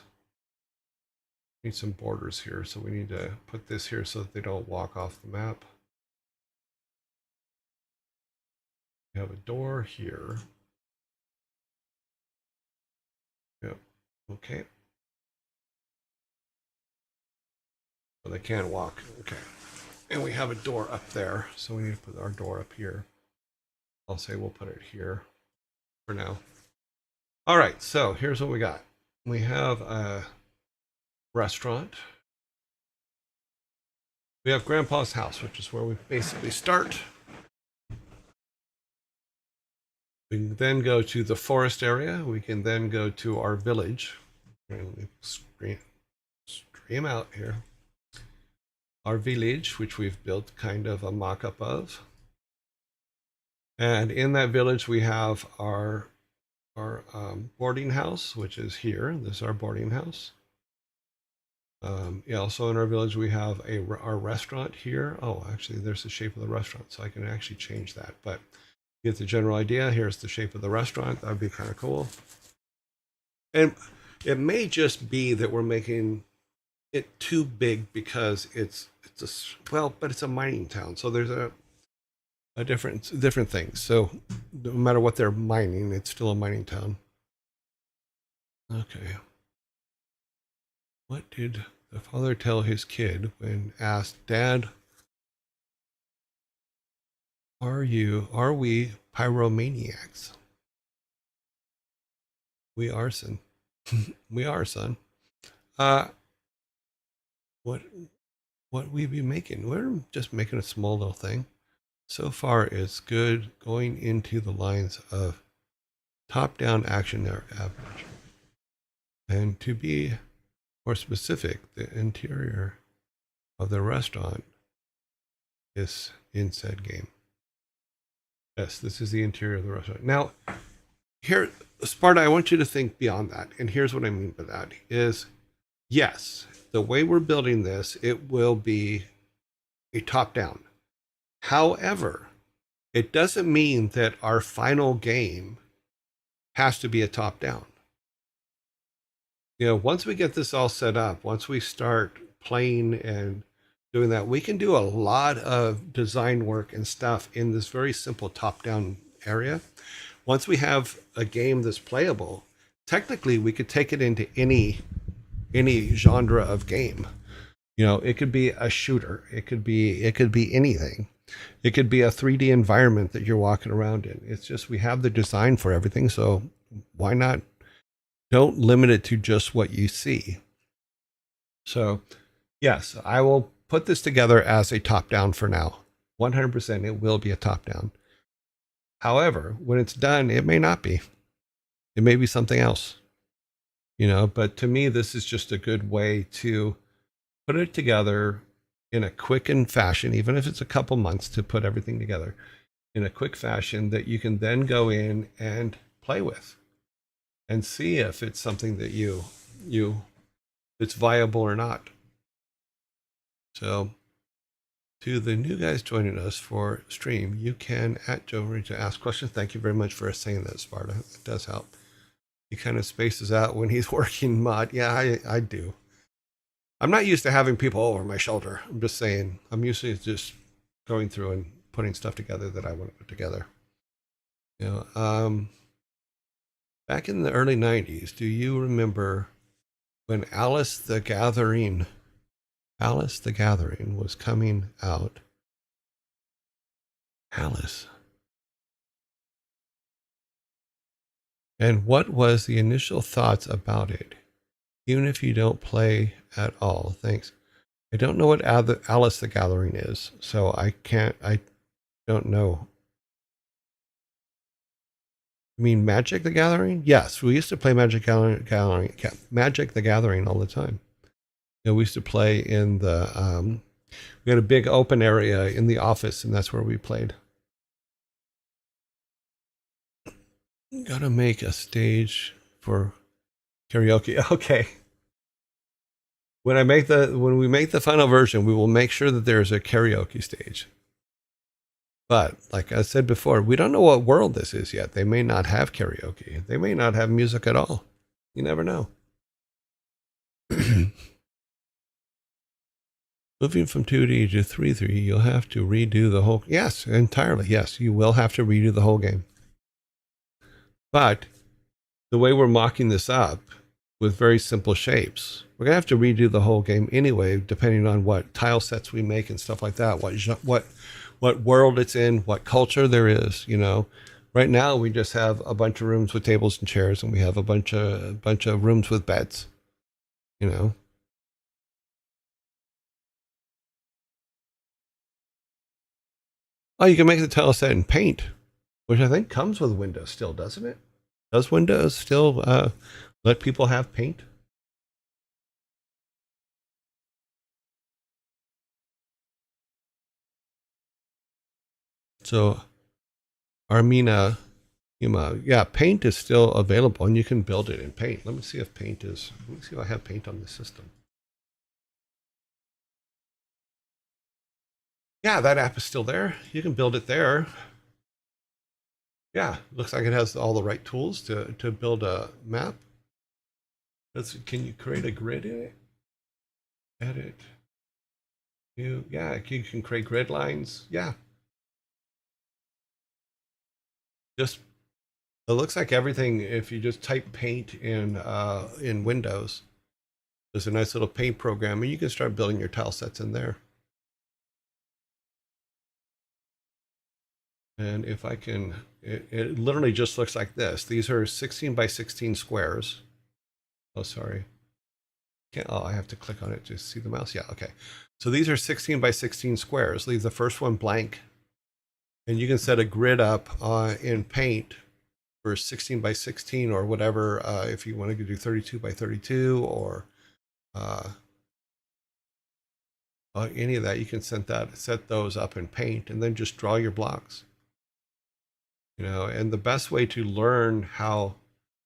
need some borders here, so we need to put this here so that they don't walk off the map. We have a door here. Yep, okay. So they can't walk, okay. And we have a door up there, so we need to put our door up here. I'll say we'll put it here for now. All right, so here's what we got. We have a restaurant. We have Grandpa's house, which is where we basically start. We can then go to the forest area. We can then go to our village. Let me stream out here. Our village, which we've built kind of a mock-up of. And in that village, we have our boarding house, which is here. This is our boarding house. Yeah, also in our village, we have our restaurant here. Oh, actually, there's the shape of the restaurant, so I can actually change that. But you get the general idea. Here's the shape of the restaurant. That would be kind of cool. And it may just be that we're making it too big because it's but it's a mining town. So there's a different things. So no matter what they're mining, it's still a mining town. Okay. What did the father tell his kid when asked, Dad, are we pyromaniacs? We are, son. We are, son. What we be making? We're just making a small little thing. So far, it's good going into the lines of top-down action average. And to be more specific, the interior of the restaurant is in said game. Yes, this is the interior of the restaurant. Now, here, Sparta, I want you to think beyond that. And here's what I mean by that is, yes, the way we're building this, it will be a top-down. However, it doesn't mean that our final game has to be a top-down. You know, once we get this all set up, once we start playing and doing that, we can do a lot of design work and stuff in this very simple top-down area. Once we have a game that's playable, technically we could take it into any genre of game. You know, it could be a shooter, it could be anything. It could be a 3D environment that you're walking around in. It's just we have the design for everything, so why not? Don't limit it to just what you see. So, yes, I will put this together as a top-down for now. 100% it will be a top-down. However, when it's done, it may not be. It may be something else. You know, but to me, this is just a good way to put it together in a quickened fashion, even if it's a couple months to put everything together in a quick fashion that you can then go in and play with and see if it's something that it's viable or not. So To the new guys joining us for stream, you can at Joe Marie to ask questions. Thank you very much for saying that, Sparta. It does help. He kind of spaces out when he's working mod. Yeah, I do. I'm not used to having people over my shoulder. I'm just saying, I'm usually just going through and putting stuff together that I want to put together. You know, back in the early 90s, do you remember when Alice the Gathering was coming out? Alice. And what was the initial thoughts about it? Even if you don't play at all. Thanks. I don't know what Alice the Gathering is, so I don't know. You mean Magic the Gathering? Yes, we used to play Magic the Gathering all the time. You know, we used to play in the, we had a big open area in the office, and that's where we played. Gotta make a stage for karaoke. Okay. When we make the final version, we will make sure that there's a karaoke stage. But like I said before, we don't know what world this is yet. They may not have karaoke. They may not have music at all. You never know. Moving from 2D to 3D, you'll have to redo the whole. Yes, entirely. Yes, you will have to redo the whole game. But the way we're mocking this up with very simple shapes, we're gonna have to redo the whole game anyway, depending on what tile sets we make and stuff like that. What world it's in, what culture there is. You know, right now we just have a bunch of rooms with tables and chairs, and we have a bunch of rooms with beds. You know. Oh, you can make the tile set in Paint, which I think comes with Windows still, doesn't it? Does Windows still let people have Paint? So, Armina, yeah, Paint is still available, and you can build it in Paint. Let me see if Paint is. Let me see if I have Paint on the system. Yeah, that app is still there. You can build it there. Yeah, looks like it has all the right tools to build a map. Can you create a grid in it? Edit. You can create grid lines. Yeah. Just it looks like everything. If you just type Paint in Windows, there's a nice little Paint program, and you can start building your tile sets in there. And if I can, it literally just looks like this. These are 16 by 16 squares. Oh, sorry. I have to click on it to see the mouse. Yeah, okay. So these are 16 by 16 squares. Leave the first one blank. And you can set a grid up in Paint for 16 by 16 or whatever. If you want to do 32 by 32 or any of that, you can set those up in Paint and then just draw your blocks. You know, and the best way to learn how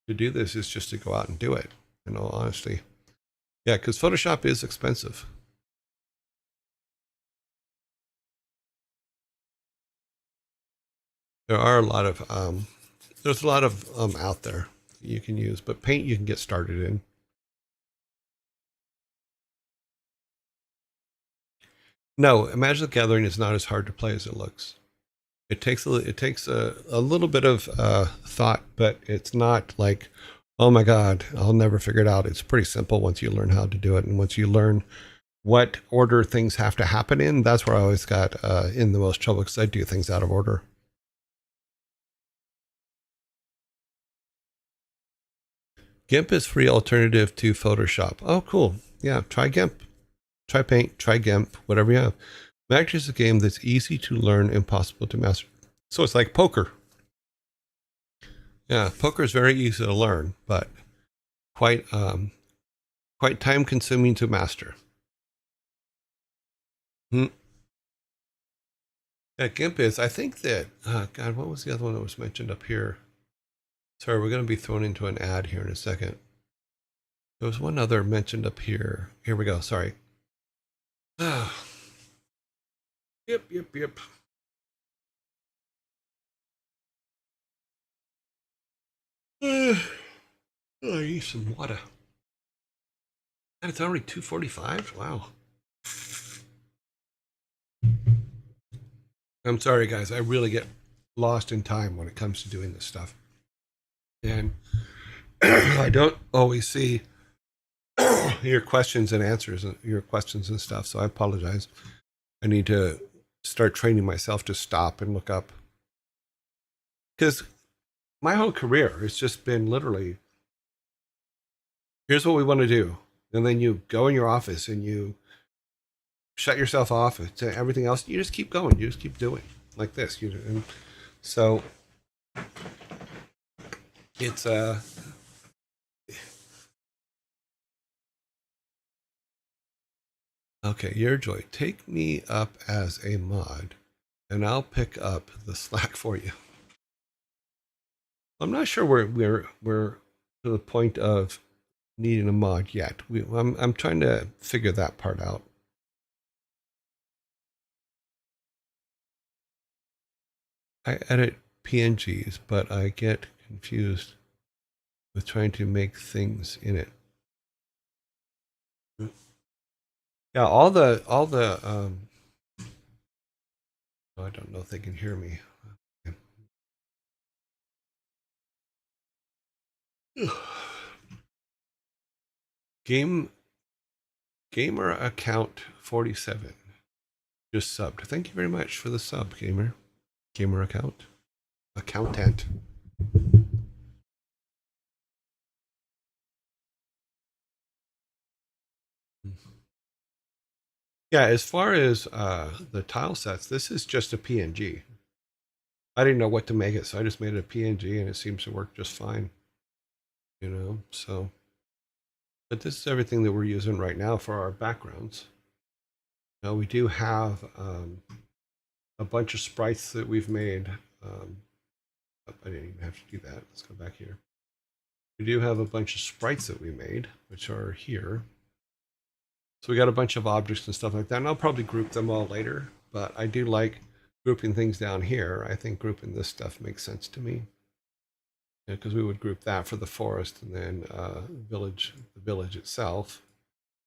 to do this is just to go out and do it, in all honesty. Yeah, because Photoshop is expensive. There are a lot of, there's a lot of out there you can use, but Paint you can get started in. No, Magic the Gathering is not as hard to play as it looks. It takes a little bit of thought, but it's not like, oh my God, I'll never figure it out. It's pretty simple once you learn how to do it, and once you learn what order things have to happen in. That's where I always got in the most trouble, because I do things out of order. GIMP is free alternative to Photoshop. Oh, cool. Yeah, try GIMP. Try Paint, try GIMP, whatever you have. Magic is a game that's easy to learn, impossible to master. So it's like poker. Yeah, poker is very easy to learn, but quite time consuming to master. Yeah, GIMP is. I think that. God, what was the other one that was mentioned up here? Sorry, we're going to be thrown into an ad here in a second. There was one other mentioned up here. Here we go. Sorry. Yep. I need some water. And it's already 2:45. Wow. I'm sorry, guys. I really get lost in time when it comes to doing this stuff. And I don't always see your questions and answers, your questions and stuff. So I apologize. I need to start training myself to stop and look up. Because my whole career has just been literally, here's what we want to do. And then you go in your office and you shut yourself off to everything else. You just keep going. You just keep doing like this. And so it's okay. Your joy, take me up as a mod, and I'll pick up the slack for you. I'm not sure we're to the point of needing a mod yet. I'm trying to figure that part out. I edit PNGs, but I get confused with trying to make things in it. Yeah, all the oh, I don't know if they can hear me. Gamer account 47 just subbed. Thank you very much for the sub, gamer accountant. Yeah, as far as the tile sets, this is just a PNG. I didn't know what to make it, so I just made it a PNG, and it seems to work just fine. You know, so. But this is everything that we're using right now for our backgrounds. Now we do have a bunch of sprites that we've made. I didn't even have to do that. Let's go back here. We do have a bunch of sprites that we made, which are here. So we got a bunch of objects and stuff like that, and I'll probably group them all later, but I do like grouping things down here. I think grouping this stuff makes sense to me, because we would group that for the forest, and then the village itself.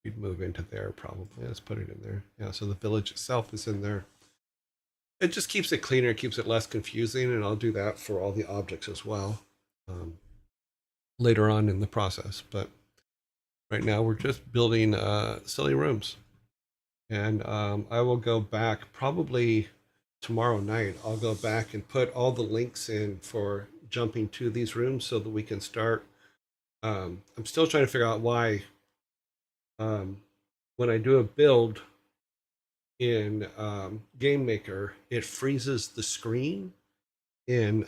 We'd move into there probably. Let's put it in there. Yeah, so the village itself is in there. It just keeps it cleaner, keeps it less confusing, and I'll do that for all the objects as well later on in the process. But right now we're just building silly rooms. And I will go back probably tomorrow night. I'll go back and put all the links in for jumping to these rooms so that we can start. I'm still trying to figure out why when I do a build in Game Maker, it freezes the screen in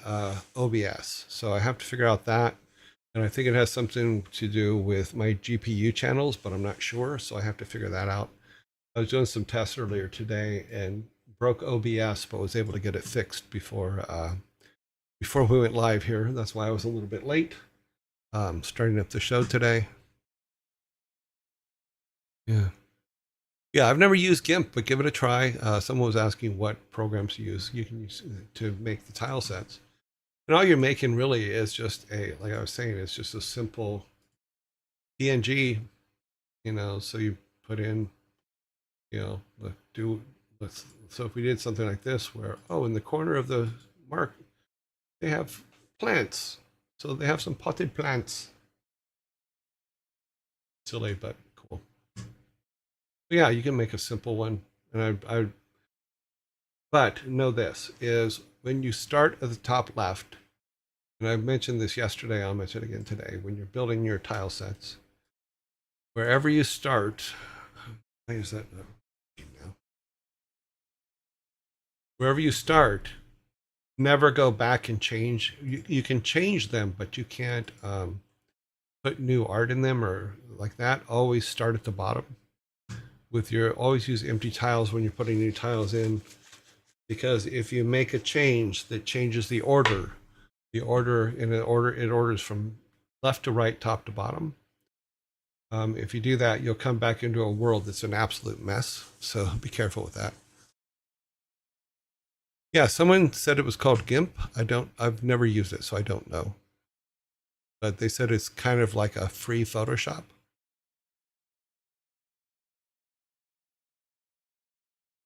OBS. So I have to figure out that. And I think it has something to do with my GPU channels, but I'm not sure. So I have to figure that out. I was doing some tests earlier today and broke OBS, but was able to get it fixed before we went live here. That's why I was a little bit late starting up the show today. Yeah, I've never used GIMP, but give it a try. Someone was asking what programs to use. You can use to make the tile sets. And all you're making really is just like I was saying, it's just a simple PNG, so you put in, so if we did something like this where, in the corner of the mark, they have plants. So they have some potted plants. Silly, but cool. But yeah, you can make a simple one. And but know this is when you start at the top left, and I mentioned this yesterday, I'll mention it again today, when you're building your tile sets, wherever you start, why is that not now? Wherever you start, never go back and change. You can change them, but you can't put new art in them or like that. Always start at the bottom. Always use empty tiles when you're putting new tiles in, because if you make a change that changes it orders from left to right, top to bottom. If you do that, you'll come back into a world that's an absolute mess. So be careful with that. Yeah, someone said it was called GIMP. I've never used it, so I don't know. But they said it's kind of like a free Photoshop.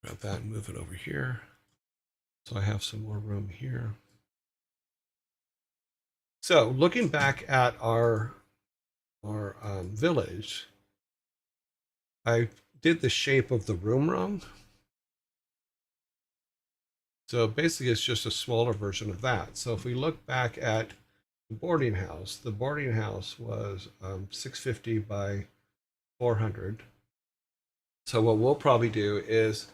Grab that and move it over here. So I have some more room here. So looking back at our village, I did the shape of the room wrong. So basically it's just a smaller version of that. So if we look back at the boarding house was 650 by 400. So what we'll probably do is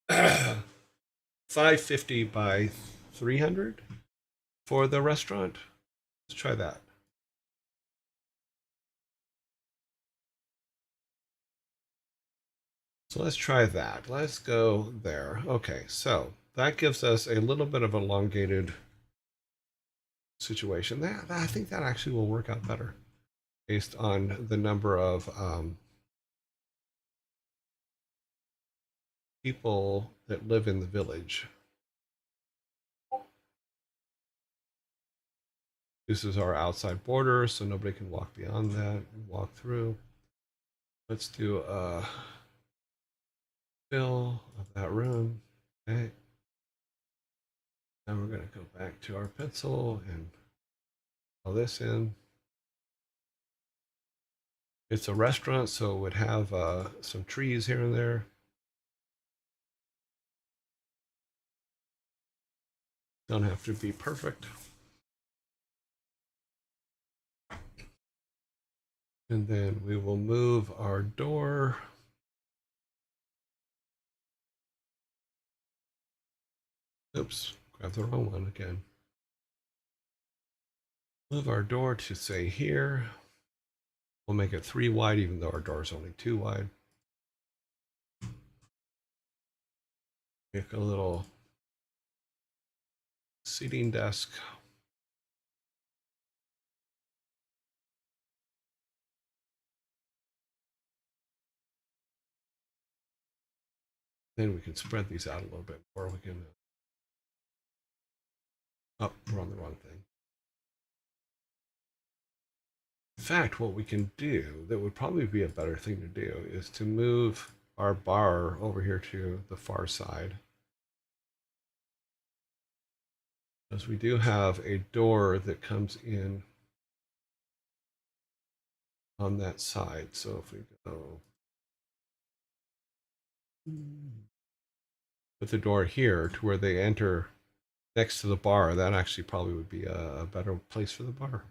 550 by 300 for the restaurant. Let's try that. So let's try that. Let's go there. Okay, so that gives us a little bit of elongated situation. I think that actually will work out better based on the number of people that live in the village. This is our outside border, so nobody can walk beyond that and walk through. Let's do a fill of that room. Okay. Now we're going to go back to our pencil and fill this in. It's a restaurant, so it would have some trees here and there. Don't have to be perfect. And then we will move our door. Oops, grab the wrong one again. Move our door to say here. We'll make it 3 wide, even though our door is only 2 wide. Make a little seating desk. Then we can spread these out a little bit more. We can. Oh, we're on the wrong thing. In fact, what we can do that would probably be a better thing to do is to move our bar over here to the far side. Because we do have a door that comes in on that side. So if we go put the door here to where they enter next to the bar, that actually probably would be a better place for the bar.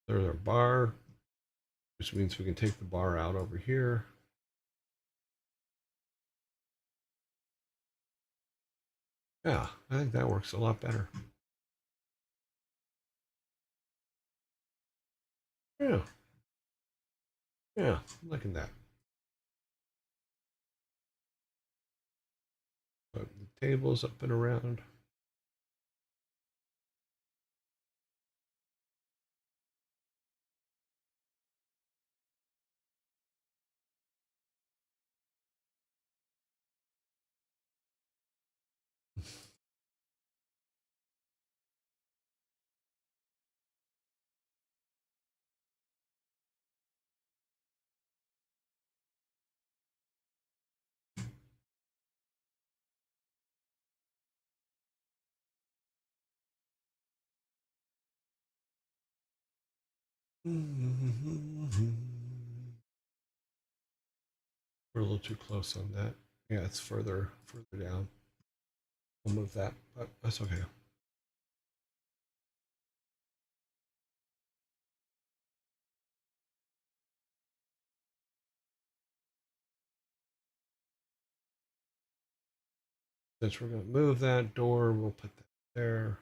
There's our bar, which means we can take the bar out over here. Yeah, I think that works a lot better. Yeah. Yeah, I'm liking that. Put the tables up and around. We're a little too close on that. Yeah, it's further down. We'll move that, but that's okay. Since we're going to move that door, we'll put that there.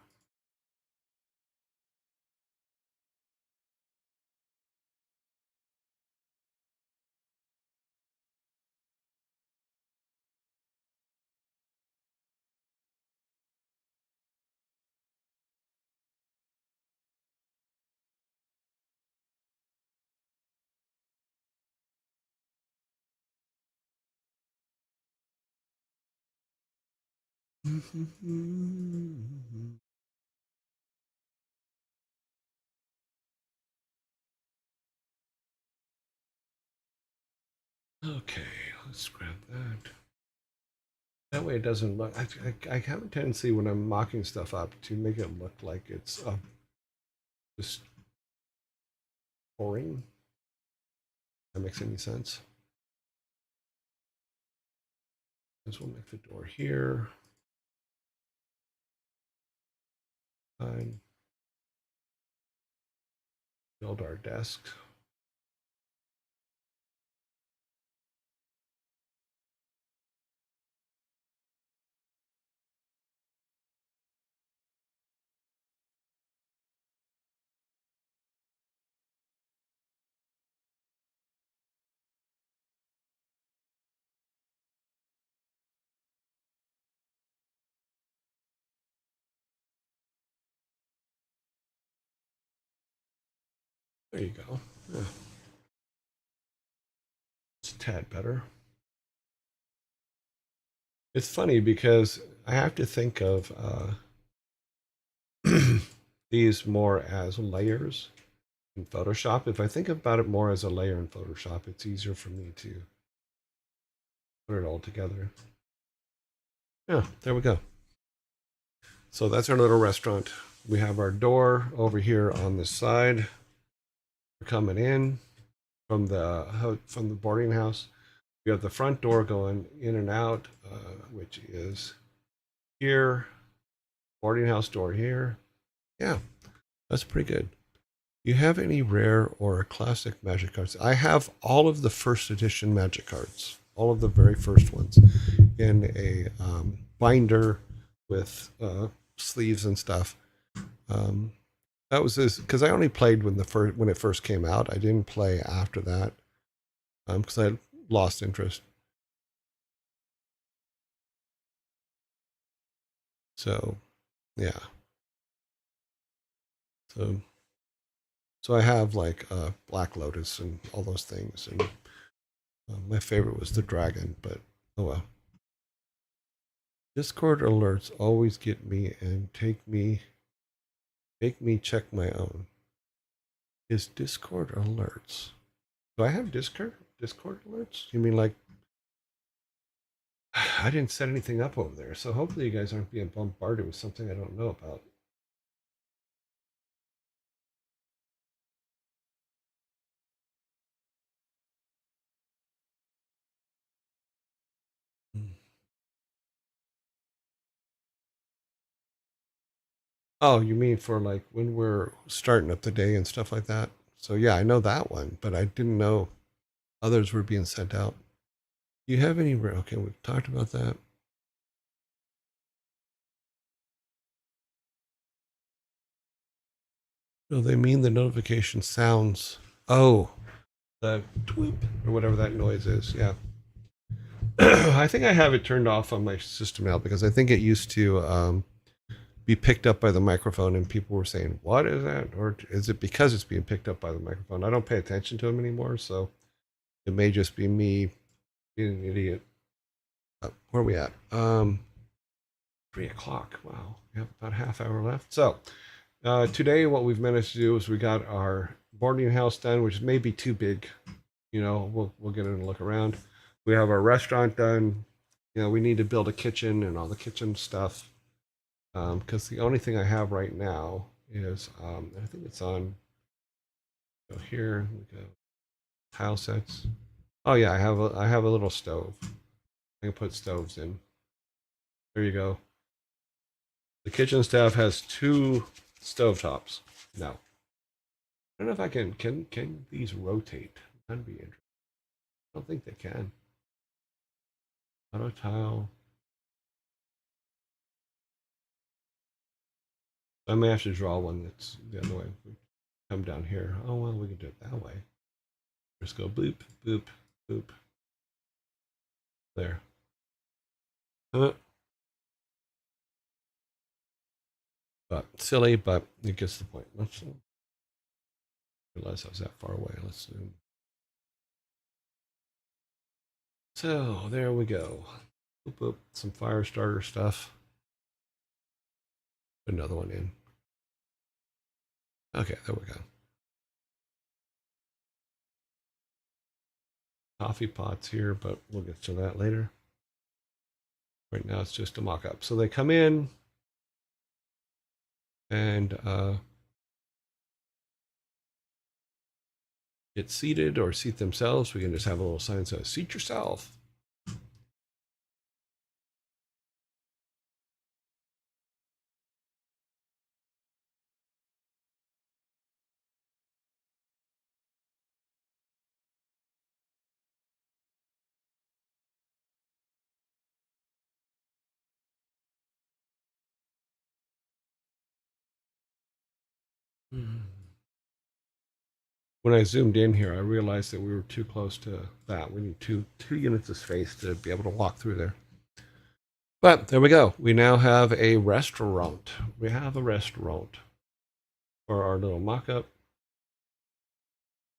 Okay, let's grab that. That way it doesn't look. I have a tendency when I'm mocking stuff up to make it look like it's just boring. If that makes any sense. This will make the door here. Fine. Build our desk. There you go. Yeah. It's a tad better. It's funny because I have to think of these more as layers in Photoshop. If I think about it more as a layer in Photoshop, it's easier for me to put it all together. Yeah, there we go. So that's our little restaurant. We have our door over here on this side. We're coming in from the boarding house. We have the front door going in and out, which is here. Boarding house door here. Yeah, that's pretty good. Do you have any rare or classic magic cards? I have all of the first edition magic cards, all of the very first ones, in a binder with sleeves and stuff. That was this because I only played when it first came out. I didn't play after that because I lost interest. So yeah, so so I have like Black Lotus and all those things, and my favorite was the dragon, but oh well. Discord alerts always get me and make me check my own. Is Discord alerts? Do I have Discord alerts? You mean like I didn't set anything up over there, so hopefully you guys aren't being bombarded with something I don't know about. Oh, you mean for like when we're starting up the day and stuff like that? So yeah, I know that one, but I didn't know others were being sent out. Do you have any? Okay, we've talked about that. No, they mean the notification sounds. Oh, the tweep or whatever that noise is. Yeah. I think I have it turned off on my system now because I think it used to be picked up by the microphone and people were saying, "What is that?" Or is it because it's being picked up by the microphone? I don't pay attention to them anymore, so it may just be me being an idiot. Where are we at? 3 o'clock. Wow, we have about a half hour left. So today, what we've managed to do is we got our boarding house done, which may be too big. We'll get in and look around. We have our restaurant done. We need to build a kitchen and all the kitchen stuff. Because the only thing I have right now is I think it's on. Go here. We go tile sets. Oh yeah, I have a little stove. I can put stoves in. There you go. The kitchen staff has 2 stovetops. No, I don't know if I can these rotate. That'd be interesting. I don't think they can. Auto tile. I may have to draw one that's the other way. We come down here. Oh well, we can do it that way. Just go boop, boop, boop. There. But silly, but it gets the point. Let's realize I was that far away. Let's zoom. So there we go. Boop, boop. Some fire starter stuff. Put another one in. Okay, there we go. Coffee pots here, but we'll get to that later. Right now it's just a mock-up. So they come in and get seated or seat themselves. We can just have a little sign that says, seat yourself. When I zoomed in here, I realized that we were too close to that. We need two units of space to be able to walk through there. But there we go. We now have a restaurant. We have a restaurant for our little mock-up.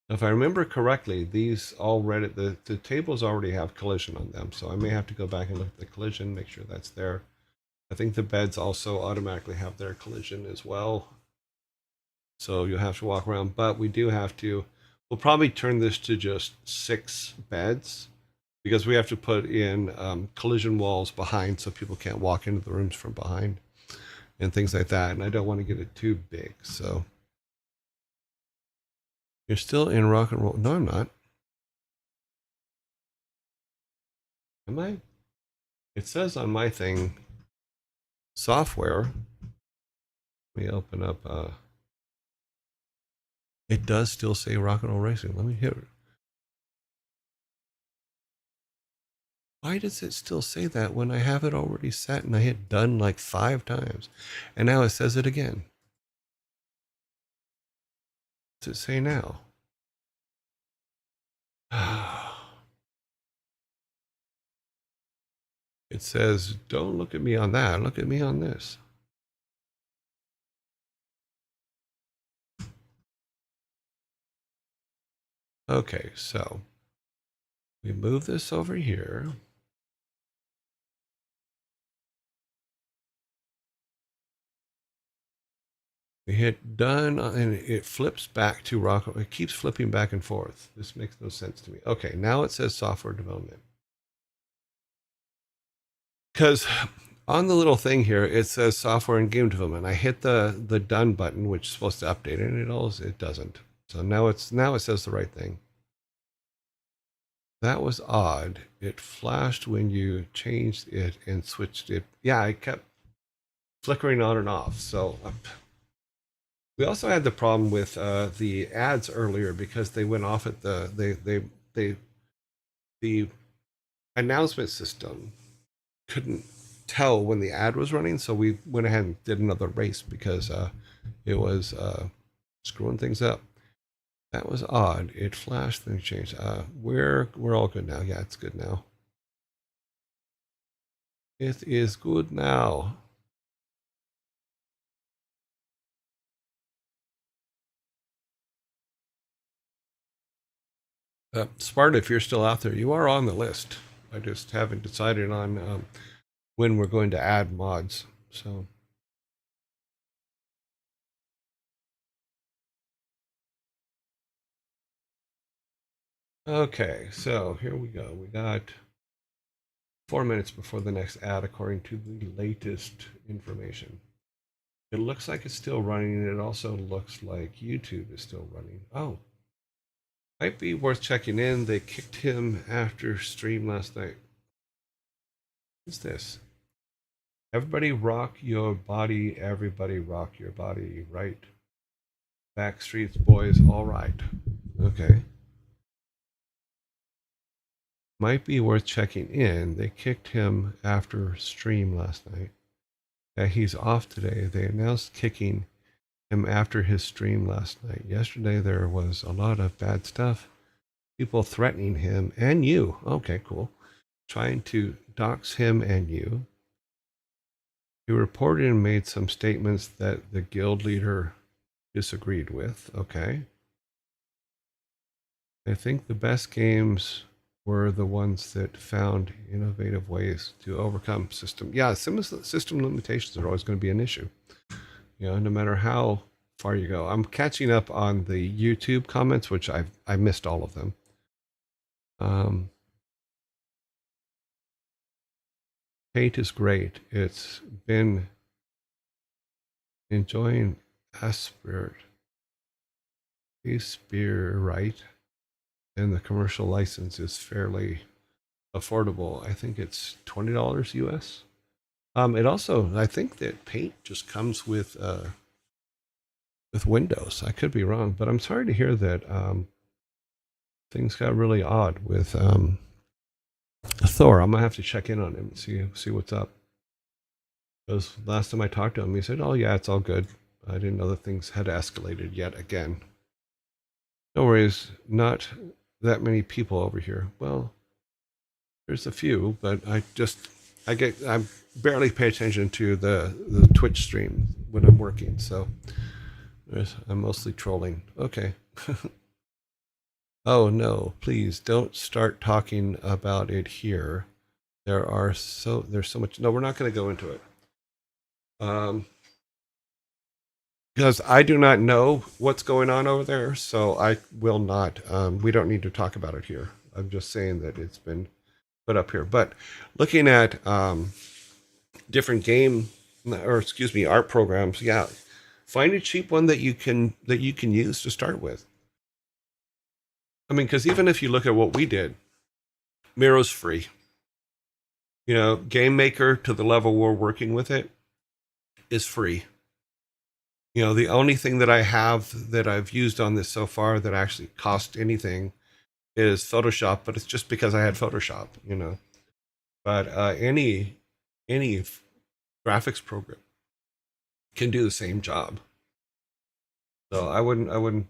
If I remember correctly, these already, the tables already have collision on them. So I may have to go back and look at the collision, make sure that's there. I think the beds also automatically have their collision as well. So you'll have to walk around, but we do have to, we'll probably turn this to just 6 beds because we have to put in collision walls behind so people can't walk into the rooms from behind and things like that. And I don't want to get it too big. So you're still in rock and roll. No, I'm not. Am I? It says on my thing, software. Let me open up. It does still say rock and roll racing. Let me hit it. Why does it still say that when I have it already set and I hit done like 5 times? And now it says it again. What's it say now? It says, don't look at me on that. Look at me on this. Okay, so we move this over here. We hit done and it flips back to rock. It keeps flipping back and forth. This makes no sense to me. Okay, now it says software development. Because on the little thing here, it says software and game development. I hit the done button, which is supposed to update it, and it doesn't. So now it says the right thing. That was odd. It flashed when you changed it and switched it. Yeah, it kept flickering on and off. So we also had the problem with the ads earlier because they went off at the announcement system couldn't tell when the ad was running, so we went ahead and did another race because it was screwing things up. That was odd. It flashed, then changed. We're all good now. Yeah, it's good now. It is good now. Sparta, if you're still out there, you are on the list. I just haven't decided on when we're going to add mods. So. Okay, so here we go. We got 4 minutes before the next ad, according to the latest information. It looks like it's still running, and it also looks like YouTube is still running. Oh, might be worth checking in. They kicked him after stream last night. What's this? Everybody rock your body. Everybody rock your body. Right. Backstreet's Boys. All right. Okay. Might be worth checking in. They kicked him after stream last night. He's off today. They announced kicking him after his stream last night. Yesterday there was a lot of bad stuff. People threatening him and you. Okay, cool. Trying to dox him and you. He reported and made some statements that the guild leader disagreed with. Okay. I think the best games were the ones that found innovative ways to overcome system. Yeah, system limitations are always going to be an issue. No matter how far you go. I'm catching up on the YouTube comments, which I missed all of them. Paint is great. It's been enjoying Aspert, right? And the commercial license is fairly affordable. I think it's $20 US. It also, I think that Paint just comes with Windows. I could be wrong, but I'm sorry to hear that things got really odd with Thor. I'm gonna have to check in on him and see what's up. Because last time I talked to him, he said, "Oh yeah, it's all good." I didn't know that things had escalated yet again. No worries, not that many people over here. Well, there's a few, but I barely pay attention to the Twitch stream when I'm working, so I'm mostly trolling. Okay. Oh no, please don't start talking about it here. There's so much. No, we're not going to go into it. Because I do not know what's going on over there, so I will not. We don't need to talk about it here. I'm just saying that it's been put up here. But looking at different art programs, yeah, find a cheap one that you can use to start with. I mean, because even if you look at what we did, Miro's free. Game Maker, to the level we're working with it, is free. The only thing that I've used on this so far that actually cost anything is Photoshop, but it's just because I had Photoshop, But any graphics program can do the same job. So I wouldn't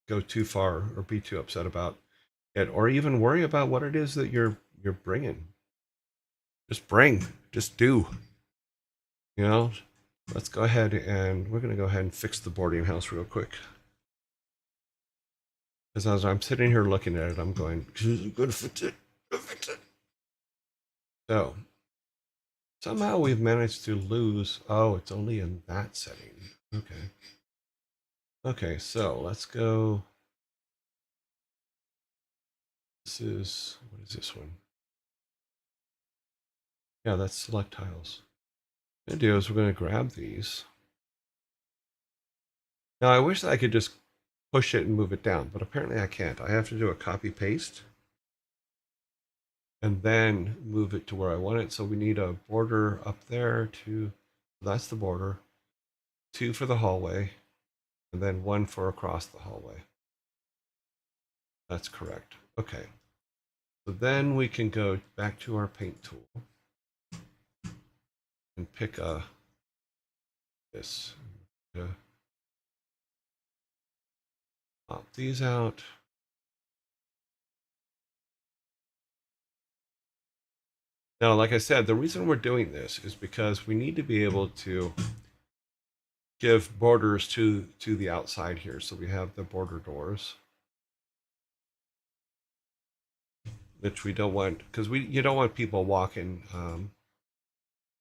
go too far or be too upset about it, or even worry about what it is that you're bringing. Just do. Let's go ahead and we're going to go ahead and fix the boarding house real quick. Because as I'm sitting here looking at it, I'm going, I'm going to fix it. So somehow we've managed to lose. Oh, it's only in that setting. Okay. Okay, so let's go. What is this one? Yeah, that's select tiles. What I'm going to do is we're going to grab these. Now, I wish that I could just push it and move it down, but apparently I can't. I have to do a copy paste and then move it to where I want it. So we need a border up there that's the border, 2 for the hallway, and then 1 for across the hallway. That's correct. Okay. So then we can go back to our paint tool and pick this. Pop these out. Now, like I said, the reason we're doing this is because we need to be able to give borders to the outside here. So we have the border doors, which we don't want, because you don't want people walking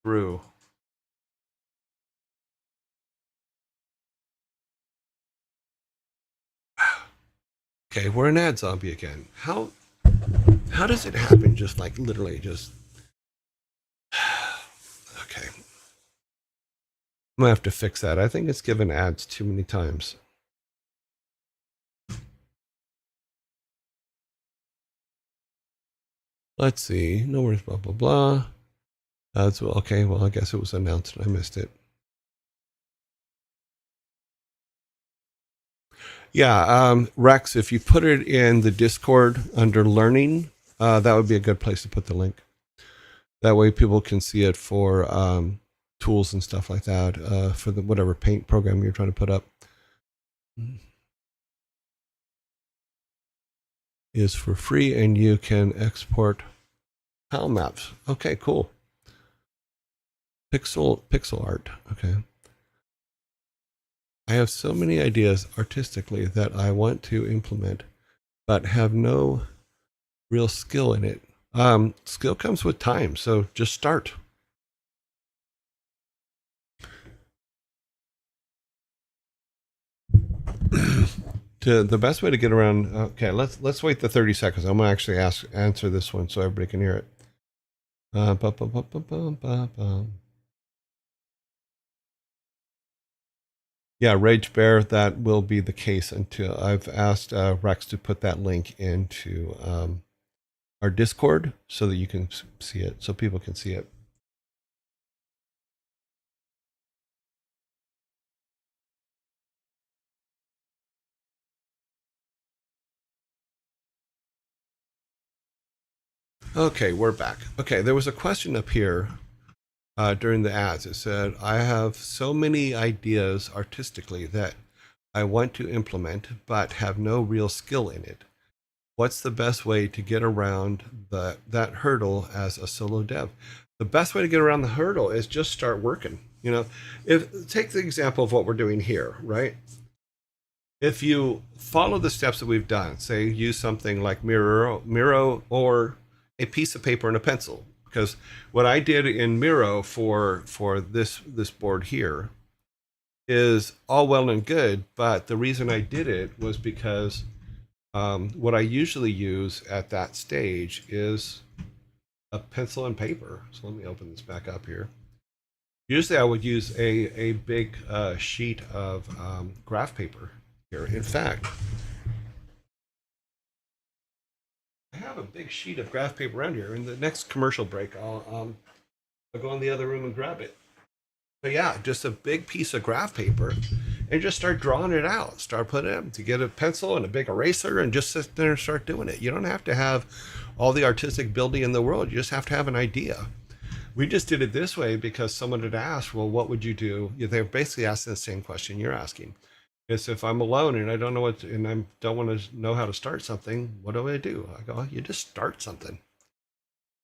through. Okay, we're an ad zombie again. How does it happen? Just like literally just. Okay. I'm gonna have to fix that. I think it's given ads too many times. Let's see. No worries, blah, blah, blah. Okay, well, I guess it was announced and I missed it. Yeah, Rex, if you put it in the Discord under learning, that would be a good place to put the link. That way people can see it for tools and stuff like that, for the whatever paint program you're trying to put up. Is for free, and you can export tile maps. Okay, cool. Pixel art. Okay. I have so many ideas artistically that I want to implement, but have no real skill in it. Skill comes with time, so just start. The best way to get around. Okay, let's wait the 30 seconds. I'm gonna actually answer this one so everybody can hear it. Yeah, Rage Bear. That will be the case until I've asked Rex to put that link into our Discord so that you can see it, so people can see it. Okay, we're back. Okay, there was a question up here during the ads. It said, I have so many ideas artistically that I want to implement, but have no real skill in it. What's the best way to get around that hurdle as a solo dev? The best way to get around the hurdle is just start working. You know, take the example of what we're doing here, right? If you follow the steps that we've done, say use something like Miro or a piece of paper and a pencil, because what I did in Miro for this board here is all well and good, but the reason I did it was because what I usually use at that stage is a pencil and paper. So let me open this back up here. Usually I would use a big sheet of graph paper here. In fact, I have a big sheet of graph paper around here. In the next commercial break, I'll go in the other room and grab it. But yeah, just a big piece of graph paper and just start drawing it out. Start putting it up to get a pencil and a big eraser and just sit there and start doing it. You don't have to have all the artistic ability in the world. You just have to have an idea. We just did it this way because someone had asked, well, what would you do? They're basically asking the same question you're asking. It's if I'm alone and I don't know and I don't want to know how to start something, what do I do? I go, you just start something.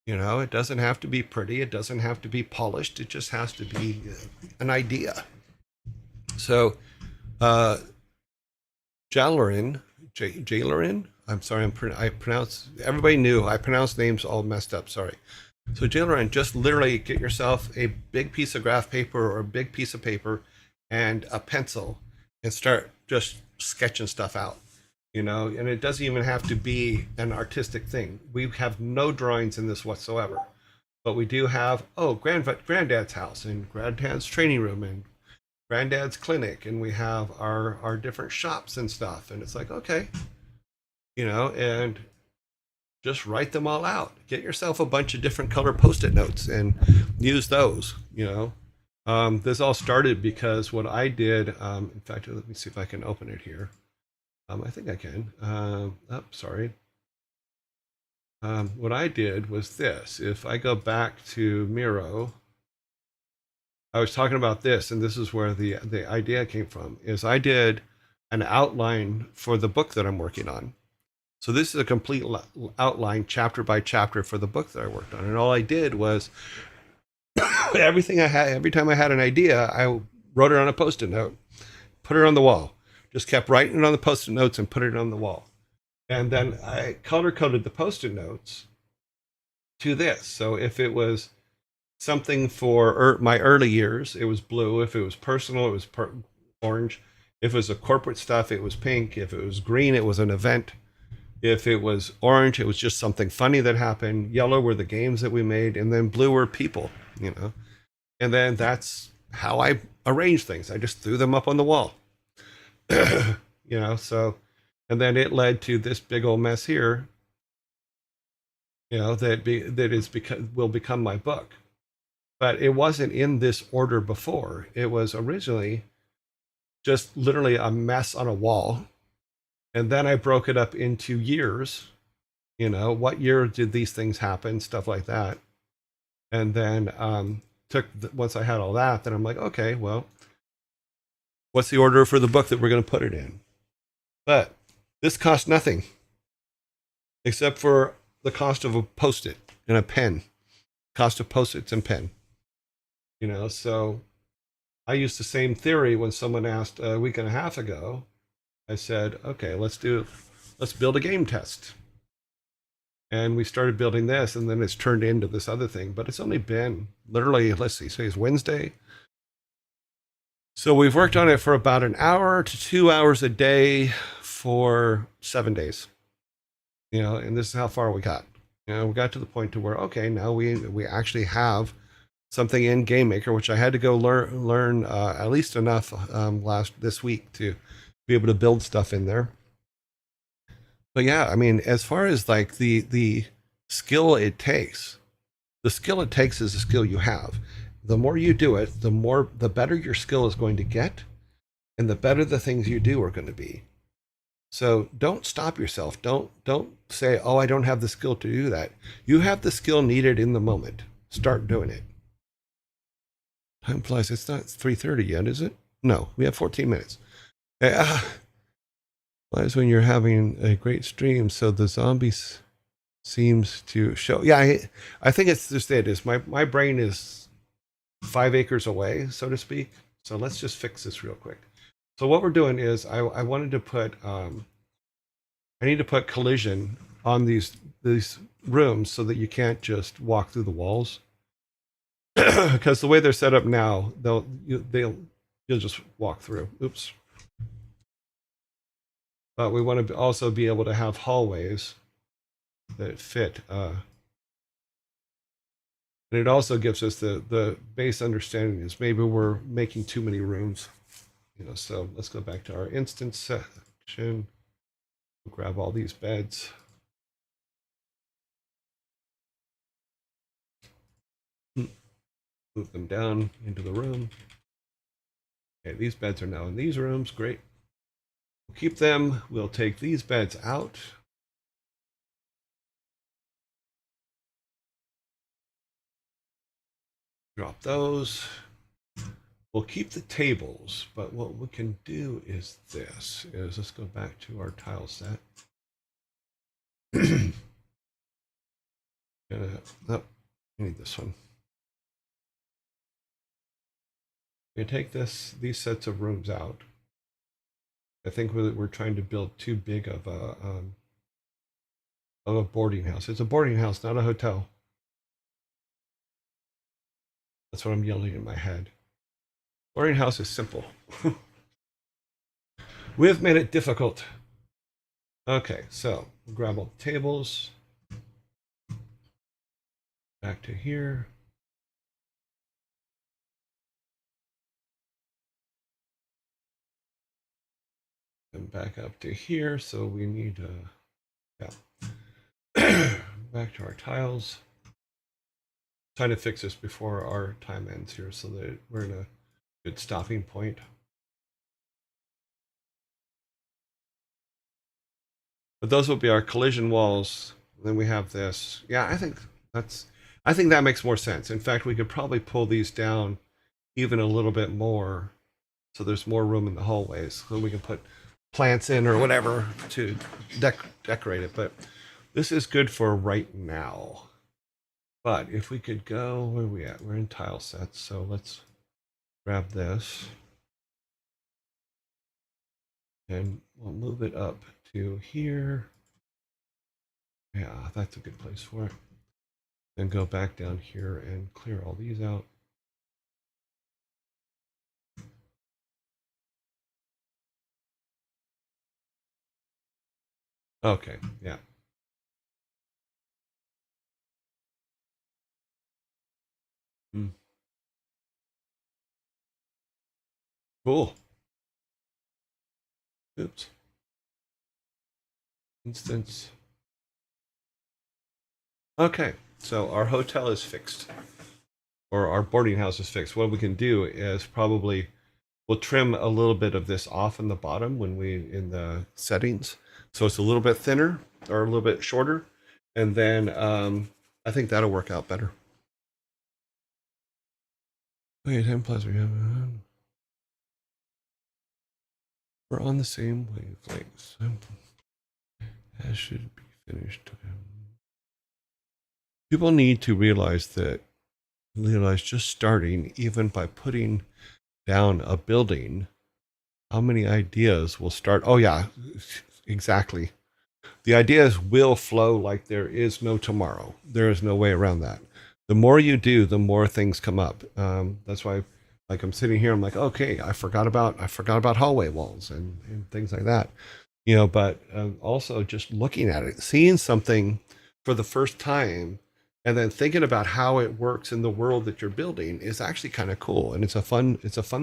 You know, it doesn't have to be pretty. It doesn't have to be polished. It just has to be an idea. So, Jailerin, I'm sorry, I pronounce, everybody knew, I pronounce names all messed up, sorry. So Jailerin, just literally get yourself a big piece of graph paper or a big piece of paper and a pencil and start just sketching stuff out. You know, and it doesn't even have to be an artistic thing. We have no drawings in this whatsoever, but we do have, granddad's house and granddad's training room and granddad's clinic, and we have our different shops and stuff. And it's like, okay, you know, and just write them all out. Get yourself a bunch of different color Post-it notes and use those, you know. This all started because what I did, in fact, let me see if I can open it here. I think I can. Sorry. What I did was this. If I go back to Miro, I was talking about this, and this is where the idea came from, is I did an outline for the book that I'm working on. So this is a complete outline, chapter by chapter, for the book that I worked on. And all I did was everything I had, every time I had an idea, I wrote it on a Post-it note, put it on the wall. Just kept writing it on the Post-it notes and put it on the wall. And then I color-coded the Post-it notes to this. So if it was something for my early years, it was blue. If it was personal, it was orange. If it was a corporate stuff, it was pink. If it was green, it was an event. If it was orange, it was just something funny that happened. Yellow were the games that we made. And then blue were people, you know. And then that's how I arranged things. I just threw them up on the wall. You know, so, and then it led to this big old mess here, you know, will become my book. But it wasn't in this order before. It was originally just literally a mess on a wall. And then I broke it up into years, you know, what year did these things happen, stuff like that. And then once I had all that, then I'm like, okay, well, what's the order for the book that we're going to put it in? But this cost nothing except for the cost of a Post-it and a pen, cost of Post-its and pen, you know. So I used the same theory when someone asked a week and a half ago. I said, okay, let's build a game test. And we started building this, and then it's turned into this other thing. But it's only been literally, let's see, say it's Wednesday. So we've worked on it for about an hour to 2 hours a day for 7 days. And this is how far we got. We got to the point to where, okay, now we actually have something in Game Maker, which I had to go learn at least enough this week to be able to build stuff in there. But yeah, I mean, as far as like the skill it takes, the skill it takes is the skill you have. The more you do it, the better your skill is going to get, and the better the things you do are going to be. So don't stop yourself. Don't say, "Oh, I don't have the skill to do that." You have the skill needed in the moment. Start doing it. Time flies. It's not 3:30 yet, is it? No, we have 14 minutes. Flies when you're having a great stream. So the zombies seems to show. Yeah, I think it's just it is. My brain is 5 acres away, so to speak. So let's just fix this real quick. So what we're doing is I wanted to put I need to put collision on these rooms so that you can't just walk through the walls. Because the way they're set up now, you'll just walk through. Oops. But we want to also be able to have hallways that fit. And it also gives us the base understanding is maybe we're making too many rooms. So let's go back to our instance section. We'll grab all these beds. Move them down into the room. Okay, these beds are now in these rooms. Great. We'll keep them. We'll take these beds out. Drop those. We'll keep the tables, but what we can do is this, let's go back to our tile set. I need this one. We take these sets of rooms out. I think we're trying to build too big of a boarding house. It's a boarding house, not a hotel. That's what I'm yelling in my head. Boarding house is simple. We've made it difficult. Okay, so we'll grab all the tables. Back to here. And back up to here. So we need back to our tiles. Trying to fix this before our time ends here so that we're in a good stopping point. But those will be our collision walls. Then we have this. Yeah, I think that makes more sense. In fact, we could probably pull these down even a little bit more so there's more room in the hallways. So we can put plants in or whatever to decorate it. But this is good for right now. But if we could go, where are we at? We're in tile sets, so let's grab this. And we'll move it up to here. Yeah, that's a good place for it. Then go back down here and clear all these out. Okay, yeah. Cool. Oops. Instance. Okay, so our hotel is fixed, or our boarding house is fixed. What we can do is probably we'll trim a little bit of this off in the bottom when in the settings, so it's a little bit thinner or a little bit shorter, and then I think that'll work out better. Okay, 10 plus we have. We're on the same wavelengths. That should be finished. People need to realize just starting, even by putting down a building, how many ideas will start. Oh yeah, exactly. The ideas will flow like there is no tomorrow. There is no way around that. The more you do, the more things come up. That's why, like, I'm sitting here, I'm like, okay, I forgot about hallway walls and things like that, but also just looking at it, seeing something for the first time, and then thinking about how it works in the world that you're building is actually kind of cool, and it's a fun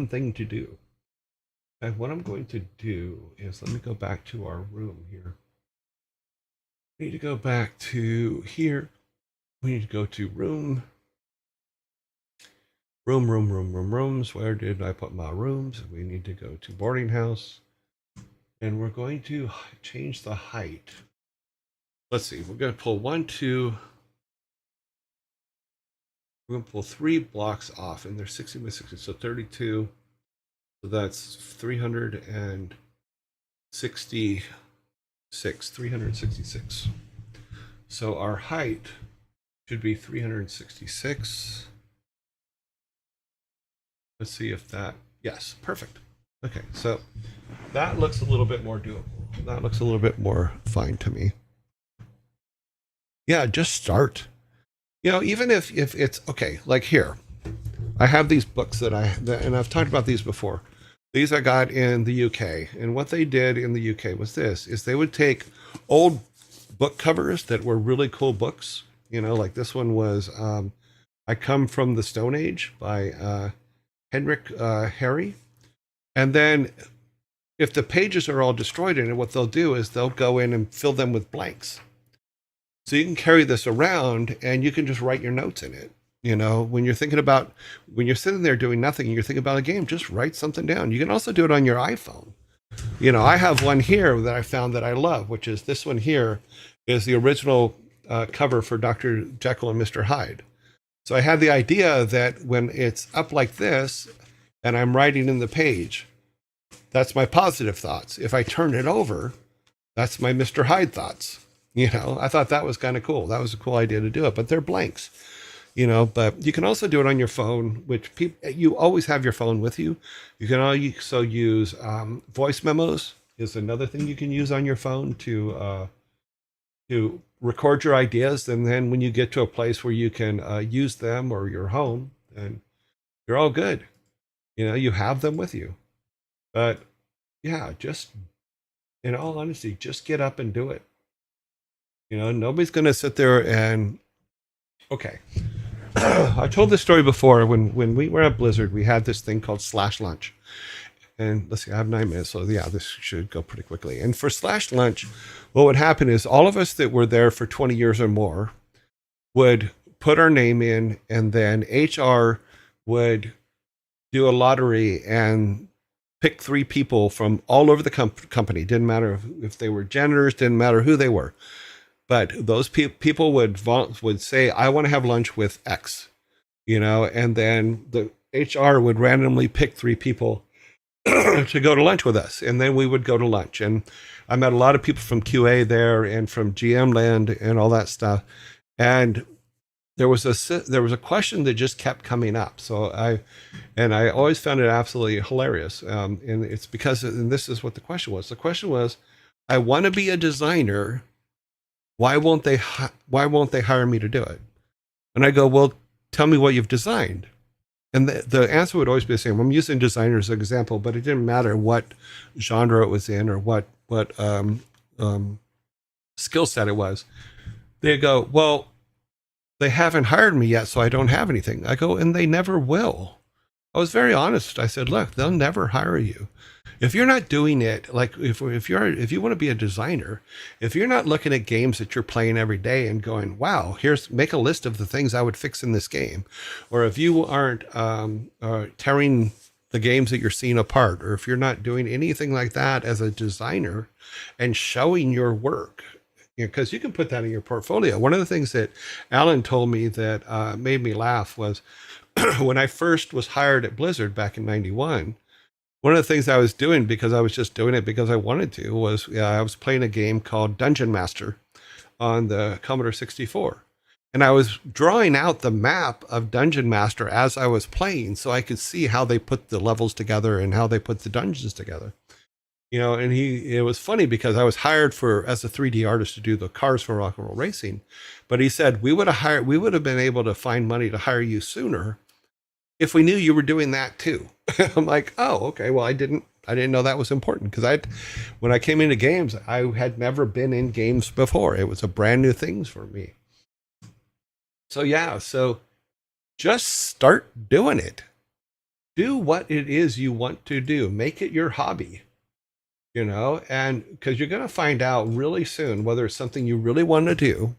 thing to do. And what I'm going to do is, let me go back to our room here. We need to go back to here. We need to go to rooms. Where did I put my rooms? We need to go to boarding house, and we're going to change the height. Let's see, we're going to pull we're going to pull 3 blocks off, and they're 60 by 60, so 32. So that's 366. So our height should be 366. Let's see if that, yes, perfect. Okay, so that looks a little bit more doable. That looks a little bit more fine to me. Yeah, just start. Even if it's okay, like here, I have these books and I've talked about these before. These I got in the UK, and what they did in the UK was they would take old book covers that were really cool books, like this one was I Come from the Stone Age by Henrik Harry. And then if the pages are all destroyed in it, what they'll do is they'll go in and fill them with blanks. So you can carry this around and you can just write your notes in it. When you're sitting there doing nothing and you're thinking about a game, just write something down. You can also do it on your iPhone. I have one here that I found that I love, which is this one here is the original cover for Dr. Jekyll and Mr. Hyde. So I had the idea that when it's up like this and I'm writing in the page, that's my positive thoughts. If I turn it over, that's my Mr. Hyde thoughts. I thought that was kind of cool. That was a cool idea to do it, but they're blanks. But you can also do it on your phone, which you always have your phone with you. You can also use voice memos is another thing you can use on your phone to record your ideas. And then when you get to a place where you can use them or your home, and you're all good. You have them with you. But yeah, just in all honesty, just get up and do it. Nobody's going to sit there and, okay. I told this story before. When we were at Blizzard, we had this thing called Slash Lunch. And let's see, I have 9 minutes. So yeah, this should go pretty quickly. And for Slash Lunch, what would happen is all of us that were there for 20 years or more would put our name in, and then HR would do a lottery and pick 3 people from all over the company. Didn't matter if they were janitors, didn't matter who they were. But those people would say, I want to have lunch with X, and then the HR would randomly pick 3 people to go to lunch with us. And then we would go to lunch. And I met a lot of people from QA there and from GM land and all that stuff. And there was a question that just kept coming up. So I always found it absolutely hilarious. And it's because, and this is what the question was. The question was, I want to be a designer. Why won't they hire me to do it? And I go, well, tell me what you've designed. And the answer would always be the same. I'm using designer as an example, but it didn't matter what genre it was in or what skill set it was. They go, well, they haven't hired me yet, so I don't have anything. I go, and they never will. I was very honest. I said, look, they'll never hire you. If you're not doing it, like if you want to be a designer, if you're not looking at games that you're playing every day and going, wow, make a list of the things I would fix in this game. Or if you aren't tearing the games that you're seeing apart, or if you're not doing anything like that as a designer and showing your work, because you can put that in your portfolio. One of the things that Alan told me that made me laugh was when I first was hired at Blizzard back in 91, one of the things I was doing, because I was just doing it because I wanted to, was I was playing a game called Dungeon Master on the Commodore 64. And I was drawing out the map of Dungeon Master as I was playing so I could see how they put the levels together and how they put the dungeons together. And it was funny because I was hired as a 3D artist to do the cars for Rock and Roll Racing. But he said, we would have been able to find money to hire you sooner if we knew you were doing that too. I'm like, oh, okay. Well, I didn't know that was important because when I came into games, I had never been in games before. It was a brand new thing for me. So yeah, so just start doing it. Do what it is you want to do. Make it your hobby, and because you're going to find out really soon whether it's something you really want to do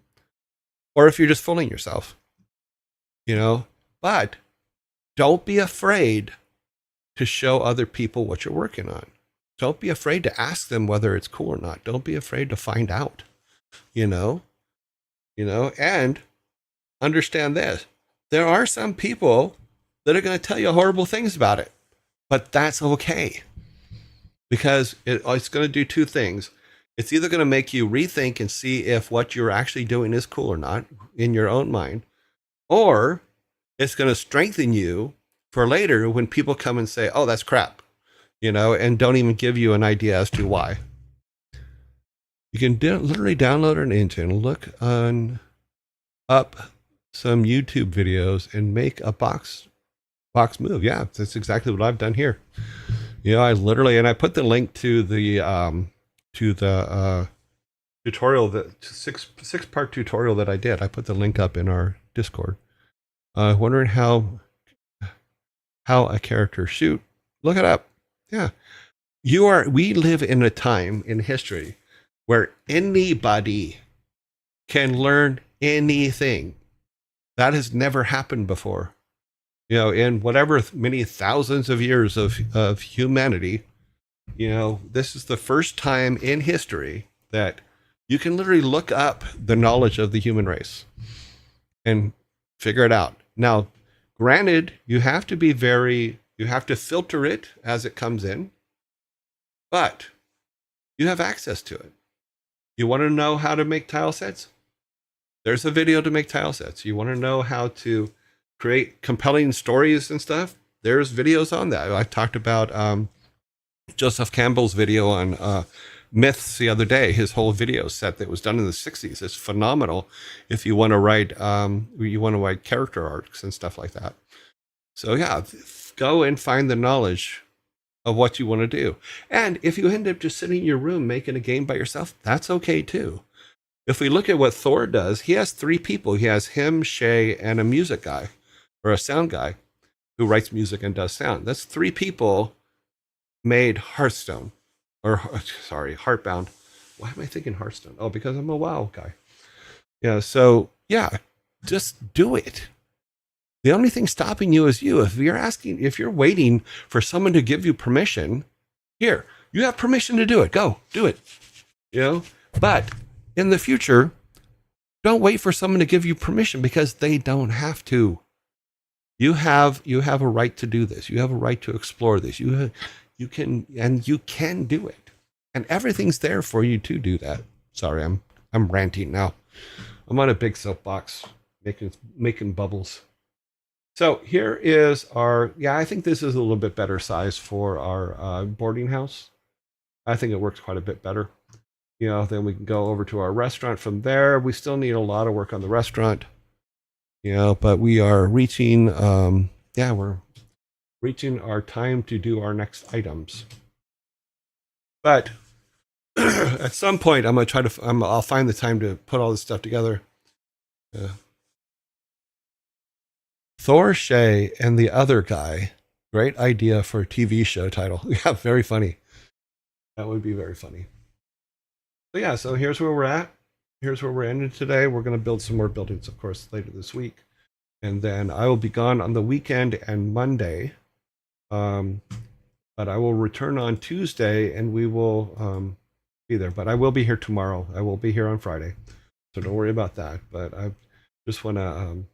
or if you're just fooling yourself, but don't be afraid to show other people what you're working on. Don't be afraid to ask them whether it's cool or not. Don't be afraid to find out, and understand this. There are some people that are going to tell you horrible things about it, but that's okay. Because it's going to do two things. It's either going to make you rethink and see if what you're actually doing is cool or not in your own mind, or it's going to strengthen you for later when people come and say, oh, that's crap, and don't even give you an idea as to why. You can literally download an engine, look up some YouTube videos and make a box move. Yeah, that's exactly what I've done here. I literally, and I put the link to the tutorial, the six-part tutorial that I did. I put the link up in our Discord. Wondering how a character shoot. Look it up. Yeah. We live in a time in history where anybody can learn anything. That has never happened before. In whatever many thousands of years of humanity, this is the first time in history that you can literally look up the knowledge of the human race and figure it out. Now, granted, you have to filter it as it comes in, but you have access to it. You want to know how to make tile sets? There's a video to make tile sets. You want to know how to create compelling stories and stuff? There's videos on that. I talked about Joseph Campbell's video on myths the other day. His whole video set that was done in the 60s is phenomenal if you want to write character arcs and stuff like that. So yeah, go and find the knowledge of what you want to do. And if you end up just sitting in your room making a game by yourself, that's okay too. If we look at what Thor does, he has 3 people. He has him, Shay, and a music guy or a sound guy who writes music and does sound. That's 3 people made Hearthstone. Heartbound. Why am I thinking Hearthstone? Oh, because I'm a WoW guy. Yeah, so yeah, just do it. The only thing stopping you is you. If you're waiting for someone to give you permission, here, you have permission to do it. Go, do it. But in the future, don't wait for someone to give you permission because they don't have to. You have a right to do this. You have a right to explore this. You can do it. And everything's there for you to do that. Sorry, I'm ranting now. I'm on a big soapbox making bubbles. So here is I think this is a little bit better size for our boarding house. I think it works quite a bit better. Then we can go over to our restaurant from there. We still need a lot of work on the restaurant, but we are reaching, we're reaching our time to do our next items. But at some point, I'm going to I'll find the time to put all this stuff together. Thor, Shay, and the other guy. Great idea for a TV show title. Yeah, very funny. That would be very funny. So yeah, so here's where we're at. Here's where we're ending today. We're going to build some more buildings, of course, later this week. And then I will be gone on the weekend and Monday. But I will return on Tuesday and we will be there. But I will be here tomorrow. I will be here on Friday. So don't worry about that. But I just want to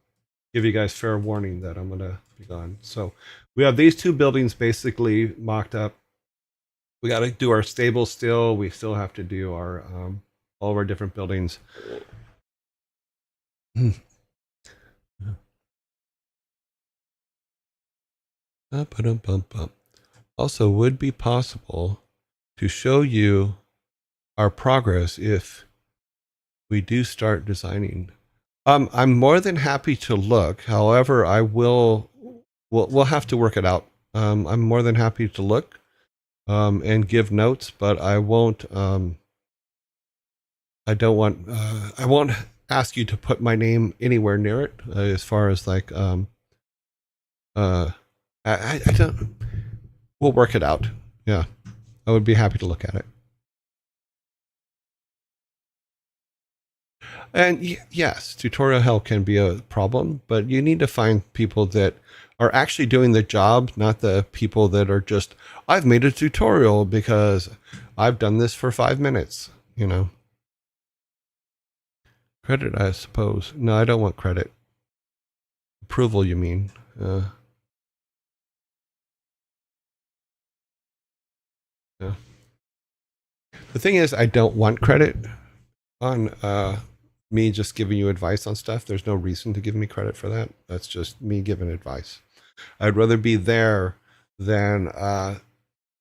give you guys fair warning that I'm going to be gone. So we have these 2 buildings basically mocked up. We got to do our stable still. We still have to do our all of our different buildings. Also, would be possible to show you our progress if we do start designing. I'm more than happy to look. However, we'll have to work it out. I'm more than happy to look and give notes, but I won't. I don't want. I won't ask you to put my name anywhere near it. As far as like, I don't. We'll work it out. Yeah, I would be happy to look at it. And yes, tutorial hell can be a problem, but you need to find people that are actually doing the job, not the people that are just, I've made a tutorial because I've done this for 5 minutes, you know. Credit, I suppose. No, I don't want credit. Approval, you mean. Yeah. The thing is, I don't want credit on me just giving you advice on stuff. There's no reason to give me credit for that. That's just me giving advice. I'd rather be there than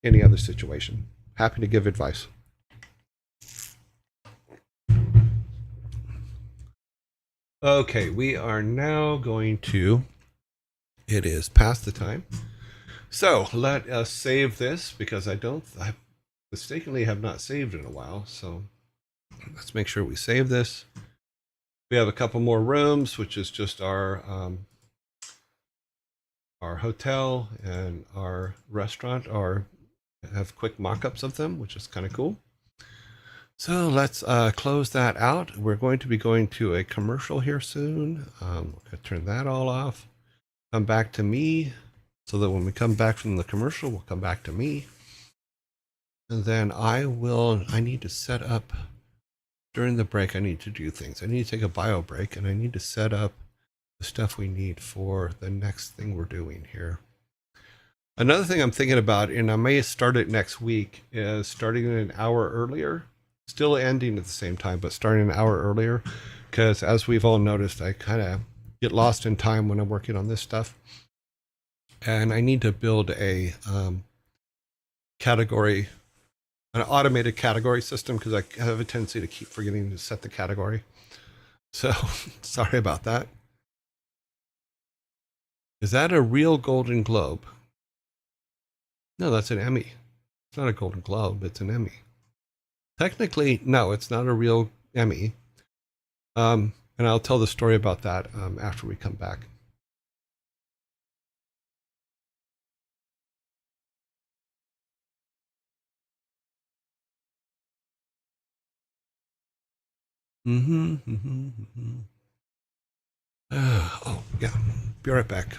any other situation. Happy to give advice. Okay, we are now going to, it is past the time. So let us save this because I mistakenly have not saved in a while. So let's make sure we save this. We have a couple more rooms, which is just our hotel and our restaurant, or have quick mock-ups of them, which is kind of cool. So let's close that out. We're going to be going to a commercial here soon. We'll turn that all off. Come back to me, so that when we come back from the commercial, we'll come back to me. And then I need to set up, during the break, I need to do things. I need to take a bio break, and I need to set up the stuff we need for the next thing we're doing here. Another thing I'm thinking about, and I may start it next week, is starting an hour earlier. Still ending at the same time, but starting an hour earlier, because as we've all noticed, I kind of get lost in time when I'm working on this stuff. And I need to build a category, an automated category system, because I have a tendency to keep forgetting to set the category. So sorry about that. Is that a real Golden Globe? No, that's an Emmy. It's not a Golden Globe, it's an Emmy. Technically, no, it's not a real Emmy. And I'll tell the story about that after we come back. Oh, yeah. Be right back.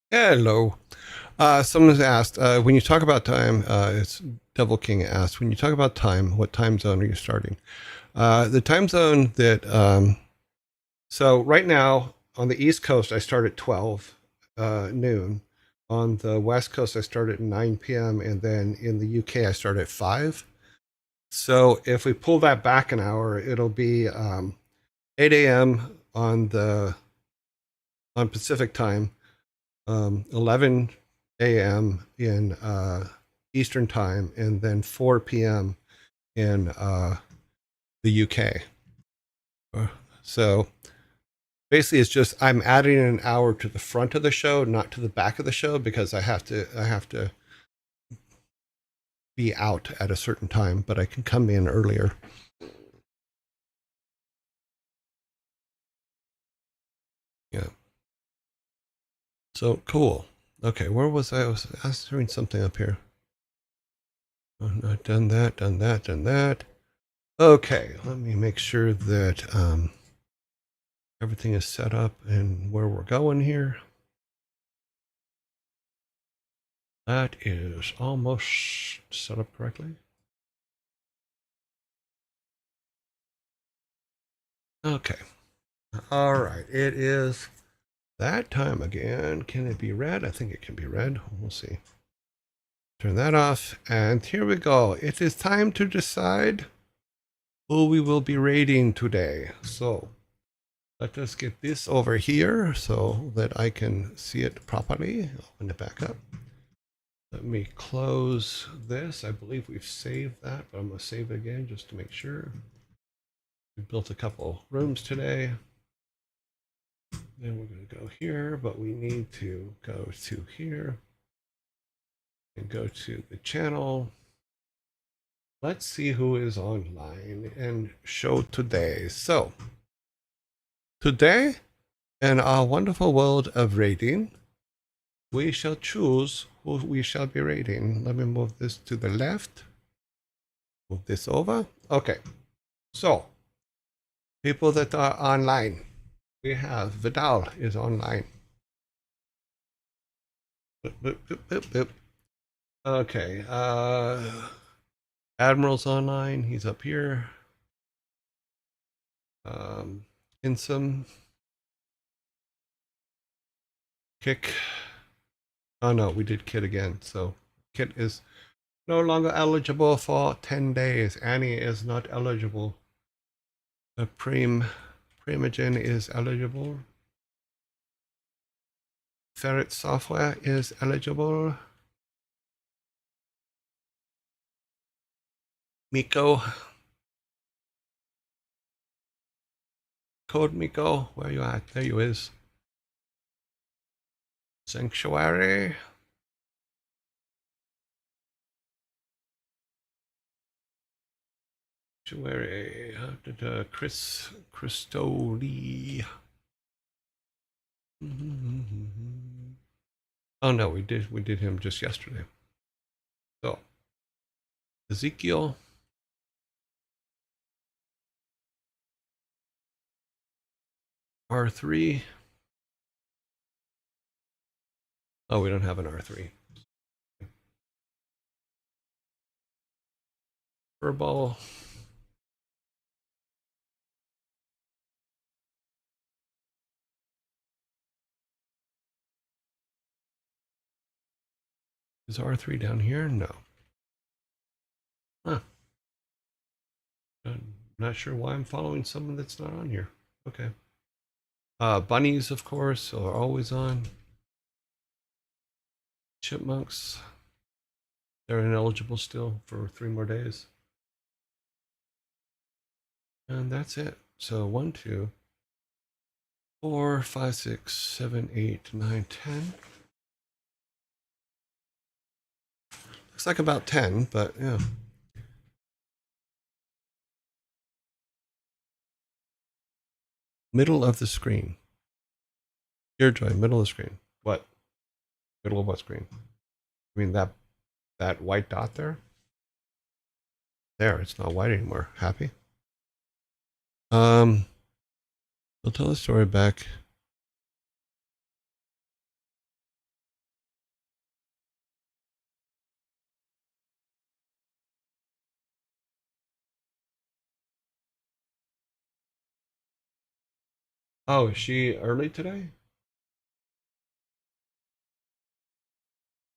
Hello. Someone's asked, when you talk about time, it's Devil King asked, when you talk about time, what time zone are you starting? The time zone that so right now on the East Coast I start at 12 noon. On the West Coast I start at 9 p.m. and then in the UK I start at 5. So if we pull that back an hour, it'll be 8 a.m. on Pacific time, 11 a.m. in Eastern time, and then 4 p.m. in the UK. So basically, it's just I'm adding an hour to the front of the show, not to the back of the show, because I have to be out at a certain time, but I can come in earlier. Yeah. So cool. Okay, where was I? I was doing something up here. Oh, no, done that. Okay, let me make sure that everything is set up and where we're going here. That is almost set up correctly. Okay. All right. It is that time again. Can it be read? I think it can be read. We'll see. Turn that off. And here we go. It is time to decide who we will be raiding today. So let us get this over here so that I can see it properly. Open it back up. Let me close this. I believe we've saved that, but I'm going to save it again just to make sure. We built a couple rooms today. Then we're going to go here, but we need to go to here and go to the channel. Let's see who is online and show today. So today, in our wonderful world of rating, we shall choose who we shall be rating. Let me move this to the left. Move this over. Okay. So, people that are online. We have Vidal is online. Boop, boop, boop, boop, boop. Okay. Admiral's online. He's up here. Insum. Kick. Oh no, we did Kit again. So Kit is no longer eligible for 10 days. Annie is not eligible. Primogen is eligible. Ferret Software is eligible. Miko. Code Miko, where you at? There you is. Sanctuary. Sanctuary. Chris Christoli. Oh no, we did him just yesterday. So Ezekiel. R3. Oh, we don't have an R3. Furball. Is R3 down here? No. Huh. I'm not sure why I'm following someone that's not on here. Okay. Bunnies, of course, are always on. Chipmunks. They're ineligible still for 3 more days. And that's it. So 1, 2, 4, 5, 6, 7, 8, 9, 10. Looks like about 10, but yeah. Middle of the screen. Here, Joy, middle of the screen. What? Middle of what screen? I mean that white dot there? There, it's not white anymore. Happy? We'll tell the story back. Oh, is she early today?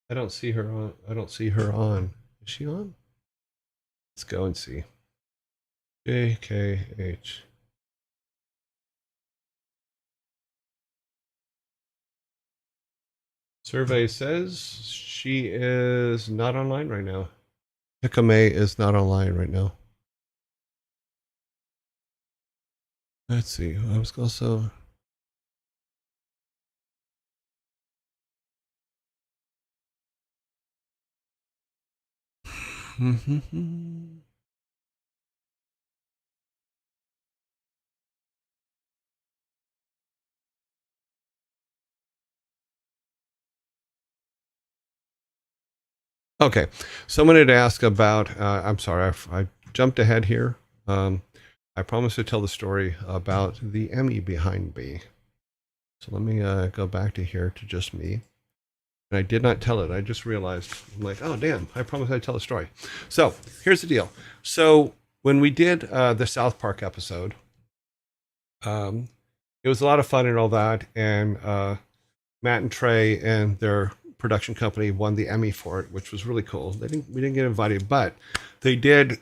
I don't see her on. I don't see her on. Is she on? Let's go and see. JKH. Survey says she is not online right now. Hikame is not online right now. Let's see. I was also. Okay, someone had asked about. I'm sorry, I jumped ahead here. I promised to tell the story about the Emmy behind me. So let me go back to here to just me. And I did not tell it. I just realized, I'm like, oh, damn, I promised I'd tell a story. So here's the deal. So when we did the South Park episode, it was a lot of fun and all that. And Matt and Trey and their production company won the Emmy for it, which was really cool. We didn't get invited, but they did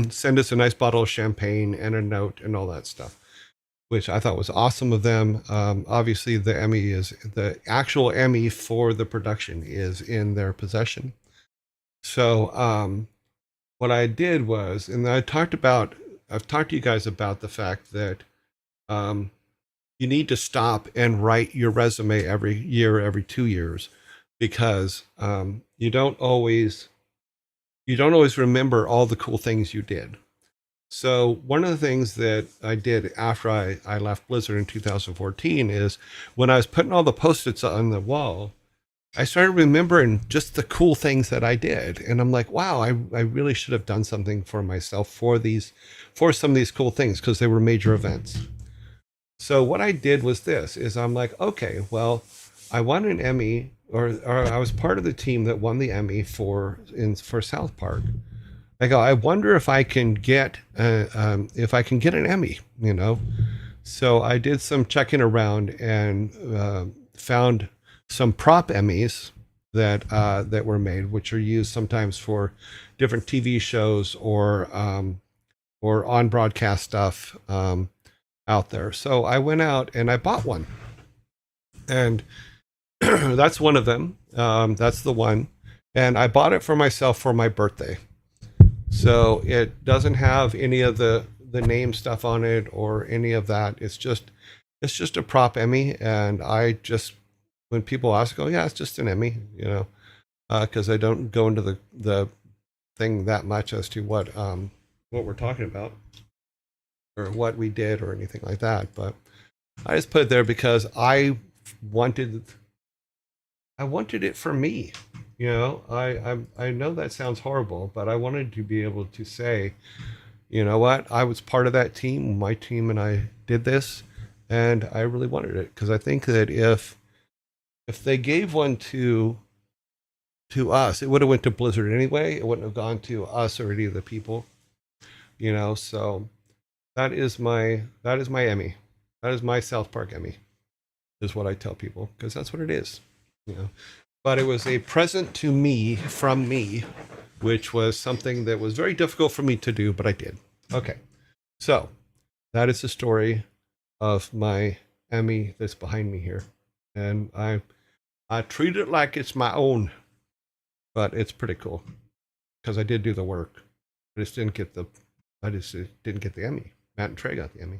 send us a nice bottle of champagne and a note and all that stuff, which I thought was awesome of them. Obviously, the actual Emmy for the production is in their possession. So what I did was, and I've talked to you guys about the fact that um, you need to stop and write your resume every year, every 2 years, because you don't always remember all the cool things you did. So one of the things that I did after I left Blizzard in 2014 is when I was putting all the Post-its on the wall, I started remembering just the cool things that I did. And I'm like, wow, I really should have done something for myself for some of these cool things, because they were major events. So what I did was this, is I'm like, okay, well, I won an Emmy, or I was part of the team that won the Emmy for South Park. I go, I wonder if I can get an Emmy, you know. So I did some checking around and found some prop Emmys that were made, which are used sometimes for different TV shows or on broadcast stuff out there. So I went out and I bought one, and that's one of them. That's the one, and I bought it for myself for my birthday. So it doesn't have any of the name stuff on it or any of that. It's just a prop Emmy, and I just, when people ask, oh yeah, it's just an Emmy, you know, because I don't go into the thing that much as to what we're talking about or what we did or anything like that. But I just put it there because I wanted it for me. You know, I know that sounds horrible, but I wanted to be able to say, you know what, I was part of that team. My team and I did this, and I really wanted it, because I think that if they gave one to us, it would have went to Blizzard anyway. It wouldn't have gone to us or any of the people, you know. So that is my Emmy. That is my South Park Emmy, is what I tell people, because that's what it is, you know. But it was a present to me from me, which was something that was very difficult for me to do, but I did. Okay, so that is the story of my Emmy that's behind me here, and I treat it like it's my own, but it's pretty cool because I did do the work. I just didn't get the Emmy. Matt and Trey got the Emmy.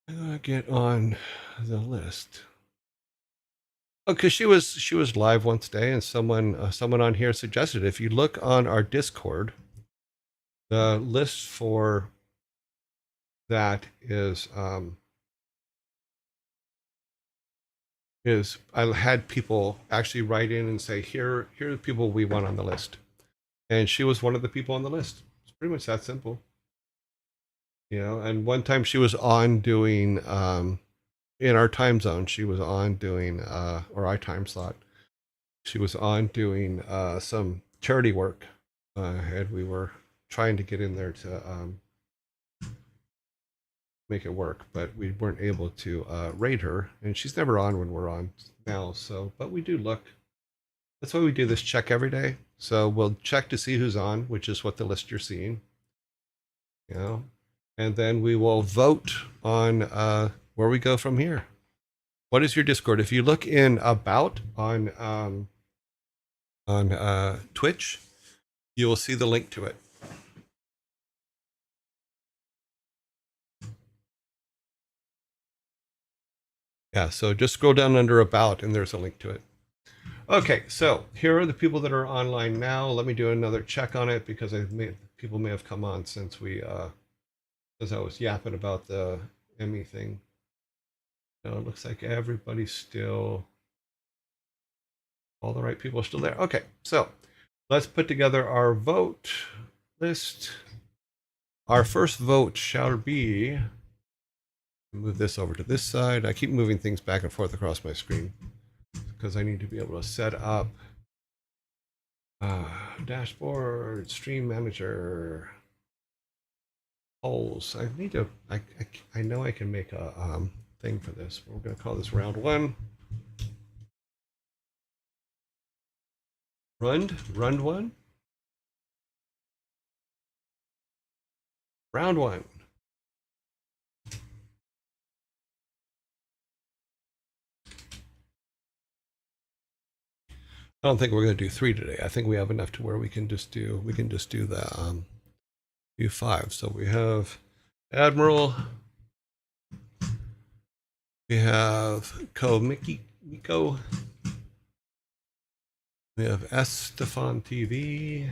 I'm gonna get on the list. Oh, because she was live once today, and someone on here suggested, if you look on our Discord, the list for that is I had people actually write in and say, here are the people we want on the list, and she was one of the people on the list. It's pretty much that simple, you know. And one time she was on doing in our time zone, she was on doing or our time slot, she was on doing some charity work, and we were trying to get in there to make it work, but we weren't able to rate her, and she's never on when we're on now. So, but we do look. That's why we do this check every day. So we'll check to see who's on, which is what the list you're seeing. You know, and then we will vote on where we go from here. What is your Discord? If you look in About on Twitch, you will see the link to it. Yeah, so just scroll down under About, and there's a link to it. Okay, so here are the people that are online now. Let me do another check on it because people may have come on since as I was yapping about the Emmy thing. No, it looks like everybody's still, all the right people are still there. Okay, so let's put together our vote list. Our first vote shall be, move this over to this side. I keep moving things back and forth across my screen because I need to be able to set up dashboard, stream manager, polls. I know I can make a thing for this. We're going to call this round one. Rund one. Round one. I don't think we're going to do 3 today. I think we have enough to where we can just do the do 5. So we have Admiral, we have Miko, we have Estefan TV,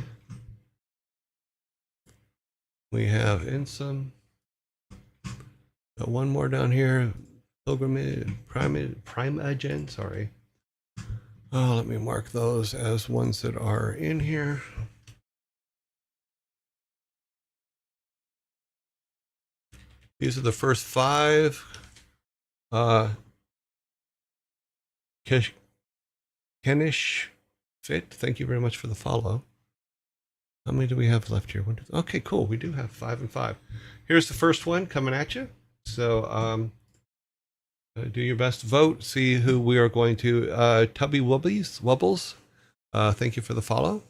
we have Insum, got one more down here, Primogen, sorry. Oh, let me mark those as ones that are in here. These are the first 5. Kenish Fit, thank you very much for the follow. How many do we have left here? Okay, cool. We do have 5 and 5. Here's the first one coming at you. So do your best to vote. See who we are going to. Tubby Wubbles. Thank you for the follow.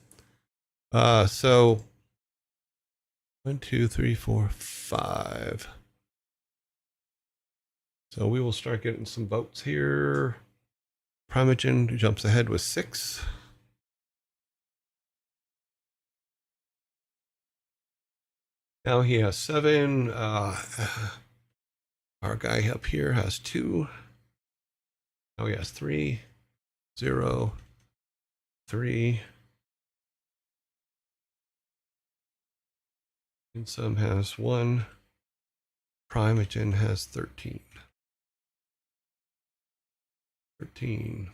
So 1, 2, 3, 4, 5. So we will start getting some votes here. Primogen jumps ahead with 6. Now he has 7. Our guy up here has 2. Now he has 3. 0. 3. Insum has 1. Primogen has 13. 13.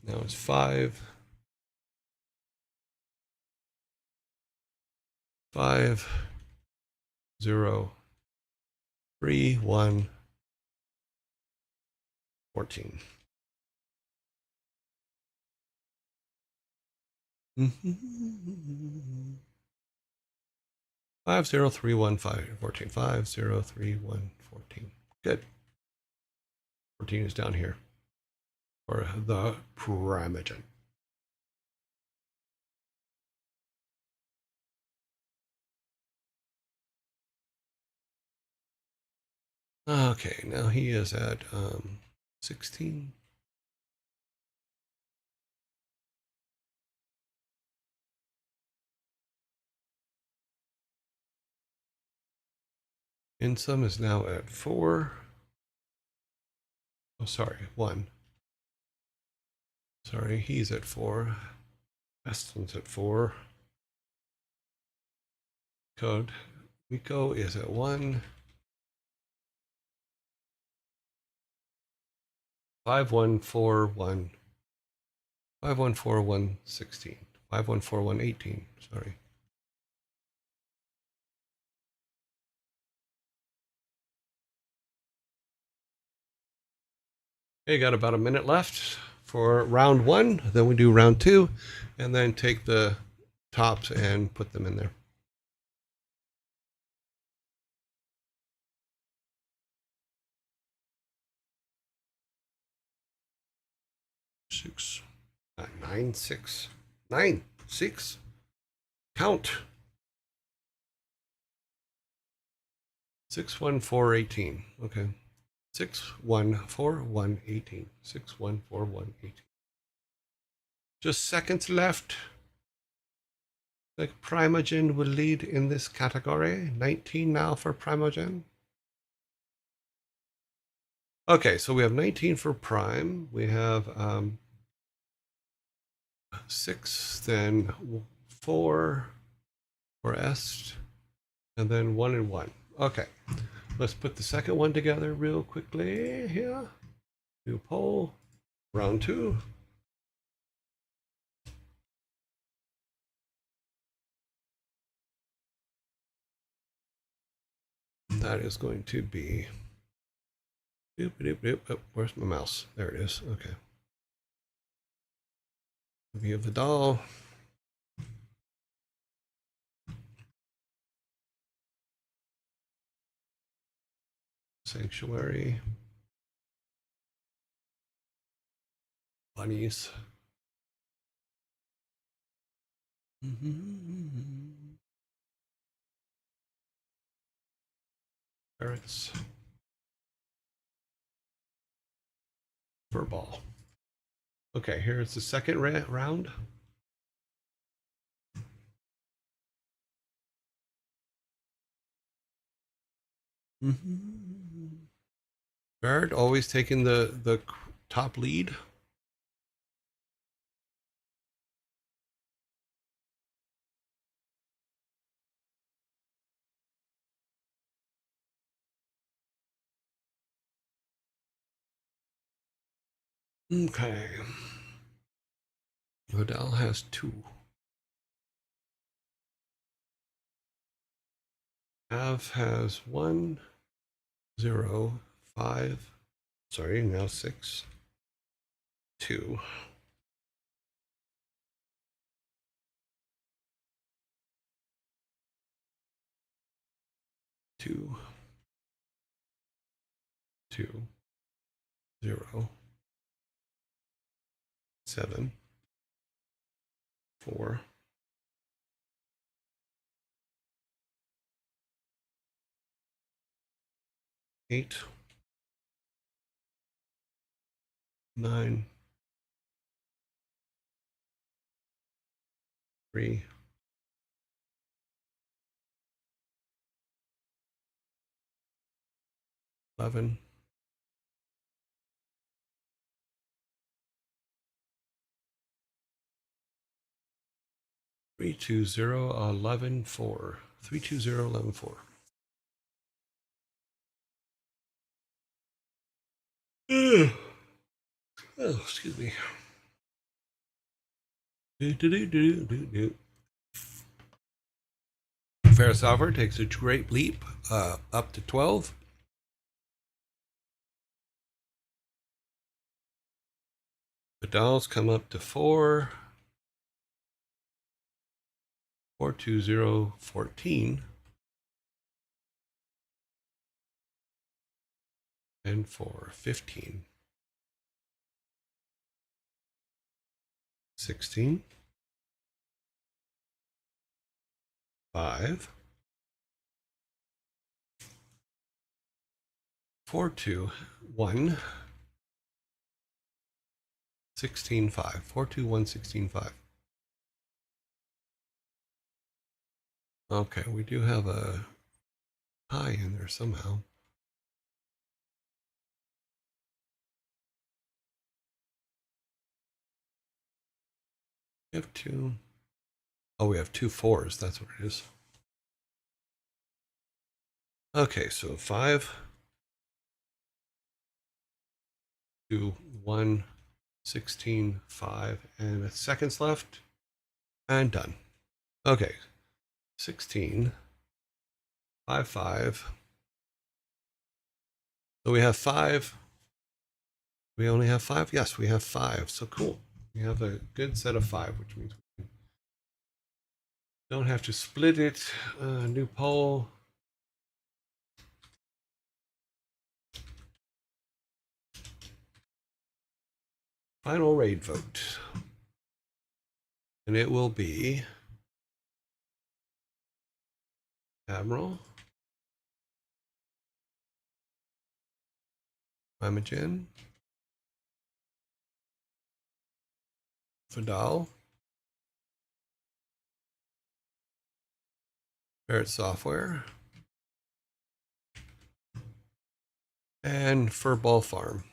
Now it's 5. 5. 0. 3, 1, 14. 5, 0, 3, 1, 5, 14. 5, 0, 3, 1, 14. Good. 14 is down here for the Primogen. Okay, now he is at 16. Insum is now at 4. Oh, sorry, 1. Sorry, he's at 4. Weston's at 4. Code Miko is at 1. 5141. 514116. 514118. Sorry. Okay, got about a minute left for round 1. Then we do round 2, and then take the tops and put them in there. 6, 9, 6, 9, 6. Count. 61418. Okay. 614118. 614118. Just seconds left. Like Primogen will lead in this category. 19 now for Primogen. Okay, so we have 19 for Prime. We have 6, then 4 for Est, and then 1 and 1. Okay, let's put the second one together real quickly here. New poll, round 2. That is going to be, oh, where's my mouse? There it is. Okay. View of the doll. Sanctuary. Bunnies. Parrots. Furball. Okay, here's the second round. Barrett always taking the top lead. Okay. Odell has 2. Av has 1, 0, 5. Sorry, now 6, 2. 2, 2, 0, 7, 4. 8, 9, 3, 11, 3, 2, 0, 11, 4. 3, 2, 0, 11, 4. Oh, excuse me. Ferris Alford takes a great leap up to 12. The dolls come up to 4. 4, 2, 0, 14. And 4, 15. 16. 5. 4, 2, 1. 16, 5. 4, 2, 1, 16, 5. Okay, we do have a high in there somehow. We have 2. Oh, we have 2 4s. That's what it is. Okay, so 5, 2, 1, 16, 5, and seconds left. And done. Okay, 16, 5, 5. So we have 5. We only have 5? Yes, we have 5. So cool. We have a good set of 5, which means we don't have to split it. New poll. Final raid vote. And it will be Admiral, Imogen, Fadal, Barrett Software, and Furball Farm.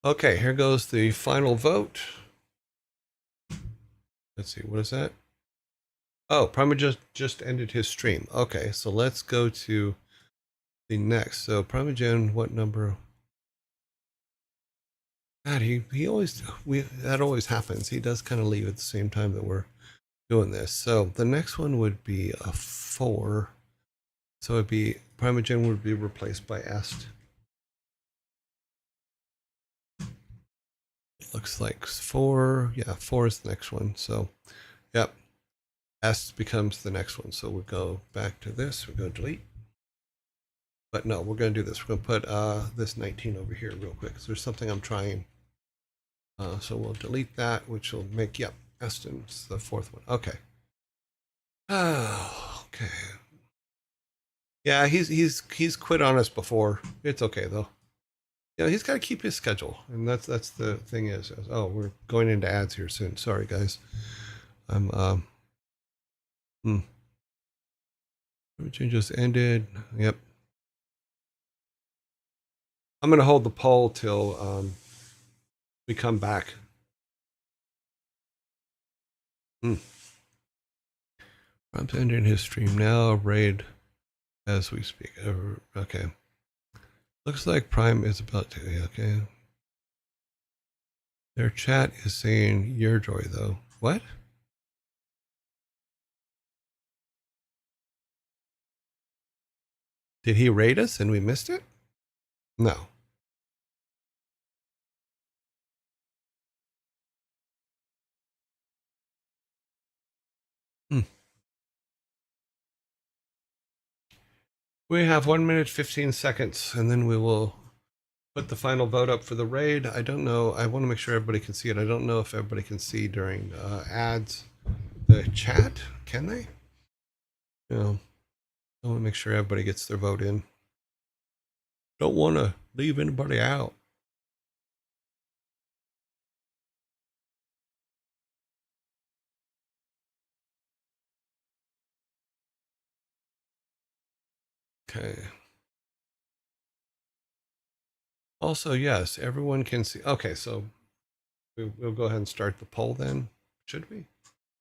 Okay, here goes the final vote. Let's see, what is that? Oh, Prima just ended his stream. Okay, so let's go to the next. So Primogen, what number? God, he always that always happens. He does kind of leave at the same time that we're doing this. So the next one would be a 4. So it'd be Primogen would be replaced by Est. Looks like 4. Yeah, 4 is the next one. So, yep. Est becomes the next one. So we'll go back to this. We'll go delete. But no, we're going to do this. We're going to put this 19 over here real quick. So there's something I'm trying. So we'll delete that, which will make, yep, Eston's the 4th one. Okay. Oh, okay. Yeah, he's quit on us before. It's okay though. Yeah, he's got to keep his schedule, and that's the thing is. Oh, we're going into ads here soon. Sorry, guys. I'm Everything just ended. Yep. I'm gonna hold the poll till we come back. I'm ending his stream now. Raid as we speak. Okay. Looks like Prime is about to. Okay. Their chat is saying Yearjoy though. What? Did he raid us and we missed it? No. We have 1 minute 15 seconds, and then we will put the final vote up for the raid. I don't know. I want to make sure everybody can see it. I don't know if everybody can see during ads the chat. Can they? No. I want to make sure everybody gets their vote in. Don't want to leave anybody out. Okay. Also, yes, everyone can see. Okay, so we'll go ahead and start the poll then. Should we?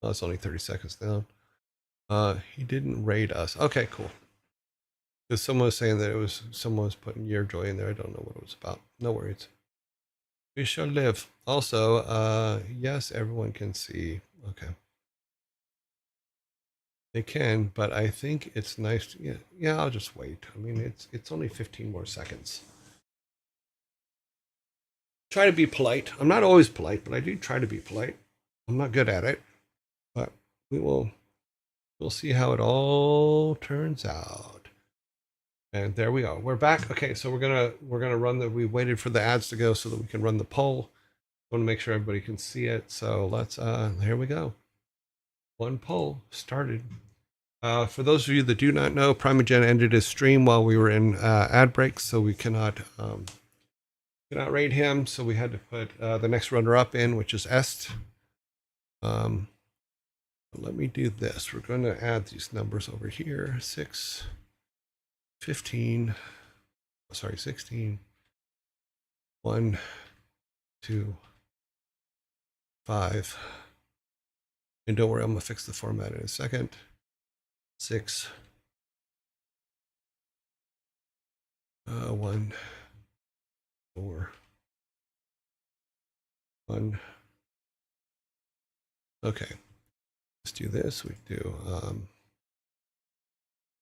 Oh, it's only 30 seconds down. He didn't raid us. Okay, cool. Because someone was saying that it was someone was putting Yearjoy in there. I don't know what it was about. No worries. We shall live. Also, yes, everyone can see. Okay. They can, but I think it's nice. Yeah, I'll just wait. I mean, it's only 15 more seconds. Try to be polite. I'm not always polite, but I do try to be polite. I'm not good at it, but we'll see how it all turns out. And there we go. We're back. Okay, so we're gonna run the. We waited for the ads to go so that we can run the poll. I want to make sure everybody can see it. So let's. Here we go. One poll started. For those of you that do not know, Primogen ended his stream while we were in ad breaks, so we cannot raid him. So we had to put the next runner-up in, which is Est. Let me do this. We're going to add these numbers over here. 6, 15. Sorry, 16. 1, 2, 5. And don't worry, I'm going to fix the format in a second. 6. 1, 4, 1. Okay. Let's do this. We do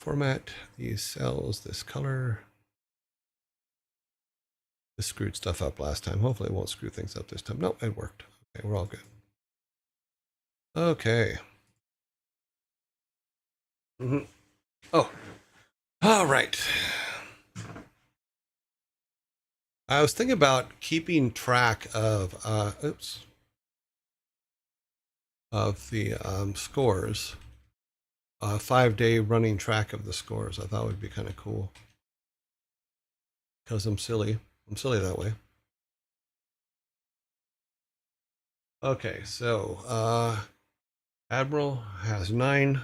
format these cells, this color. This screwed stuff up last time. Hopefully it won't screw things up this time. No, it worked. Okay, we're all good. Okay. Oh, all right. I was thinking about keeping track of, of the scores, 5-day running track of the scores. I thought would be kind of cool because I'm silly. I'm silly that way. Okay, so Admiral has 9.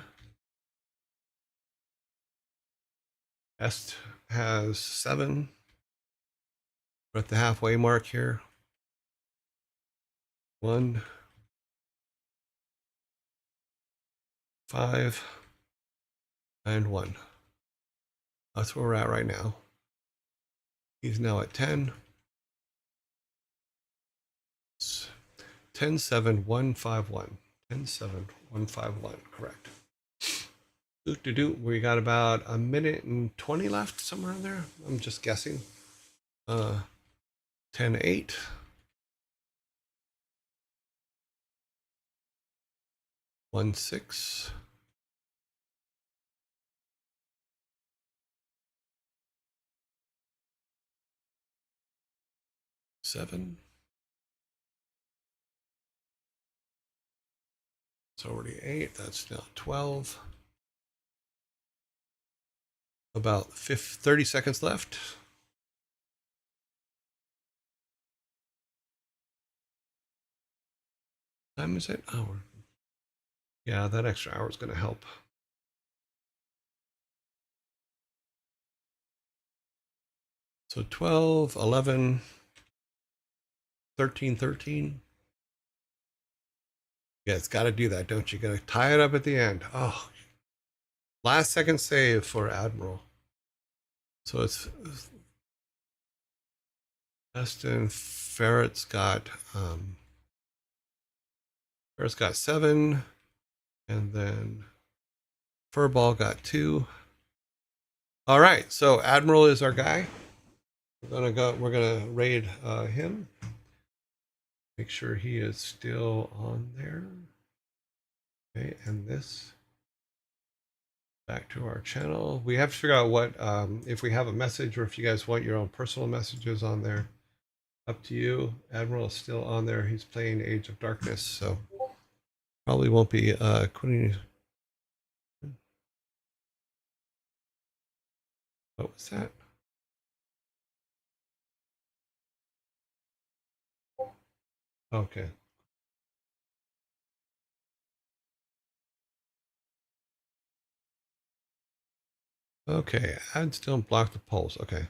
Est has 7. We're at the halfway mark here. 1, 5, and 1. That's where we're at right now. He's now at 10. It's 10-7-1-5-1. 10-7-1-5-1, correct. We got about a minute and 20 left, somewhere in there. I'm just guessing. 10-8. 1-6. 7. It's already 8. That's now 12. About 30 seconds left. What time is it? Hour. Yeah, that extra hour is going to help. So 12, 11, 13, 13. Yeah, it's got to do that, don't you? Got to tie it up at the end. Oh, last second save for Admiral. So it's Destin Ferret's got 7, and then Furball got 2. All right, so Admiral is our guy. We're gonna raid him. Make sure he is still on there. Okay, and this back to our channel. We have to figure out what if we have a message or if you guys want your own personal messages on there. Up to you. Admiral is still on there. He's playing Age of Darkness, so probably won't be quitting. What was that? Okay. Okay, ads don't block the polls. Okay.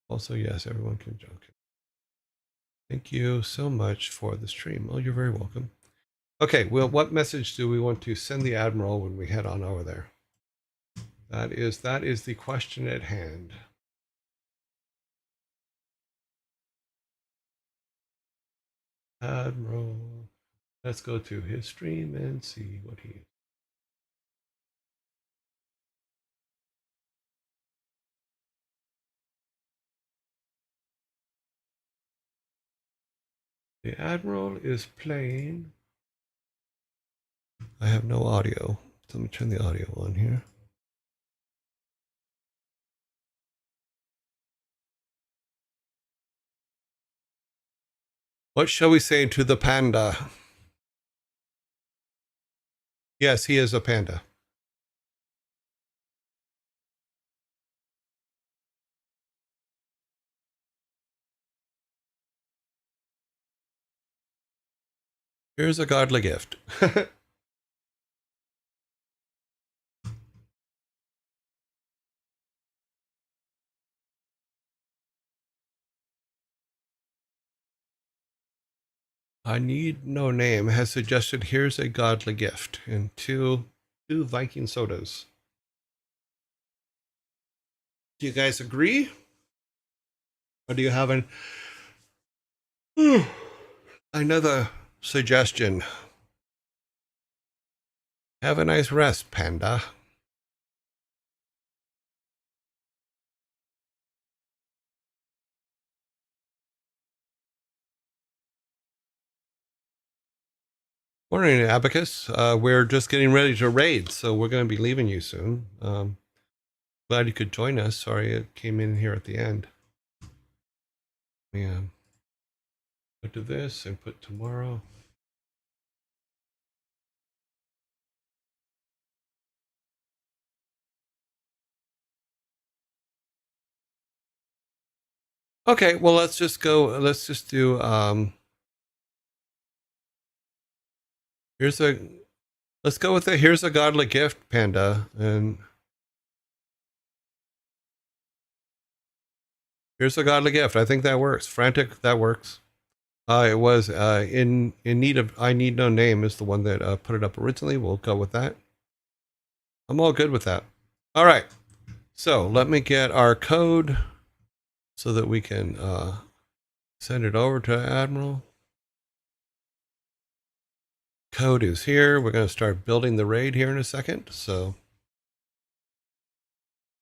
Also, yes, everyone can join. Thank you so much for the stream. Oh, you're very welcome. Okay, well, what message do we want to send the Admiral when we head on over there? That is the question at hand. Admiral, let's go to his stream and see what he. The Admiral is playing. I have no audio. So let me turn the audio on here. What shall we say to the panda? Yes, he is a panda. Here's a godly gift. I need no name has suggested here's a godly gift and two Viking sodas. Do you guys agree? Or do you have another suggestion? Have a nice rest, panda. Morning, Abacus. We're just getting ready to raid, so we're going to be leaving you soon. Glad you could join us. Sorry it came in here at the end. Yeah. Go to this and put tomorrow. Okay, well, let's just go. Let's just do. Here's a. Let's go with it. Here's a godly gift, Panda, and here's a godly gift. I think that works. Frantic, that works. It was in need of. I need no name is the one that put it up originally. We'll go with that. I'm all good with that. All right. So let me get our code so that we can send it over to Admiral. Code is here. We're going to start building the raid here in a second. So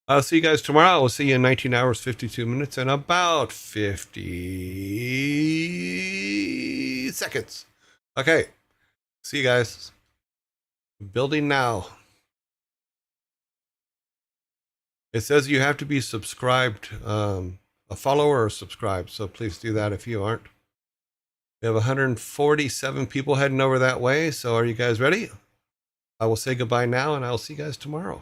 I'll see you guys tomorrow. We'll see you in 19 hours, 52 minutes, and about 50 seconds. Okay. See you guys. Building now. It says you have to be subscribed, a follower or subscribed. So please do that if you aren't. We have 147 people heading over that way. So are you guys ready? I will say goodbye now, and I'll see you guys tomorrow.